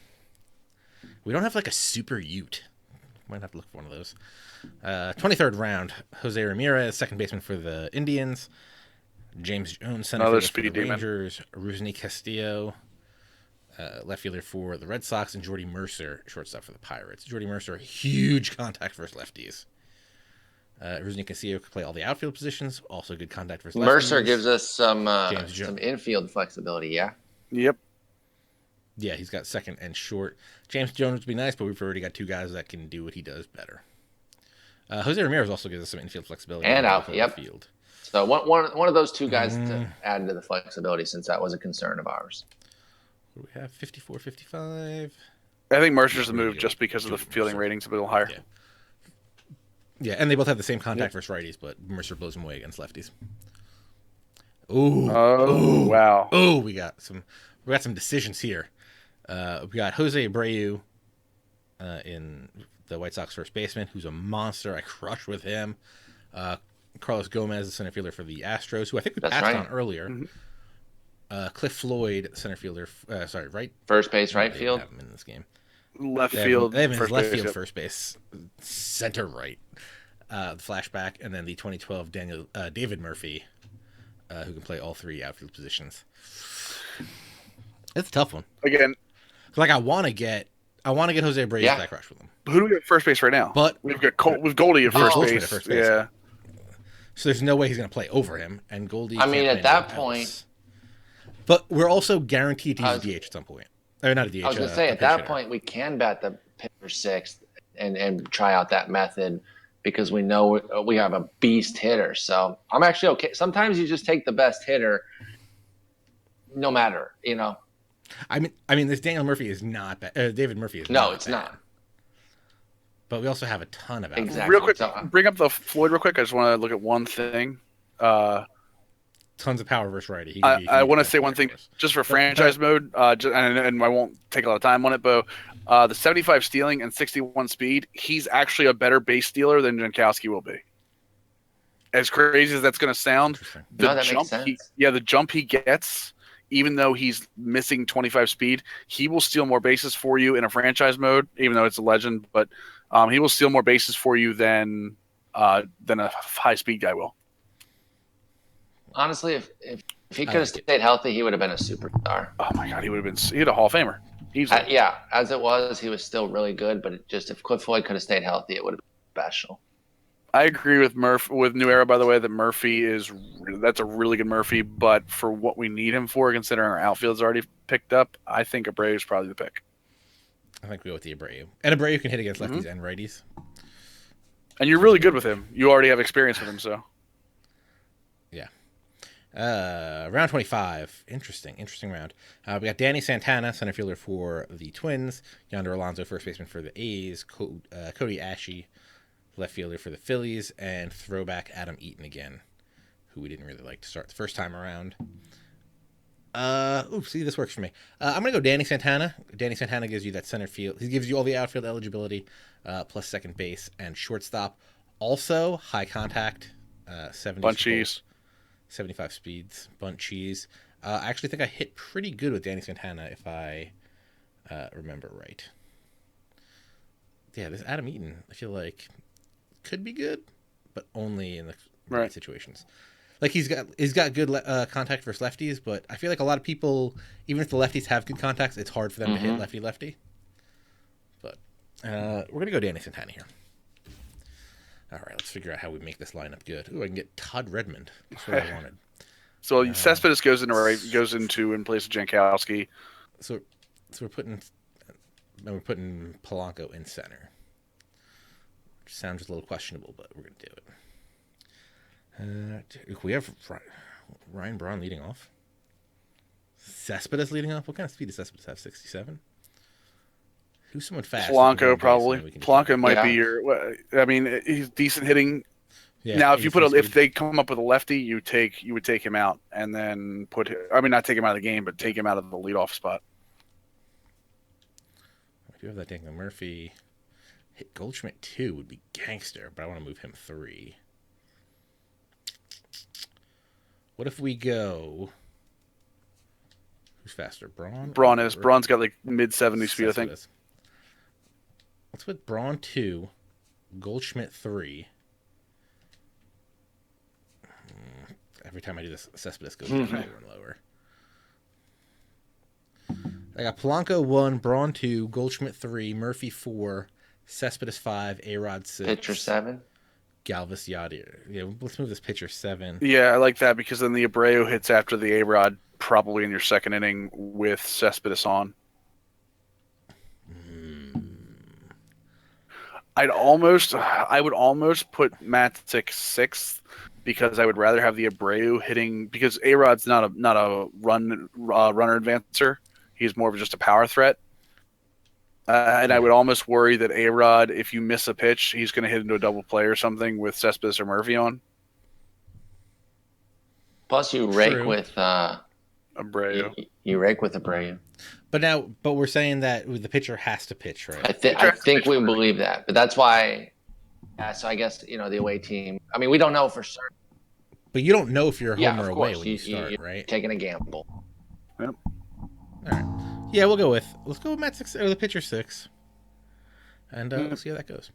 We don't have like a super Ute. Might have to look for one of those. 23rd round, Jose Ramirez, second baseman for the Indians. James Jones, center fielder for the Rangers. Rusney Castillo, left fielder for the Red Sox. And Jordy Mercer, shortstop for the Pirates. Jordy Mercer, huge contact versus lefties. Rusney Castillo could play all the outfield positions. Also good contact versus lefties. Mercer gives us some infield flexibility, yeah? Yep. Yeah, he's got second and short. James Jones would be nice, but we've already got two guys that can do what he does better. Jose Ramirez also gives us some infield flexibility. And outfield. So one of those two guys to add to the flexibility, since that was a concern of ours. What do we have? 54, 55? I think Mercer's the move just because of the fielding ratings a little higher. Yeah, and they both have the same contact versus righties, but Mercer blows them away against lefties. Ooh. Oh, wow. Oh, we got some decisions here. We got Jose Abreu in the White Sox first baseman, who's a monster. I crush with him. Carlos Gomez, the center fielder for the Astros, who I think we passed on earlier. Mm-hmm. Cliff Floyd, center fielder. Right. First base, right field. Have him in this game. Left field. They have him left field, first base, center right. The flashback, and then the 2012 David Murphy, who can play all three outfield positions. It's a tough one. Again, like I want to get Jose Abreu back crush with him. Who do we have at first base right now? But we've Goldie at first base. Yeah. So there's no way he's going to play over him, and Goldie. I mean, at that point. But we're also guaranteed to use a DH at some point. Or not a DH. I was going to say, at that point, we can bat the pitcher sixth and try out that method, because we know we have a beast hitter. So I'm actually okay. Sometimes you just take the best hitter, no matter, I mean, this Daniel Murphy is not bad. David Murphy is no, it's not. But we also have a ton of outfield. Exactly. Real quick, bring up the Floyd real quick. I just want to look at one thing. Tons of power versus righty. I want to say one thing just for franchise mode, and I won't take a lot of time on it, but the 75 stealing and 61 speed, he's actually a better base stealer than Jankowski will be. As crazy as that's going to sound, that makes sense. The jump he gets, even though he's missing 25 speed, he will steal more bases for you in a franchise mode, even though it's a legend, but he will steal more bases for you than a high speed guy will. Honestly, if he could have stayed healthy, he would have been a superstar. Oh my God, he had a Hall of Famer. As it was, he was still really good, but if Cliff Floyd could have stayed healthy, it would have been special. I agree with with New Era, by the way, that that's a really good Murphy. But for what we need him for, considering our outfield's already picked up, I think Abreu is probably the pick. I think we go with the Abreu. And Abreu can hit against lefties and righties. And you're really good with him. You already have experience with him, so. Yeah. Round 25. Interesting round. We got Danny Santana, center fielder for the Twins. Yonder Alonso, first baseman for the A's. Cody Ashe, left fielder for the Phillies. And throwback Adam Eaton again, who we didn't really like to start the first time around. See, this works for me. I'm going to go Danny Santana. Danny Santana gives you that center field. He gives you all the outfield eligibility, plus second base and shortstop. Also, high contact, 70 Bunt cheese. 75 speeds, bunt cheese. I actually think I hit pretty good with Danny Santana if I remember right. Yeah, this Adam Eaton, I feel like, could be good, but only in the right situations. Like he's got good contact versus lefties, but I feel like a lot of people, even if the lefties have good contacts, it's hard for them to hit lefty. But we're gonna go Danny Santana here. All right, let's figure out how we make this lineup good. Ooh, I can get Todd Redmond. That's what I wanted. So Cespedes goes into in place of Jankowski. So we're putting Polanco in center. Which sounds just a little questionable, but we're gonna do it. We have Ryan Braun leading off. Cespedes leading off. What kind of speed does Cespedes have? 67. Who's someone fast? Polanco probably. Polanco might be your. I mean, he's decent hitting. Yeah, now, if they come up with a lefty, you would take him out and then not take him out of the game, but take him out of the leadoff spot. I do have that Daniel Murphy. Hit Goldschmidt 2 would be gangster, but I want to move him 3. What if we go? Who's faster, Braun? Braun's got like mid-70 speed, I think. Let's put Braun 2, Goldschmidt 3. Every time I do this, Cespedes goes lower and lower. I got Polanco 1, Braun 2, Goldschmidt 3, Murphy 4, Cespedes 5, A-Rod 6. Pitcher 7. Galvis Yachty. Yeah, let's move this pitcher 7. Yeah, I like that because then the Abreu hits after the A-Rod, probably in your second inning with Cespedes on. I would almost put Matzek 6th because I would rather have the Abreu hitting because A-Rod's not a runner advancer. He's more of just a power threat. And I would almost worry that A-Rod, if you miss a pitch, he's going to hit into a double play or something with Cespedes or Murphy on. Plus, you rake with Abreu. You rake with Abreu. But we're saying that the pitcher has to pitch, right? I think we believe that, but that's why. So I guess the away team. I mean, we don't know for certain. But you don't know if you're home or away when you start, right? Taking a gamble. Yep. All right. Yeah, let's go with Matt 6 or the pitcher 6, and we'll see how that goes.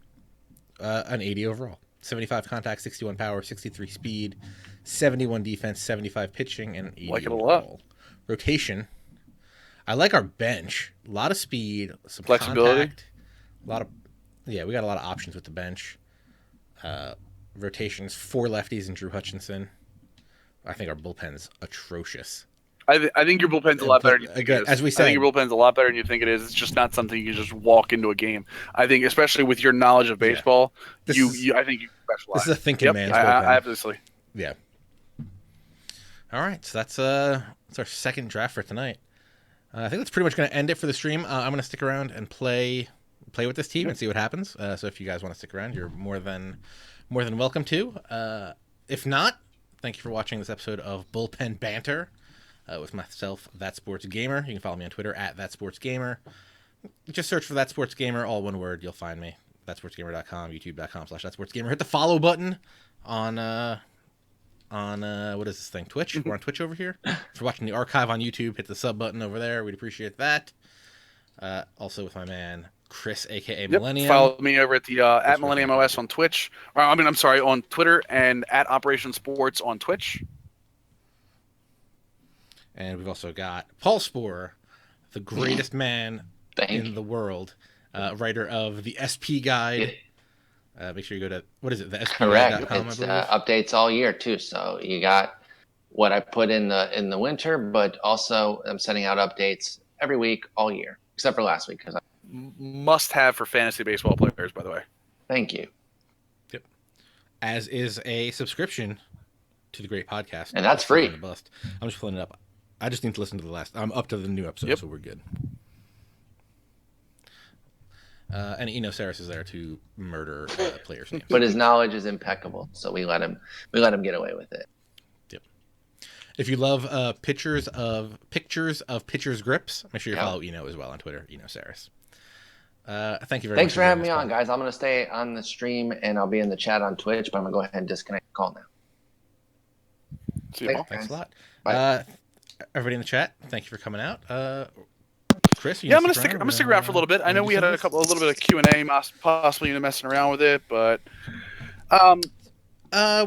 An 80 overall, 75 contact, 61 power, 63 speed, 71 defense, 75 pitching, and 80 like it overall. A lot. Rotation. I like our bench. A lot of speed, some flexibility. We got a lot of options with the bench. Rotations, 4 lefties and Drew Hutchinson. I think our bullpen's atrocious. I think your bullpen's a lot better than you think again, it is. As we said, I think your bullpen's a lot better than you think it is. It's just not something you just walk into a game. I think, especially with your knowledge of baseball, I think you specialize. This is a thinking man's bullpen. Obviously. Yeah. All right, so that's our second draft for tonight. I think that's pretty much going to end it for the stream. I'm going to stick around and play with this team and see what happens. So if you guys want to stick around, you're more than welcome to. If not, thank you for watching this episode of Bullpen Banter. With myself, ThatSportsGamer. You can follow me on Twitter at ThatSportsGamer. Just search for ThatSportsGamer, all one word. You'll find me. ThatSportsGamer.com, YouTube.com/ThatSportsGamer. Hit the follow button on what is this thing? Twitch. We're on Twitch over here. If you're watching the archive on YouTube, hit the sub button over there. We'd appreciate that. Also with my man Chris, aka Millennium. Follow me over at the at Millennium OS on Twitch. On Twitter and at Operation Sports on Twitch. And we've also got Paul Sporer, the greatest man in the world, writer of the SP Guide, Make sure you go to, what is it, the Correct. SPRag.com, It's I believe? updates all year too. So you got what I put in the winter, but also I'm sending out updates every week all year, except for last week. Must have for fantasy baseball players, by the way. Thank you. Yep. As is a subscription to the great podcast. And that's free. The Bust. I'm just pulling it up. I just need to listen to the last. I'm up to the new episode, so we're good. And Saris is there to murder players' names. But his knowledge is impeccable, so we let him get away with it. Yep. If you love pictures of pitchers' grips, make sure you follow Eno as well on Twitter. Saris. Thank you very much. Thanks for having me on, guys. I'm going to stay on the stream and I'll be in the chat on Twitch, but I'm going to go ahead and disconnect the call now. See you, Thanks a lot. Bye. Everybody in the chat, thank you for coming out. Chris, I'm gonna stick around for a little bit. I know we had a little bit of Q&A, possibly messing around with it, but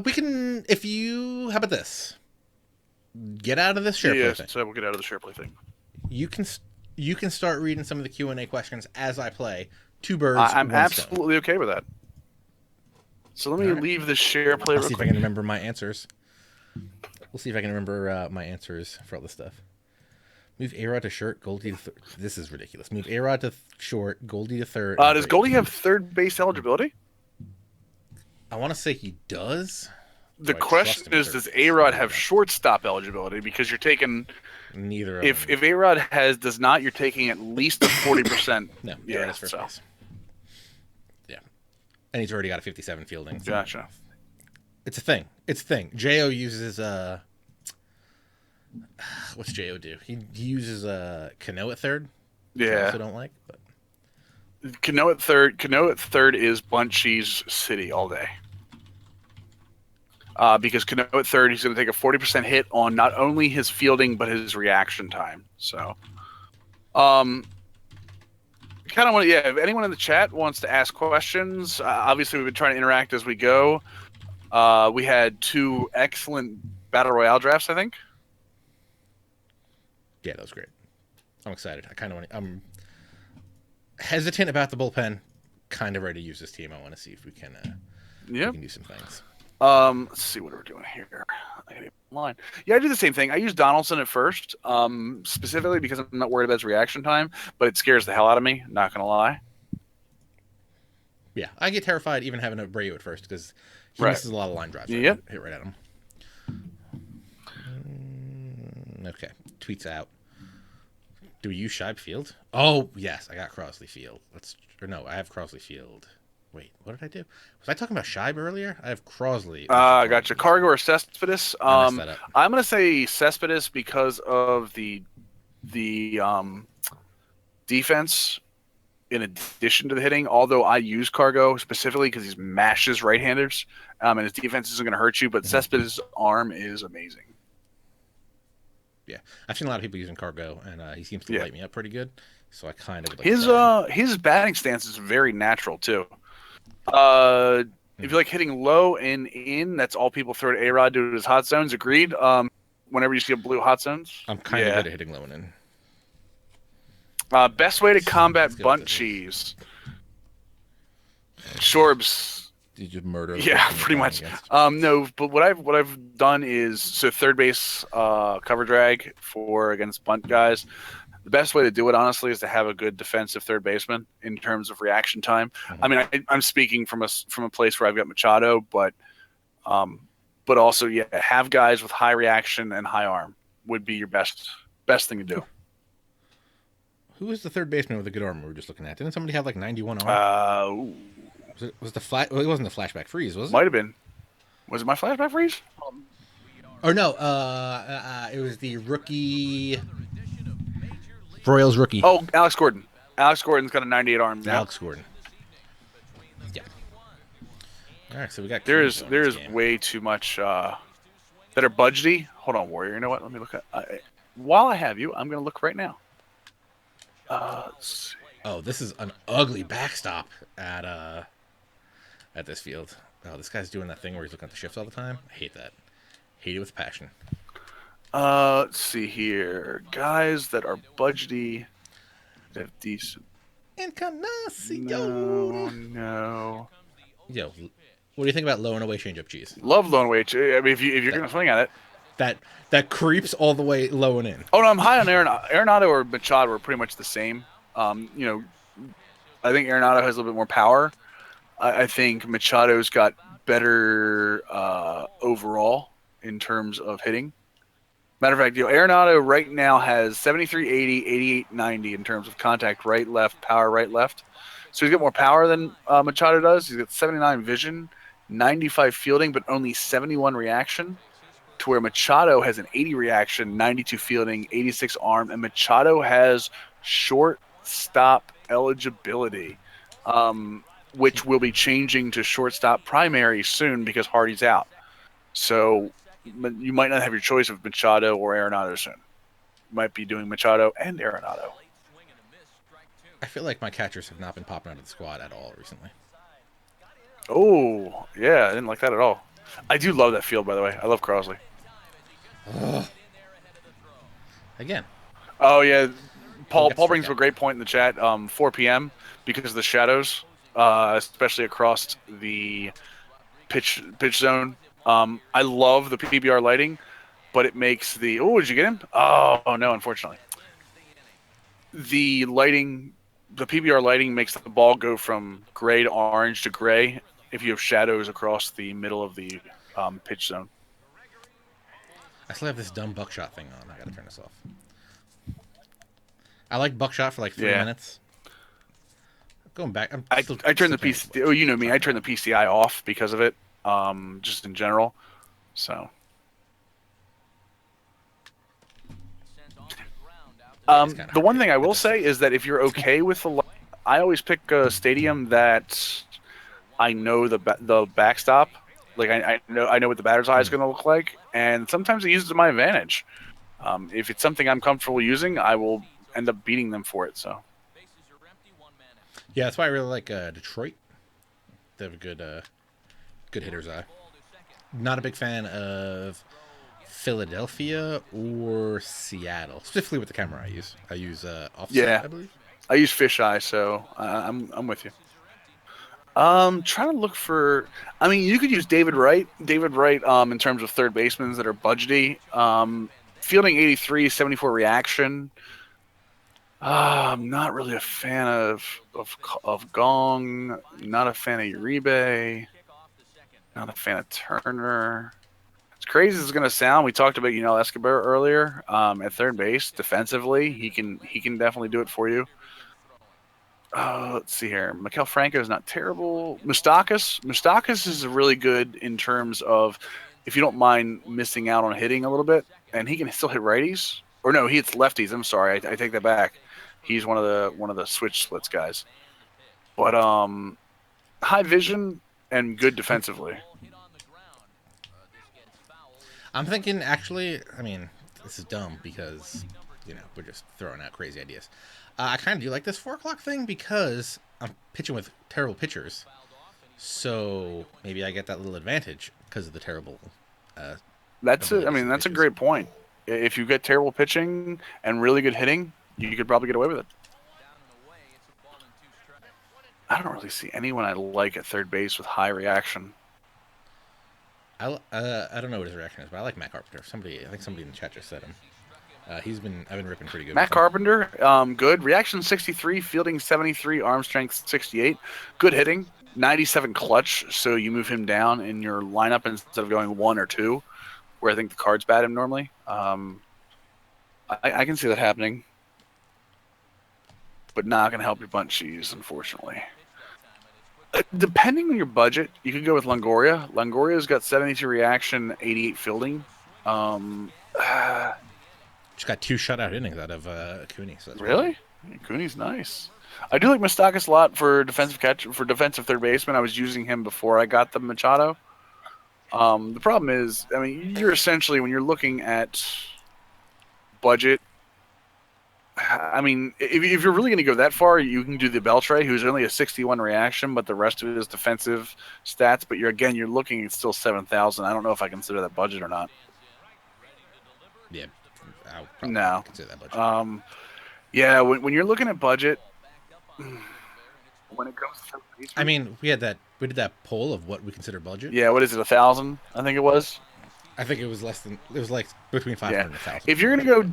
we can. How about this? Get out of this SharePlay thing. So we'll get out of the SharePlay thing. You can start reading some of the Q&A questions as I play. Two birds. I'm absolutely okay with that. So let me leave the SharePlay. I'll see if I can remember my answers. We'll see if I can remember my answers for all this stuff. Move A-Rod to short, Goldie to third. This is ridiculous. Move A-Rod to short, Goldie to third. Does Goldie have third base eligibility? I want to say he does. The question is, does A-Rod have shortstop eligibility? Because you're taking neither. If A-Rod does not, you're taking at least a 40%. No, A-Rod is first base. Yeah, and he's already got a 57 fielding. So. Gotcha. It's a thing. Jo uses what's Jo do? He uses Cano at third. Yeah. I also don't like, but Cano at third is bunt cheese city all day. Because Cano at third, he's going to take a 40% hit on not only his fielding but his reaction time. So, kind of want to, if anyone in the chat wants to ask questions, obviously we've been trying to interact as we go. We had 2 excellent Battle Royale drafts, I think. Yeah, that was great. I'm excited. I kind of want to. I'm hesitant about the bullpen. Kind of ready to use this team. I want to see if we can. We can do some things. Let's see what we're doing here. I gotta get online. Yeah, I do the same thing. I use Donaldson at first, specifically because I'm not worried about his reaction time, but it scares the hell out of me. Not gonna lie. Yeah, I get terrified even having Abreu at first because he misses a lot of line drives. Yep. Hit right at him. Okay, tweets out. Do we use Scheib Field? Oh yes, I got Crosley Field. I have Crosley Field. Wait, what did I do? Was I talking about Scheib earlier? I have Crosley. I got you. Cargo or Cespedes? I messed that up. I'm gonna say Cespedes because of the defense in addition to the hitting. Although I use Cargo specifically because he mashes right-handers, and his defense isn't gonna hurt you. But Cespedes' arm is amazing. Yeah, I've seen a lot of people using Cargo, and he seems to light me up pretty good. So I kind of like his batting stance is very natural too. If you like hitting low and in, that's all people throw to A-Rod due to his hot zones. Agreed. Whenever you see a blue hot zones, I'm kind of good at hitting low and in. Best way to combat bunt cheese. Shorbs. Did you murder? Yeah, pretty much. No, but what I've done is third base cover drag against bunt guys. The best way to do it, honestly, is to have a good defensive third baseman in terms of reaction time. Mm-hmm. I mean, I'm speaking from a place where I've got Machado, but also have guys with high reaction and high arm would be your best thing to do. Who is the third baseman with a good arm we were just looking at? Didn't somebody have like 91 arm? It wasn't the flashback freeze, was it? Might have been. Was it my flashback freeze? Or no, it was the rookie. Royals rookie. Oh, Alex Gordon. Alex Gordon's got a 98 arm. Alex Gordon. Yeah. All right, so we got. There is way too much that are budgety. Hold on, Warrior. You know what? Let me look at. While I have you, I'm going to look right now. Let's see. Oh, this is an ugly backstop at this field. Oh, this guy's doing that thing where he's looking at the shifts all the time. I hate that. Hate it with passion. Let's see here. Guys that are budgety, that have decent. Encarnacion. No. What do you think about low and away changeup cheese? Love low and away. I mean, if you're going to swing at it. That creeps all the way low and in. Oh, no, I'm high on Arenado or Machado are pretty much the same. I think Arenado has a little bit more power. I think Machado's got better overall in terms of hitting. Matter of fact, Arenado right now has 73, 80, 88, 90 in terms of contact right, left, power right, left. So he's got more power than Machado does. He's got 79 vision, 95 fielding, but only 71 reaction. To where Machado has an 80 reaction, 92 fielding, 86 arm, and Machado has shortstop eligibility, which will be changing to shortstop primary soon because Hardy's out. So you might not have your choice of Machado or Arenado soon. You might be doing Machado and Arenado. I feel like my catchers have not been popping out of the squad at all recently. Oh, yeah, I didn't like that at all. I do love that field, by the way. I love Crosley. Again. Oh, yeah. Paul brings up a great point in the chat. 4 p.m. because of the shadows, especially across the pitch zone. I love the PBR lighting, but it makes the... Oh, did you get him? Oh, no, unfortunately. The PBR lighting makes the ball go from gray to orange to gray if you have shadows across the middle of the pitch zone. I still have this dumb buckshot thing on. I gotta turn this off. I like buckshot for like 3 minutes. Going back, I turned the PCI. Oh, you know me. I turned the PCI off because of it, just in general. So, the one thing I will say is that if you're okay with the, I always pick a stadium that I know the backstop. Like I know what the batter's eye is going to look like, and sometimes I use it to my advantage. If it's something I'm comfortable using, I will end up beating them for it. So, yeah, that's why I really like Detroit. They have a good hitter's eye. Not a big fan of Philadelphia or Seattle, specifically with the camera I use. I use offset, I believe. I use fisheye, so I'm with you. Trying to look for. I mean, you could use David Wright. David Wright, in terms of third basemen that are budgety. Fielding 83, 74 reaction. I'm not really a fan of Gong. Not a fan of Uribe. Not a fan of Turner. As crazy as it's going to sound, we talked about Escobar earlier. At third base, defensively, he can definitely do it for you. Let's see here. Maikel Franco is not terrible. Moustakas is really good in terms of if you don't mind missing out on hitting a little bit, and he can still hit righties. Or no, he hits lefties. I'm sorry, I take that back. He's one of the switch splits guys. But high vision and good defensively. I'm thinking actually. I mean, this is dumb because we're just throwing out crazy ideas. I kind of do like this 4 o'clock thing because I'm pitching with terrible pitchers. So maybe I get that little advantage because of the terrible. That's it. I mean, that's a great point. If you get terrible pitching and really good hitting, you could probably get away with it. I don't really see anyone I like at third base with high reaction. I don't know what his reaction is, but I like Matt Carpenter. I think somebody in the chat just said him. I've been ripping pretty good. Matt Carpenter, good. Reaction 63, fielding 73, arm strength 68. Good hitting, 97 clutch, so you move him down in your lineup instead of going 1 or 2, where I think the cards bat him normally. I can see that happening, but not going to help your bunch cheese, unfortunately. Depending on your budget, you could go with Longoria. Longoria's got 72 reaction, 88 fielding. Just got 2 shutout innings out of Cooney. So really? Cooney's nice. I do like Moustakas a lot for defensive third baseman. I was using him before I got the Machado. The problem is, I mean, you're essentially, when you're looking at budget, I mean, if you're really going to go that far, you can do the Beltre, who's only a 61 reaction, but the rest of it is defensive stats. But you're looking at still 7,000. I don't know if I consider that budget or not. Yeah, I would probably no. consider that budget. Yeah, when you're looking at budget, when it comes to base I mean, we did that poll of what we consider budget. yeah, what is it, 1,000? I think it was. I think it was less than. It was like between 500 and 1,000. If you're gonna go,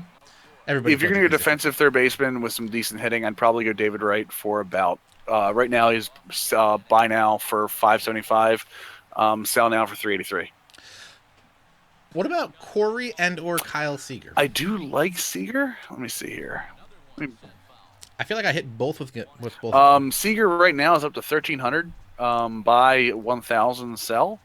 Everybody's if you're gonna budget go is different. defensive third baseman with some decent hitting, I'd probably go David Wright for about. Right now he's buy now for $575, sell now for $383. What about Corey and/or Kyle Seager? I do like Seager. Let me see here. I feel like I hit both with both. Of them. Seager right now is up to 1,300. Buy 1,000, sell.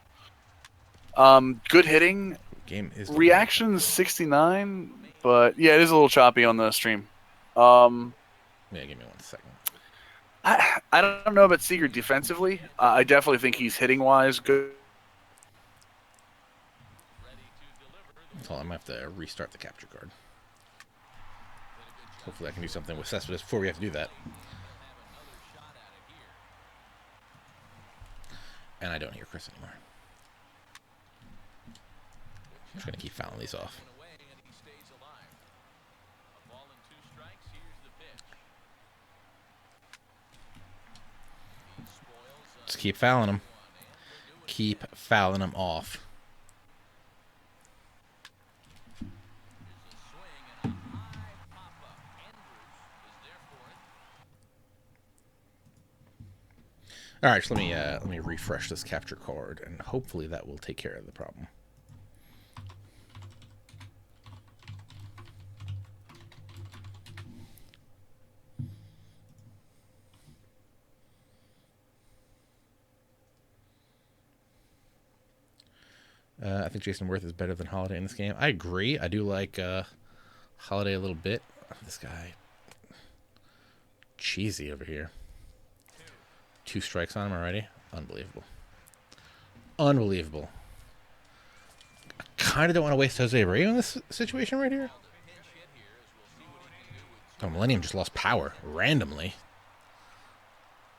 Good hitting. Game is Reaction 69, but yeah, it is a little choppy on the stream. Yeah, give me 1 second. I don't know about Seager defensively. I definitely think he's hitting wise good. Hold on, I might have to restart the capture card. Hopefully, I can do something with Cespedes before we have to do that. And I don't hear Chris anymore. I'm just gonna keep fouling these off. Just keep fouling them. Keep fouling them off. All right, so let me refresh this capture card, and hopefully that will take care of the problem. I think Jason Worth is better than Holiday in this game. I agree. I do like Holiday a little bit. This guy, cheesy over here. 2 strikes on him already. Unbelievable. Unbelievable. I kind of don't want to waste Jose Abreu in this situation right here. Oh, Millennium just lost power randomly.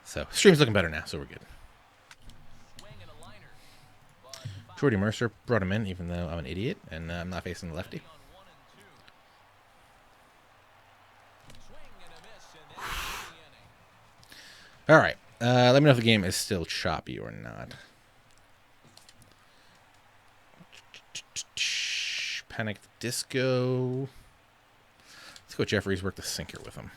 So, stream's looking better now, so we're good. Jordy Mercer brought him in, even though I'm an idiot and I'm not facing the lefty. All right. Let me know if the game is still choppy or not. Panic Disco. Let's go Jeffries, work the sinker with him.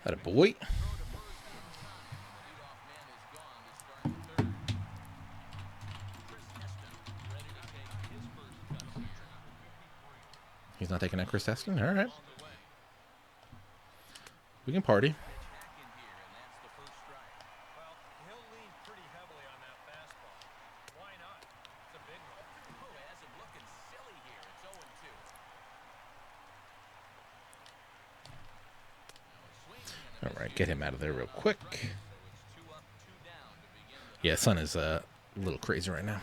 Atta boy. He's not taking that Chris Heston? All right. We can party. All right, get him out of there real quick. Yeah, Sun is a little crazy right now.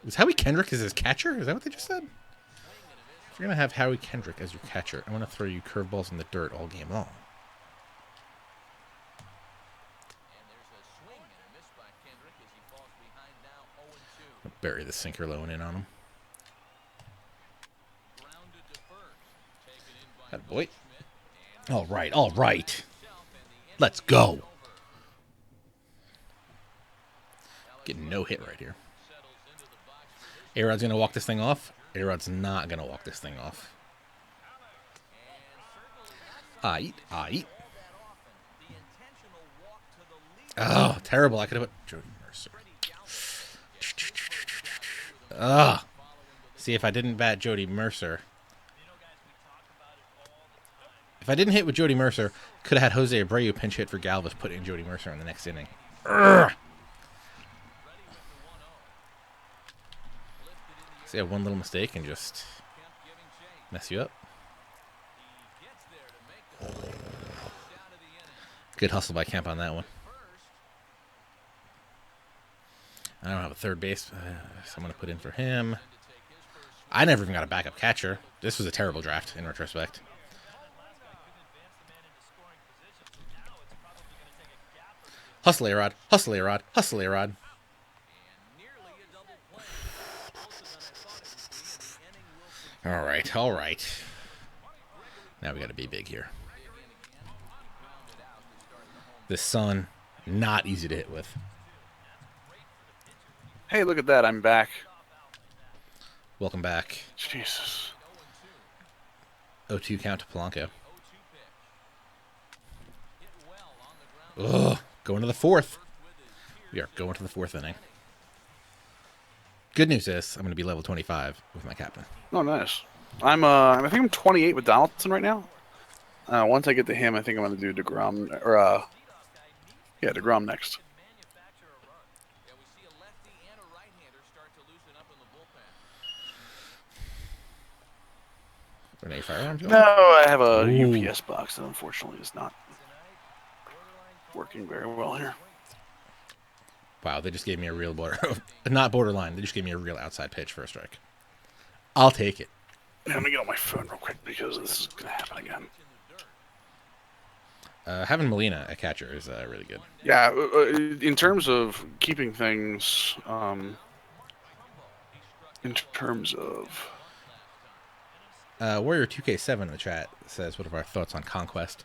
Is Howie Kendrick as his catcher? Is that what they just said? If you're going to have Howie Kendrick as your catcher, I want to throw you curveballs in the dirt all game long. I'll bury the sinker low and in on him. That boy. All right, all right. Let's go. Getting no hit right here. A-Rod's going to walk this thing off. A-Rod's not going to walk this thing off. Aight, aight. Oh, terrible. I could have put Jody Mercer. Ah. See, if I didn't bat Jody Mercer. If I didn't hit with Jody Mercer, could have had Jose Abreu pinch hit for Galvis, put in Jody Mercer in the next inning. Urgh. See, I have one little mistake and just mess you up. Good hustle by Kemp on that one. I don't have a third base, so I'm going to put in for him. I never even got a backup catcher. This was a terrible draft in retrospect. Hustle, A-Rod. Hustle, A-Rod. Hustle, A-Rod. All right, all right. Now we got to be big here. The sun, not easy to hit with. Hey, look at that. I'm back. Welcome back. Jesus. 0-2 count to Polanco. Ugh, going to the fourth. We are going to the fourth inning. Good news is I'm going to be level 25 with my captain. Oh, nice. I think I'm 28 with Donaldson right now. Once I get to him, I think I'm going to do DeGrom, or, yeah, DeGrom next. Renee Firearms? No, I have a Ooh. UPS box that unfortunately is not working very well here. Wow, they just gave me a real not borderline. They just gave me a real outside pitch for a strike. I'll take it. Yeah, let me get on my phone real quick because this is going to happen again. Having Molina at catcher is really good. Yeah, in terms of keeping things, in terms of... Warrior 2K7 in the chat says, what are our thoughts on Conquest?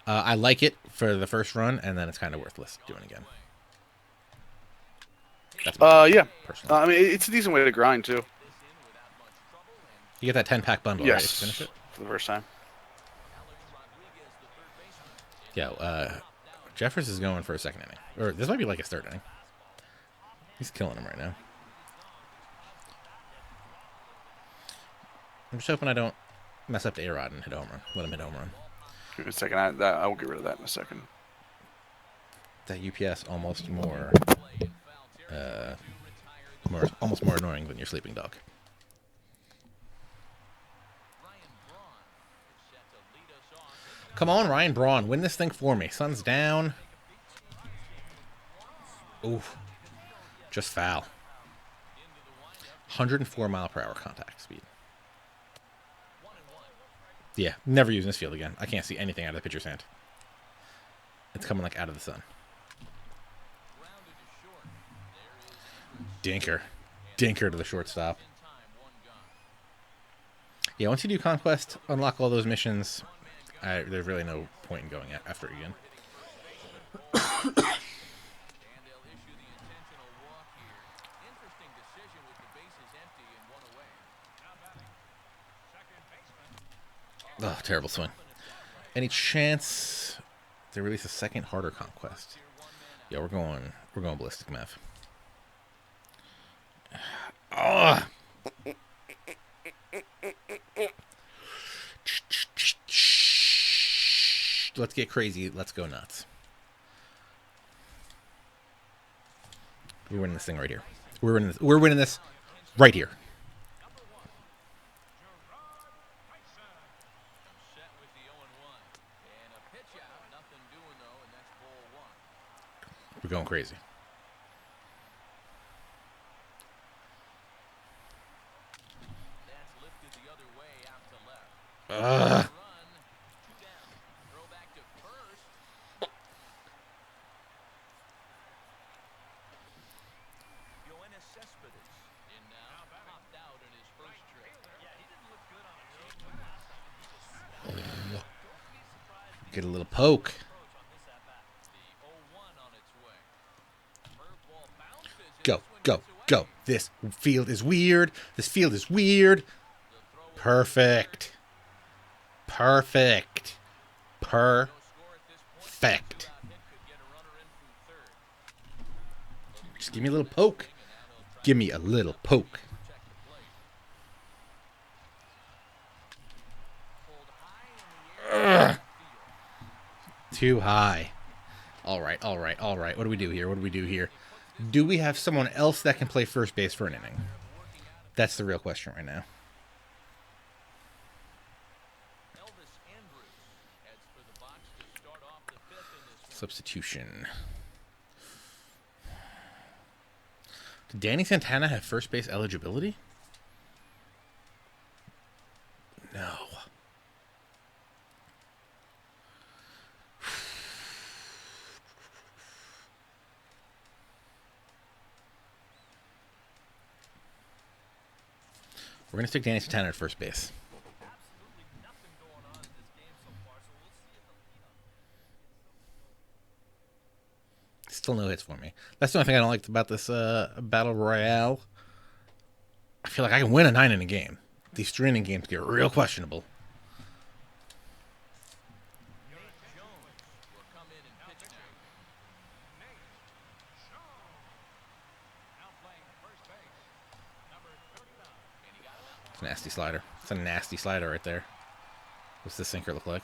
I like it for the first run, and then it's kind of worthless doing again. That's yeah. personally. I mean, it's a decent way to grind, too. You get that 10-pack bundle, right? If you finish it? For the first time. Yeah, Jeffers is going for a second inning. Or this might be like his third inning. He's killing him right now. I'm just hoping I don't mess up to A-Rod and hit a home run. Let him hit a home run. Give me a second. I will get rid of that in a second. That UPS almost more almost more annoying than your sleeping dog. Come on, Ryan Braun. Win this thing for me. Sun's down. Oof. Just foul. 104 mile per hour contact speed. Yeah, never using this field again. I can't see anything out of the pitcher's hand. It's coming like out of the sun. Dinker. Dinker to the shortstop. Yeah, once you do Conquest, unlock all those missions, there's really no point in going after it again. Oh, terrible swing. Any chance they release a second harder Conquest? Yeah, we're going ballistic, Mev. Oh. Let's get crazy. Let's go nuts. We're winning this thing right here. We're winning this right here. We're going crazy. Ugh. Get a little poke. Go, go, go. This field is weird. This field is weird. Perfect. Perfect. Perfect. Just give me a little poke. Give me a little poke. Ugh. Too high. All right, all right, all right. What do we do here? What do we do here? Do we have someone else that can play first base for an inning? That's the real question right now. Substitution. Did Danny Santana have first base eligibility? No. We're going to stick Danny Santana at first base. Still no hits for me. That's the only thing I don't like about this Battle Royale. I feel like I can win a 9-inning game. These 3-inning games get real questionable. It's a nasty slider. It's a nasty slider right there. What's the sinker look like?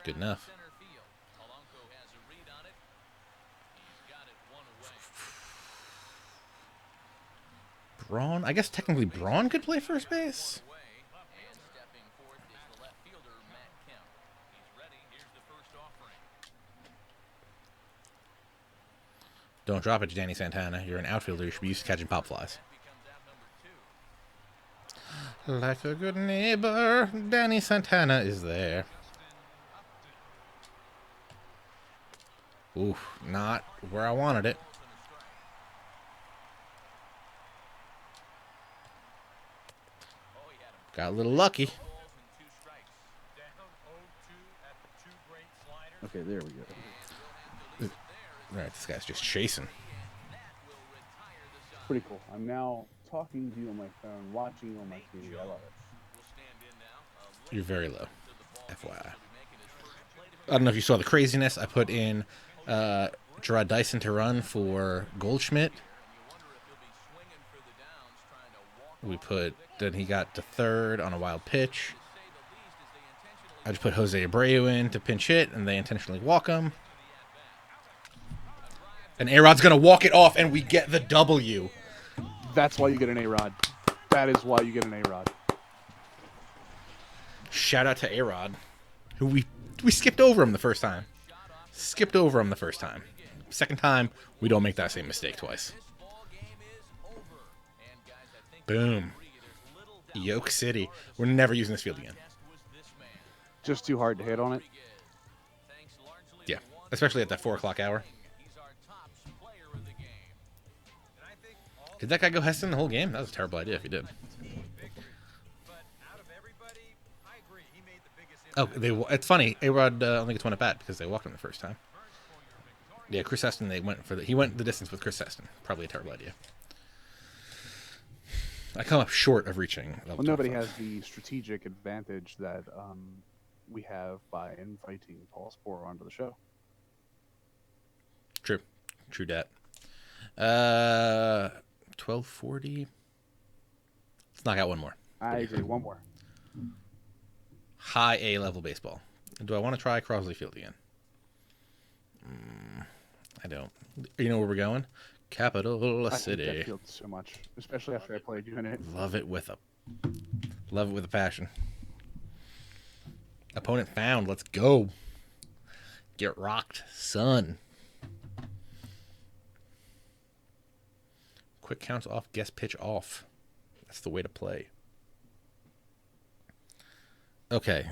Good enough. Braun? I guess technically Braun could play first base. Don't drop it, Danny Santana. You're an outfielder. You should be used to catching pop flies. Like a good neighbor, Danny Santana is there. Oof, not where I wanted it. Got a little lucky. Okay, there we go. Alright, this guy's just chasing. Pretty cool. I'm now talking to you on my phone, watching you on my TV. I love it. You're very low, FYI. I don't know if you saw the craziness. I put in Gerard Dyson to run for Goldschmidt. Then he got to third on a wild pitch. I just put Jose Abreu in to pinch hit, and they intentionally walk him. And A-Rod's going to walk it off, and we get the W. That's why you get an A-Rod. That is why you get an A-Rod. Shout out to A-Rod, who we skipped over him the first time. Second time, we don't make that same mistake twice. Boom. Yoke City. We're never using this field again. Just too hard to hit on it. Yeah, especially at that 4 o'clock hour. Did that guy go Heston the whole game? That was a terrible idea if he did. Oh, it's funny. A-Rod only gets one at bat because they walked him the first time. Yeah, Chris Heston, he went the distance with Chris Heston. Probably a terrible idea. I come up short of reaching level Well, nobody 25. has the strategic advantage that we have by inviting Paul Sporer onto the show. True dat. 1240. Let's knock out one more. I agree. One more. High A level baseball. Do I want to try Crosley Field again? I don't. You know where we're going? Capital City. I hate that field so much, especially after I played doing it. Love it with a passion. Opponent found. Let's go. Get rocked, son. Quick counts off, guess pitch off. That's the way to play. Okay.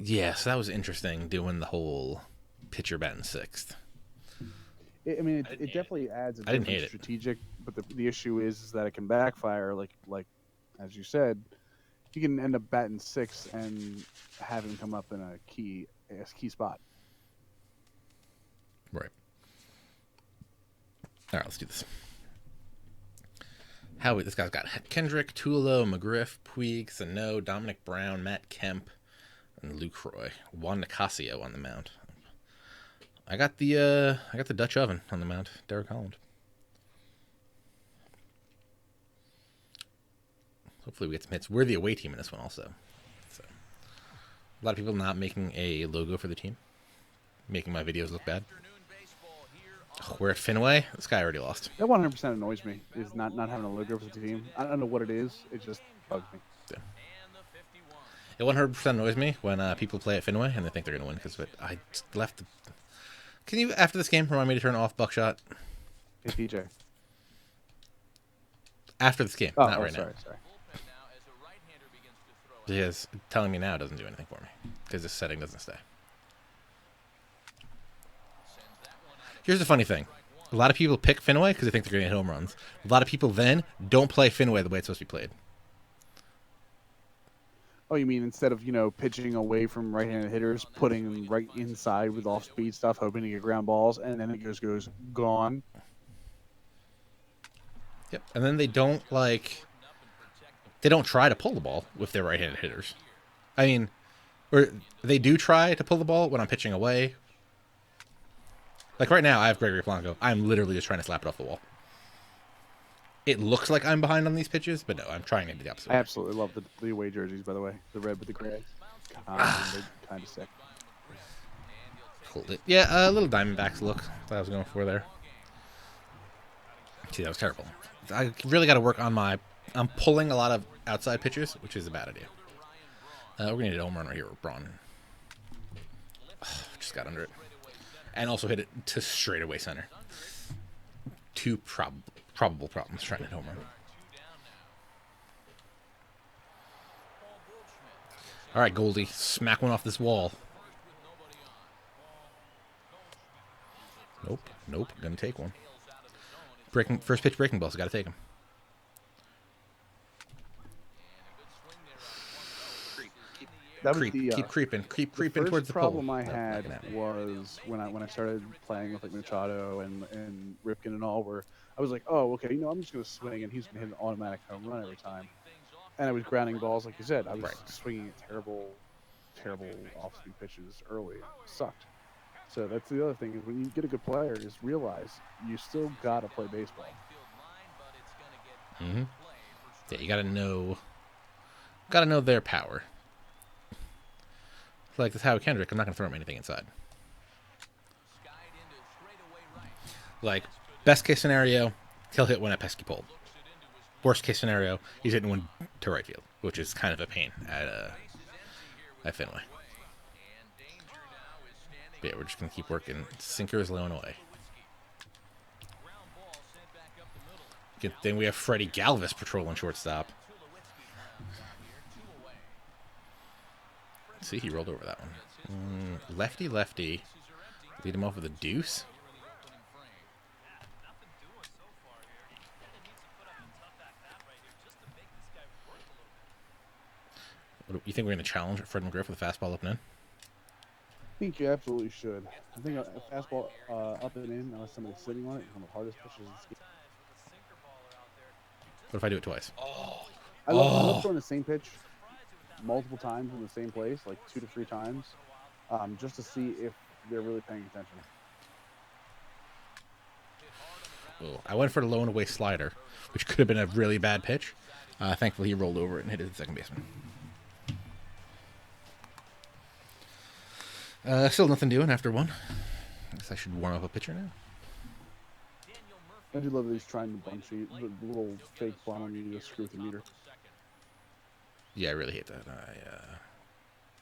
Yeah, so that was interesting doing the whole pitcher batting sixth. I mean, it definitely adds a I didn't different hate it. strategic, but the issue is that it can backfire. Like as you said, you can end up batting sixth and have him come up in a key spot. Right. All right, let's do this. Howie, this guy's got Kendrick, Tulo, McGriff, Puig, Sano, Dominic Brown, Matt Kemp, and Lucroy. Juan Nicasio on the mound. I got the Dutch oven on the mound. Derek Holland. Hopefully we get some hits. We're the away team in this one also. So a lot of people not making a logo for the team, making my videos look bad. Oh, we're at Fenway. This guy already lost. That 100% annoys me. Is not having a logo for the team. I don't know what it is. It just bugs me. Yeah. It 100% annoys me when people play at Fenway and they think they're going to win because I left the... Can you, after this game, remind me to turn off Buckshot? Hey, PJ. After this game, Oh, not right sorry. now. Because telling me now doesn't do anything for me because this setting doesn't stay. Here's the funny thing. A lot of people pick Fenway because they think they're going to hit home runs. A lot of people then don't play Fenway the way it's supposed to be played. Oh, you mean instead of, pitching away from right-handed hitters, putting them right inside with off-speed stuff, hoping to get ground balls, and then it goes gone? Yep. And then they don't try to pull the ball with their right-handed hitters. I mean, or they do try to pull the ball when I'm pitching away. Like right now, I have Gregory Polanco. I'm literally just trying to slap it off the wall. It looks like I'm behind on these pitches, but no, I'm trying to do the opposite. I absolutely love the away jerseys, by the way. The red with the gray. Kind of sick. Hold it. Yeah, a little Diamondbacks look that I was going for there. See, that was terrible. I really got to work on I'm pulling a lot of outside pitches, which is a bad idea. We're going to need a home run right here with Braun. Just got under it. And also hit it to straightaway center. Two probable problems trying to hit home run. All right, Goldie, smack one off this wall. Nope, gonna take one. First pitch breaking balls, gotta take him. Keep creeping towards the pole. The problem I had was when I started playing with like Machado and Ripken and all, where I was like, oh, okay, I'm just gonna swing and he's gonna hit an automatic home run every time. And I was grounding balls, like you said. I was swinging at terrible off-speed pitches early. It sucked. So that's the other thing is when you get a good player, is realize you still gotta play baseball. Mm-hmm. Yeah, you gotta know their power. Like this Howie Kendrick, I'm not gonna throw him anything inside. Like best case scenario, he'll hit one at pesky pole. Worst case scenario, he's hitting one to right field, which is kind of a pain at Fenway. But yeah, we're just gonna keep working. Sinker is low and away. Good thing we have Freddie Galvis patrolling shortstop. See, he rolled over that one. Lefty. Lead him off with a deuce. You think we're going to challenge Fred McGriff with a fastball up and in? I think you absolutely should. I think a fastball up and in, unless somebody's sitting on it, is one of the hardest pitches in this game. What if I do it twice? I love throwing the same pitch multiple times in the same place, like 2 to 3 times, just to see if they're really paying attention. Oh, I went for the low and away slider, which could have been a really bad pitch. Thankfully, he rolled over it and hit it at second baseman. Still nothing doing after one. I guess I should warm up a pitcher now. I do love these trying to bunch you, the little fake bomb on you to screw with the meter. Yeah, I really hate that. I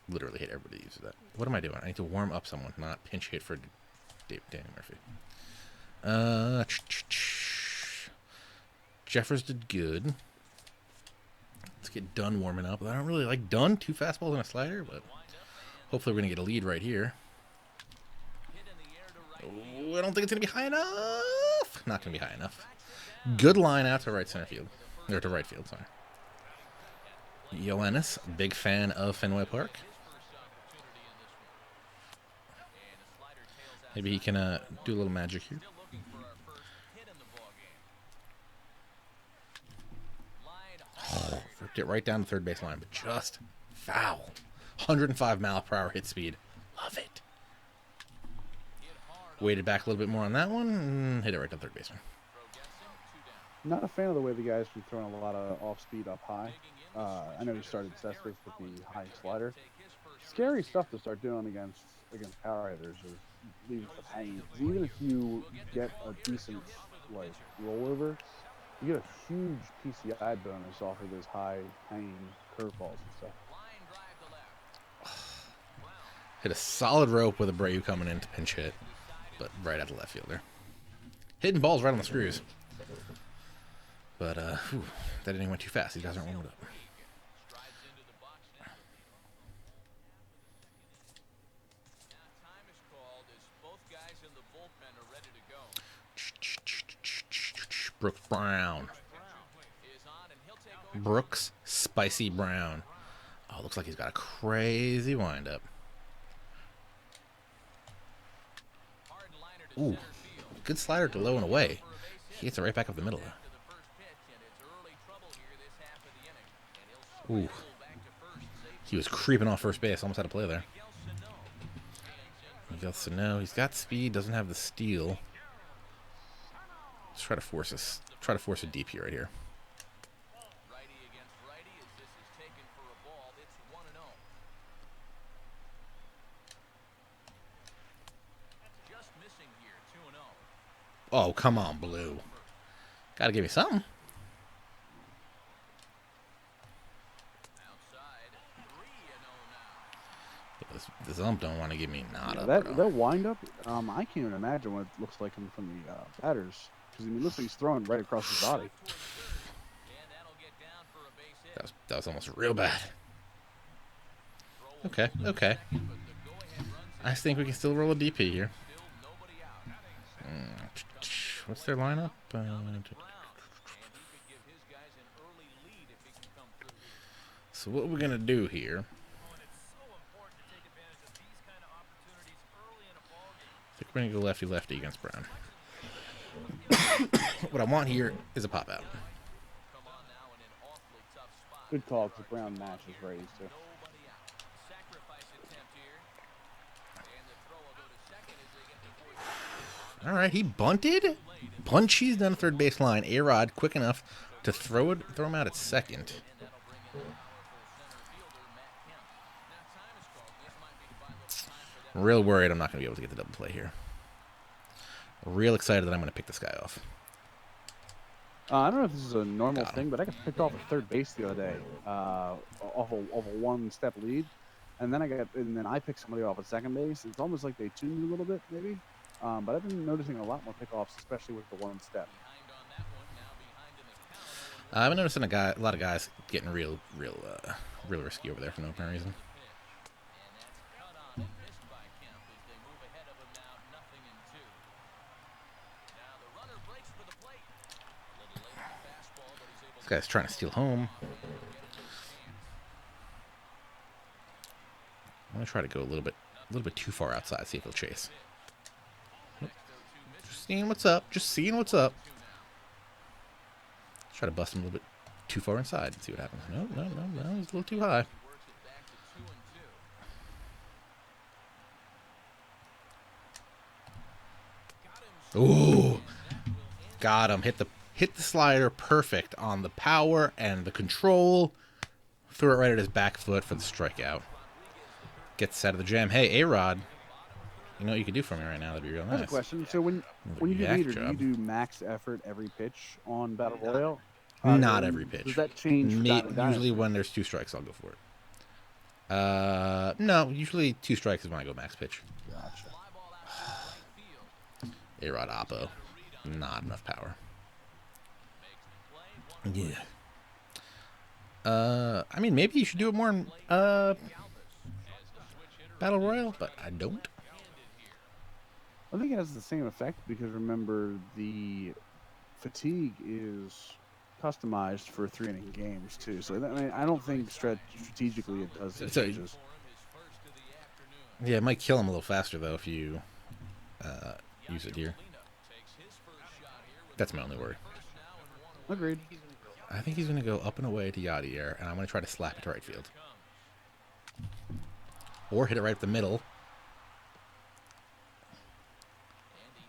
literally hate everybody that uses that. What am I doing? I need to warm up someone, not pinch hit for Danny Murphy. Jeffers did good. Let's get Dunn warming up. I don't really like Dunn. 2 fastballs and a slider, but hopefully we're going to get a lead right here. Oh, I don't think it's going to be high enough. Not going to be high enough. Good line out to right center field. Or to right field, sorry. Yoenis, big fan of Fenway Park. Maybe he can do a little magic here. Oh, ripped it right down the third base line, but just foul. 105 mile per hour hit speed. Love it. Waited back a little bit more on that one and hit it right to third baseman. Not a fan of the way the guy's been throwing a lot of off speed up high. I know he started Cespedes with the high slider. Scary stuff to start doing against power hitters is leaving stuff hanging. Even if you get a decent rollover, you get a huge PCI bonus off of those high hanging curveballs and stuff. Hit a solid rope with Abreu coming in to pinch hit, but right out the left fielder. Hitting balls right on the screws. But that didn't went too fast. These guys aren't warmed up. Brooks Brown. Brooks Spicy Brown. Oh, looks like he's got a crazy windup. Ooh, good slider to low and away. He hits it right back up the middle. Ooh, he was creeping off first base. Almost had a play there. Miguel Sano. He's got speed. Doesn't have the steal. Let's try to force us. Try to force a deep here right here. Oh, come on, Blue. Gotta give me something. This ump don't want to give me nada. That windup, I can't even imagine what it looks like coming from the batters. Because I mean, it looks like he's throwing right across his body. That was almost real bad. Okay, okay. I think we can still roll a DP here. What's their lineup? So what we're gonna do here? I think we're gonna go lefty-lefty against Brown. What I want here is a pop out. Good call, because Brown matches right too. All right, he bunted. Bunchies down the third base line. A-Rod quick enough to throw him out at second. Real worried I'm not going to be able to get the double play here. Real excited that I'm going to pick this guy off. I don't know if this is a normal thing, but I got picked off at third base the other day, off a one-step lead, and then I picked somebody off at second base. It's almost like they tuned me a little bit, maybe. But I've been noticing a lot more pickoffs, especially with the one step. I've been noticing a lot of guys getting real risky over there for no apparent reason. This guy's trying to steal home. I'm gonna try to go a little bit too far outside, see if he'll chase. Nope. Just seeing what's up. Just seeing what's up. Try to bust him a little bit too far inside and see what happens. No, he's a little too high. Ooh, got him. Hit the slider perfect on the power and the control. Threw it right at his back foot for the strikeout. Gets out of the jam. Hey, A-Rod. You know what you could do for me right now? That'd be real nice. I have a question. So when you do meter, do you do max effort every pitch on Battle Royale? Not every pitch. Does that change? Usually when there's 2 strikes, I'll go for it. No, usually 2 strikes is when I go max pitch. Gotcha. A-Rod Oppo. Not enough power. Yeah. I mean, maybe you should do it more in Battle Royale, but I don't. I think it has the same effect because remember the fatigue is customized for 3-inning games too. So I don't think strategically it does changes. Yeah, it might kill him a little faster though if you use it here. That's my only worry. Agreed. I think he's going to go up and away to Yadier, and I'm going to try to slap it to right field. Or hit it right up the middle.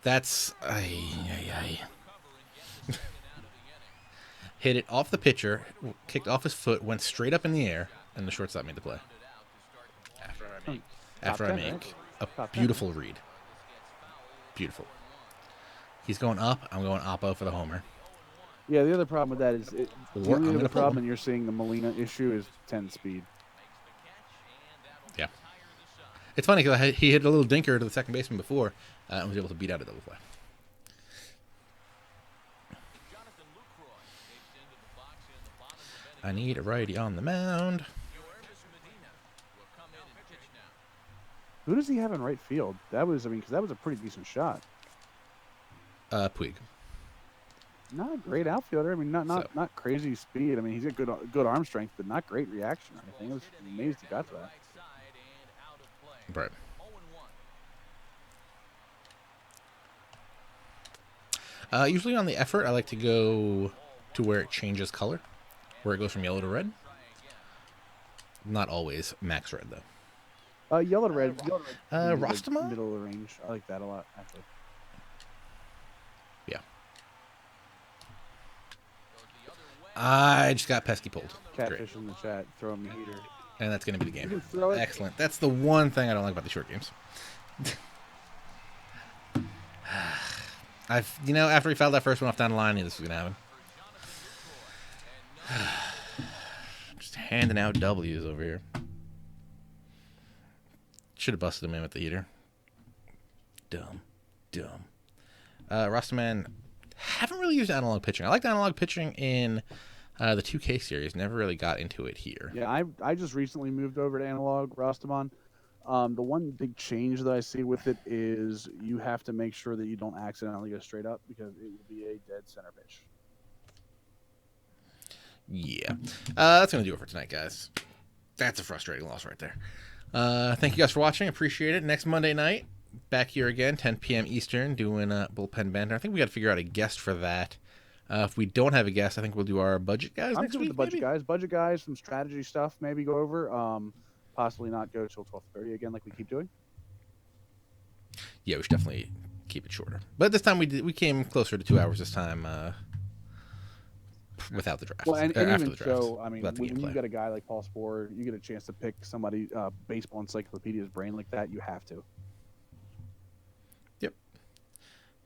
That's... Hit it off the pitcher, kicked off his foot, went straight up in the air, and the shortstop made the play. After I make a beautiful read. Beautiful. He's going up. I'm going oppo for the homer. Yeah, the other problem with that is the only other problem you're seeing the Molina issue is 10 speed. Yeah. It's funny because he hit a little dinker to the second baseman before and was able to beat out a double play. I need a righty on the mound. Who does he have in right field? That was, because that was a pretty decent shot. Puig. Not a great outfielder. I mean, not crazy speed. I mean, he's got good arm strength, but not great reaction or anything. I was amazed he got to that. Right. Usually on the effort, I like to go to where it changes color, where it goes from yellow to red. Not always max red, though. Yellow to red. Rostama? Middle of the range. I like that a lot, actually. Yeah. I just got pesky pulled. Catfish in the chat, throwing the heater. And that's going to be the You game. can throw it. Excellent. That's the one thing I don't like about the short games. After he fouled that first one off down the line, I knew this was going to happen. Just handing out W's over here. Should have busted him in with the heater. Dumb. Rosterman, haven't really used analog pitching. I liked analog pitching in the 2K series. Never really got into it here. Yeah, I just recently moved over to analog Rostamon. The one big change that I see with it is you have to make sure that you don't accidentally go straight up because it will be a dead center pitch. Yeah. That's going to do it for tonight, guys. That's a frustrating loss right there. Thank you guys for watching. Appreciate it. Next Monday night, back here again, 10 p.m. Eastern, doing Bullpen Banter. I think we got to figure out a guest for that. If we don't have a guest, I think we'll do our budget guys I'm next good week. with the budget guys. Budget guys, some strategy stuff, maybe go over. Possibly not go till 12:30 again, like we keep doing. Yeah, we should definitely keep it shorter. But this time we came closer to 2 hours this time without the draft. Well, and after even the draft. so, I mean, without the when you gameplay. got a guy like Paul Sporer, you get a chance to pick somebody baseball encyclopedia's brain like that. You have to. Yep.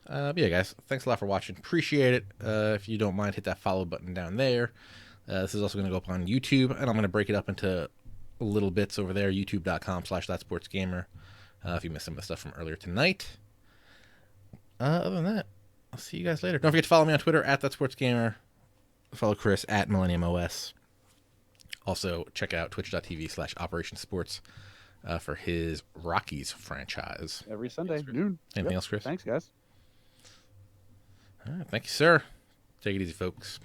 But yeah, guys, thanks a lot for watching. Appreciate it. If you don't mind, hit that follow button down there. This is also going to go up on YouTube, and I'm going to break it up into little bits over there, youtube.com/ThatSportsGamer, if you missed some of the stuff from earlier tonight. Other than that, I'll see you guys later. Don't forget to follow me on Twitter @ThatSportsGamer. Follow Chris @MillenniumOS. Also, check out twitch.tv/OperationSports for his Rockies franchise. Every Sunday, noon. Anything else, Chris? Thanks, guys. All right, thank you, sir. Take it easy, folks.